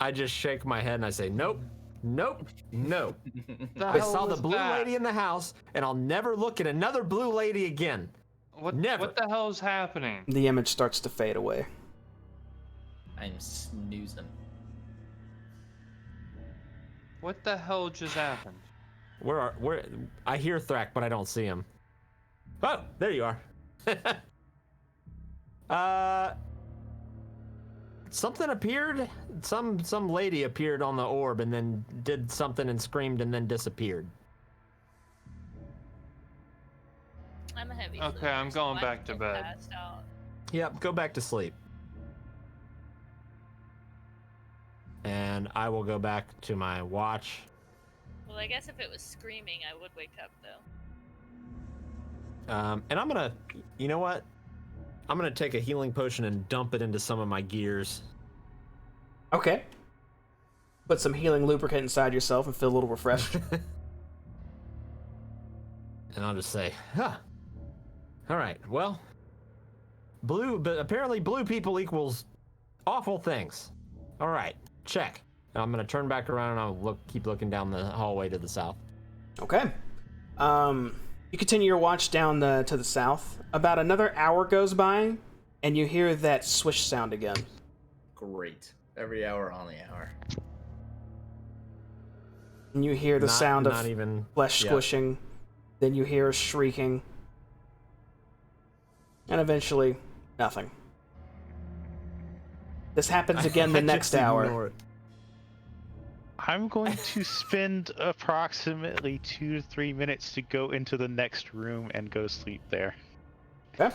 I just shake my head and I say, nope. I hell saw the was blue that? lady in the house, and I'll never look at another blue lady again. Never. What the hell is happening? The image starts to fade away. I'm snoozing. What the hell just happened? Where I hear Thrak, but I don't see him. Oh, there you are. Something appeared. Some lady appeared on the orb and then did something and screamed and then disappeared. I'm a heavy Okay, sleeper, I'm so going I back to get bed. passed out. Yep, go back to sleep. And I will go back to my watch. Well, I guess if it was screaming, I would wake up, though. And I'm gonna, you know what? I'm gonna take a healing potion and dump it into some of my gears. Okay. Put some healing lubricant inside yourself and feel a little refreshed. And I'll just say, all right, well, but apparently blue people equals awful things. All right, check. And I'm gonna turn back around and I'll keep looking down the hallway to the south. Okay. You continue your watch down to the south. About another hour goes by, and you hear that swish sound again. Great. Every hour on the hour. And you hear the sound of flesh yeah. squishing. Then you hear shrieking. And eventually, nothing. This happens again the next hour. I'm going to spend approximately 2 to 3 minutes to go into the next room and go sleep there. Okay.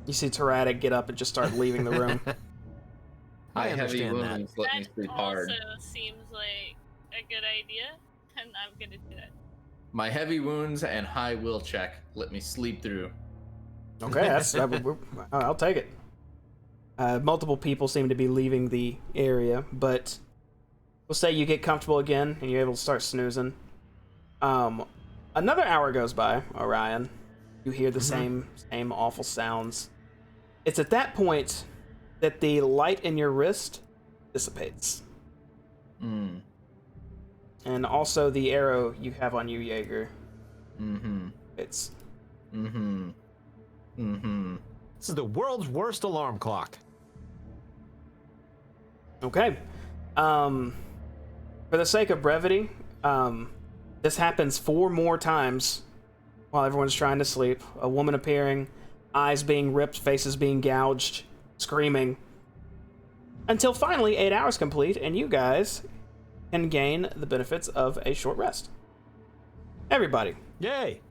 You see Tyrannic get up and just start leaving the room. My I heavy understand that. wounds let me sleep hard. also seems like a good idea, and I'm gonna do it. My heavy wounds and high will check let me sleep through. Okay, I'll take it. Multiple people seem to be leaving the area, but we'll say you get comfortable again and you're able to start snoozing. Another hour goes by, Orion. You hear the same awful sounds. It's at that point that the light in your wrist dissipates. Mm. And also the arrow you have on you, Jaeger. Mm-hmm. It's... Mm-hmm. Mm-hmm. This is the world's worst alarm clock. Okay. For the sake of brevity, this happens 4 more times while everyone's trying to sleep. A woman appearing, eyes being ripped, faces being gouged, screaming. Until finally 8 hours complete, and you guys can gain the benefits of a short rest. Everybody. Yay!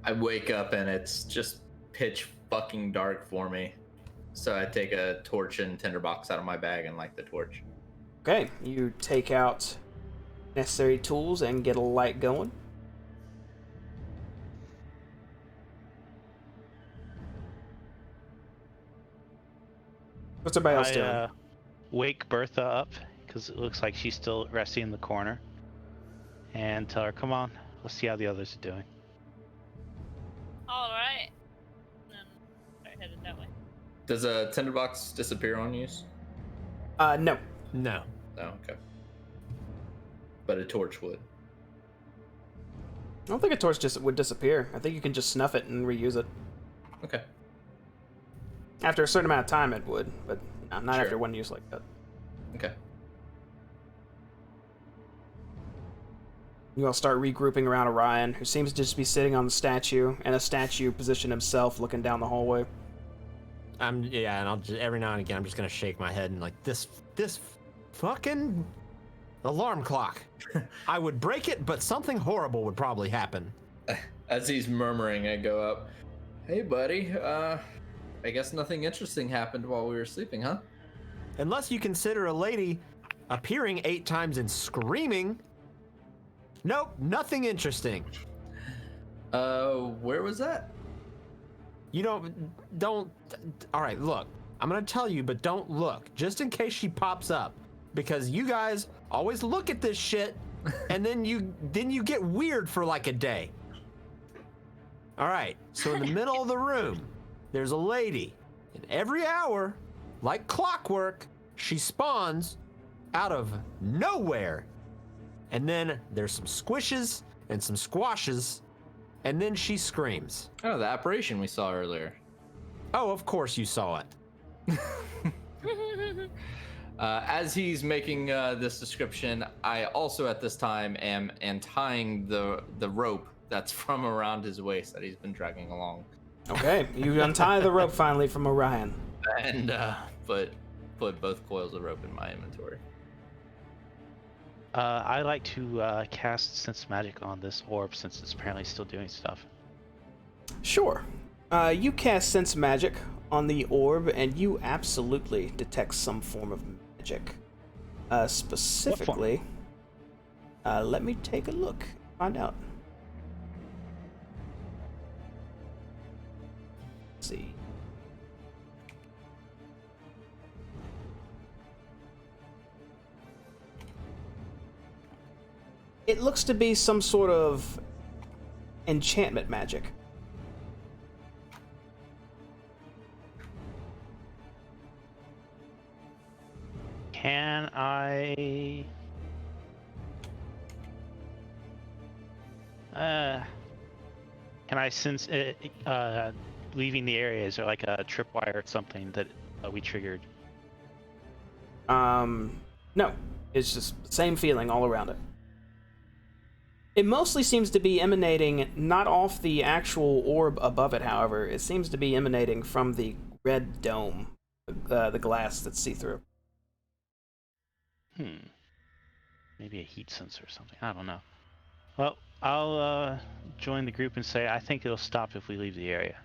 I wake up and it's just pitch fucking dark for me. So I take a torch and tinderbox out of my bag and light the torch. Okay, you take out necessary tools and get a light going. What's everybody else doing? I wake Bertha up because it looks like she's still resting in the corner, and tell her, "Come on, let's see how the others are doing." All right. Then start headed that way. Does a tinderbox disappear on use? No. No. Oh, okay. But a torch would. I don't think a torch would disappear. I think you can just snuff it and reuse it. Okay. After a certain amount of time, it would, but not Sure. after one use like that. Okay. You all start regrouping around Orion, who seems to just be sitting on the statue, in a statue position himself, looking down the hallway. And I'll just, every now and again I'm just gonna shake my head and like this fucking alarm clock. I would break it, but something horrible would probably happen. As he's murmuring, I go up. Hey, buddy. I guess nothing interesting happened while we were sleeping, huh? Unless you consider a lady appearing 8 times and screaming. Nope, nothing interesting. Where was that? You don't. All right, look. I'm gonna tell you, but don't look, just in case she pops up, because you guys always look at this shit, and then you get weird for like a day. All right. So in the middle of the room, there's a lady, and every hour, like clockwork, she spawns out of nowhere, and then there's some squishes and some squashes, and then she screams. Oh, the apparition we saw earlier. Oh, of course you saw it. As he's making this description, I also at this time am untying the rope that's from around his waist that he's been dragging along. Okay, you untie the rope finally from Orion. And put both coils of rope in my inventory. I like to cast Sense Magic on this orb since it's apparently still doing stuff. Sure. You cast Sense Magic on the orb, and you absolutely detect some form of magic. Specifically, let me take a look, find out. Let's see. It looks to be some sort of enchantment magic. Can I... Can I sense it, leaving the area? Is there like a tripwire or something that we triggered? No. It's just the same feeling all around it. It mostly seems to be emanating not off the actual orb above it, however. It seems to be emanating from the red dome, the glass that's see-through. Maybe a heat sensor or something. I don't know. Well, I'll join the group and say I think it'll stop if we leave the area.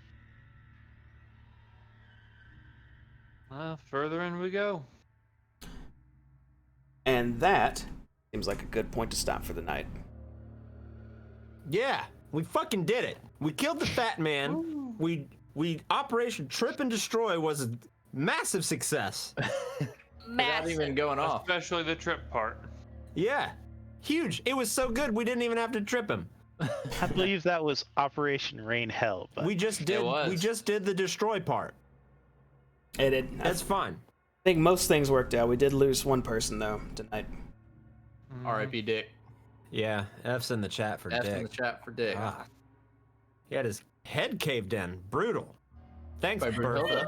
Further in we go. And that seems like a good point to stop for the night. Yeah, we fucking did it. We killed the fat man. We Operation Trip and Destroy was a massive success. Without even going off. Especially the trip part. Yeah, huge. It was so good we didn't even have to trip him. I believe that was Operation Rain Hell. But We just did the destroy part. It did. That's fine. I think most things worked out. We did lose one person though tonight. R.I.P. Dick. Yeah, F's in the chat for F Dick. in the chat for Dick. Ah. He had his head caved in. Brutal. Thanks, By Bertha. Bertilda.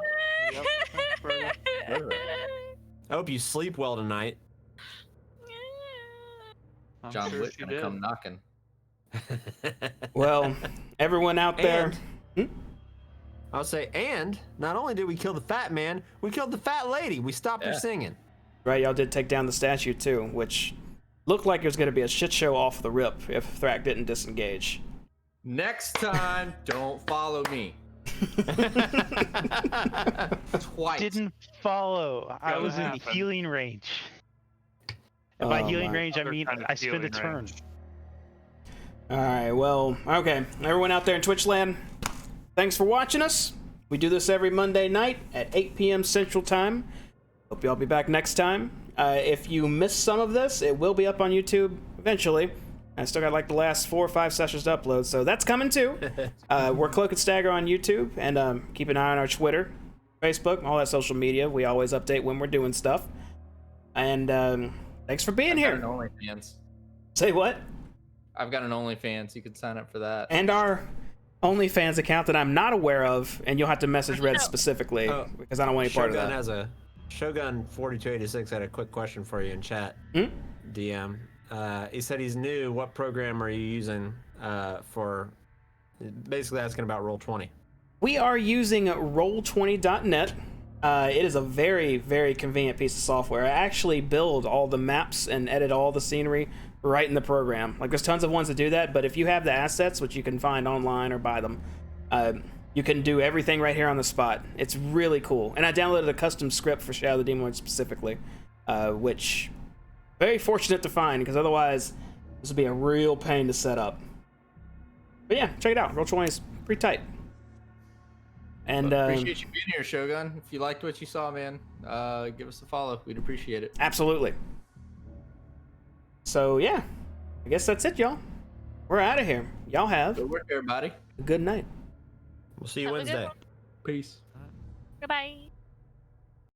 Yep. Thanks, Berta. I hope you sleep well tonight. I'm John sure Wick she gonna did. come knocking. Well, everyone out there. I'll say, and not only did we kill the fat man, we killed the fat lady. We stopped her Yeah. singing. Right, y'all did take down the statue too, which looked like it was going to be a shit show off the rip if Thrak didn't disengage. Next time, don't follow me. Twice. didn't follow. I Gotta was in happen. healing range. And by Oh, healing my. range, I Other mean kind of I spent a healing turn. range. Alright, well, okay. Everyone out there in Twitch land, thanks for watching us. We do this every Monday night at 8 p.m. Central Time. Hope y'all be back next time. If you missed some of this, it will be up on YouTube eventually. I still got like the last 4 or 5 sessions to upload, so that's coming too. We're Cloak and Stagger on YouTube, and keep an eye on our Twitter, Facebook, all that social media. We always update when we're doing stuff. And thanks for being I've got an here. OnlyFans. Say what? I've got an OnlyFans. You could sign up for that. And our OnlyFans account that I'm not aware of, and you'll have to message Red specifically Oh, because I don't want any part of Shogun that. has a Shogun 4286 had a quick question for you in chat. DM. He said he's new. What program are you using for? Basically asking about Roll20. We are using Roll20.net. It is a very, very convenient piece of software. I actually build all the maps and edit all the scenery right in the program. Like, there's tons of ones that do that, but if you have the assets, which you can find online or buy them, you can do everything right here on the spot. It's really cool. And I downloaded a custom script for Shadow of the Demon Lord specifically, which very fortunate to find, because otherwise this would be a real pain to set up. But yeah, check it out. Roll20 is pretty tight. And appreciate you being here, Shogun. If you liked what you saw, man, give us a follow. We'd appreciate it. Absolutely. So yeah, I guess that's it, y'all. We're out of here. Y'all have Good work, everybody. a good night. We'll see you Have a good Wednesday. one. Peace. Goodbye.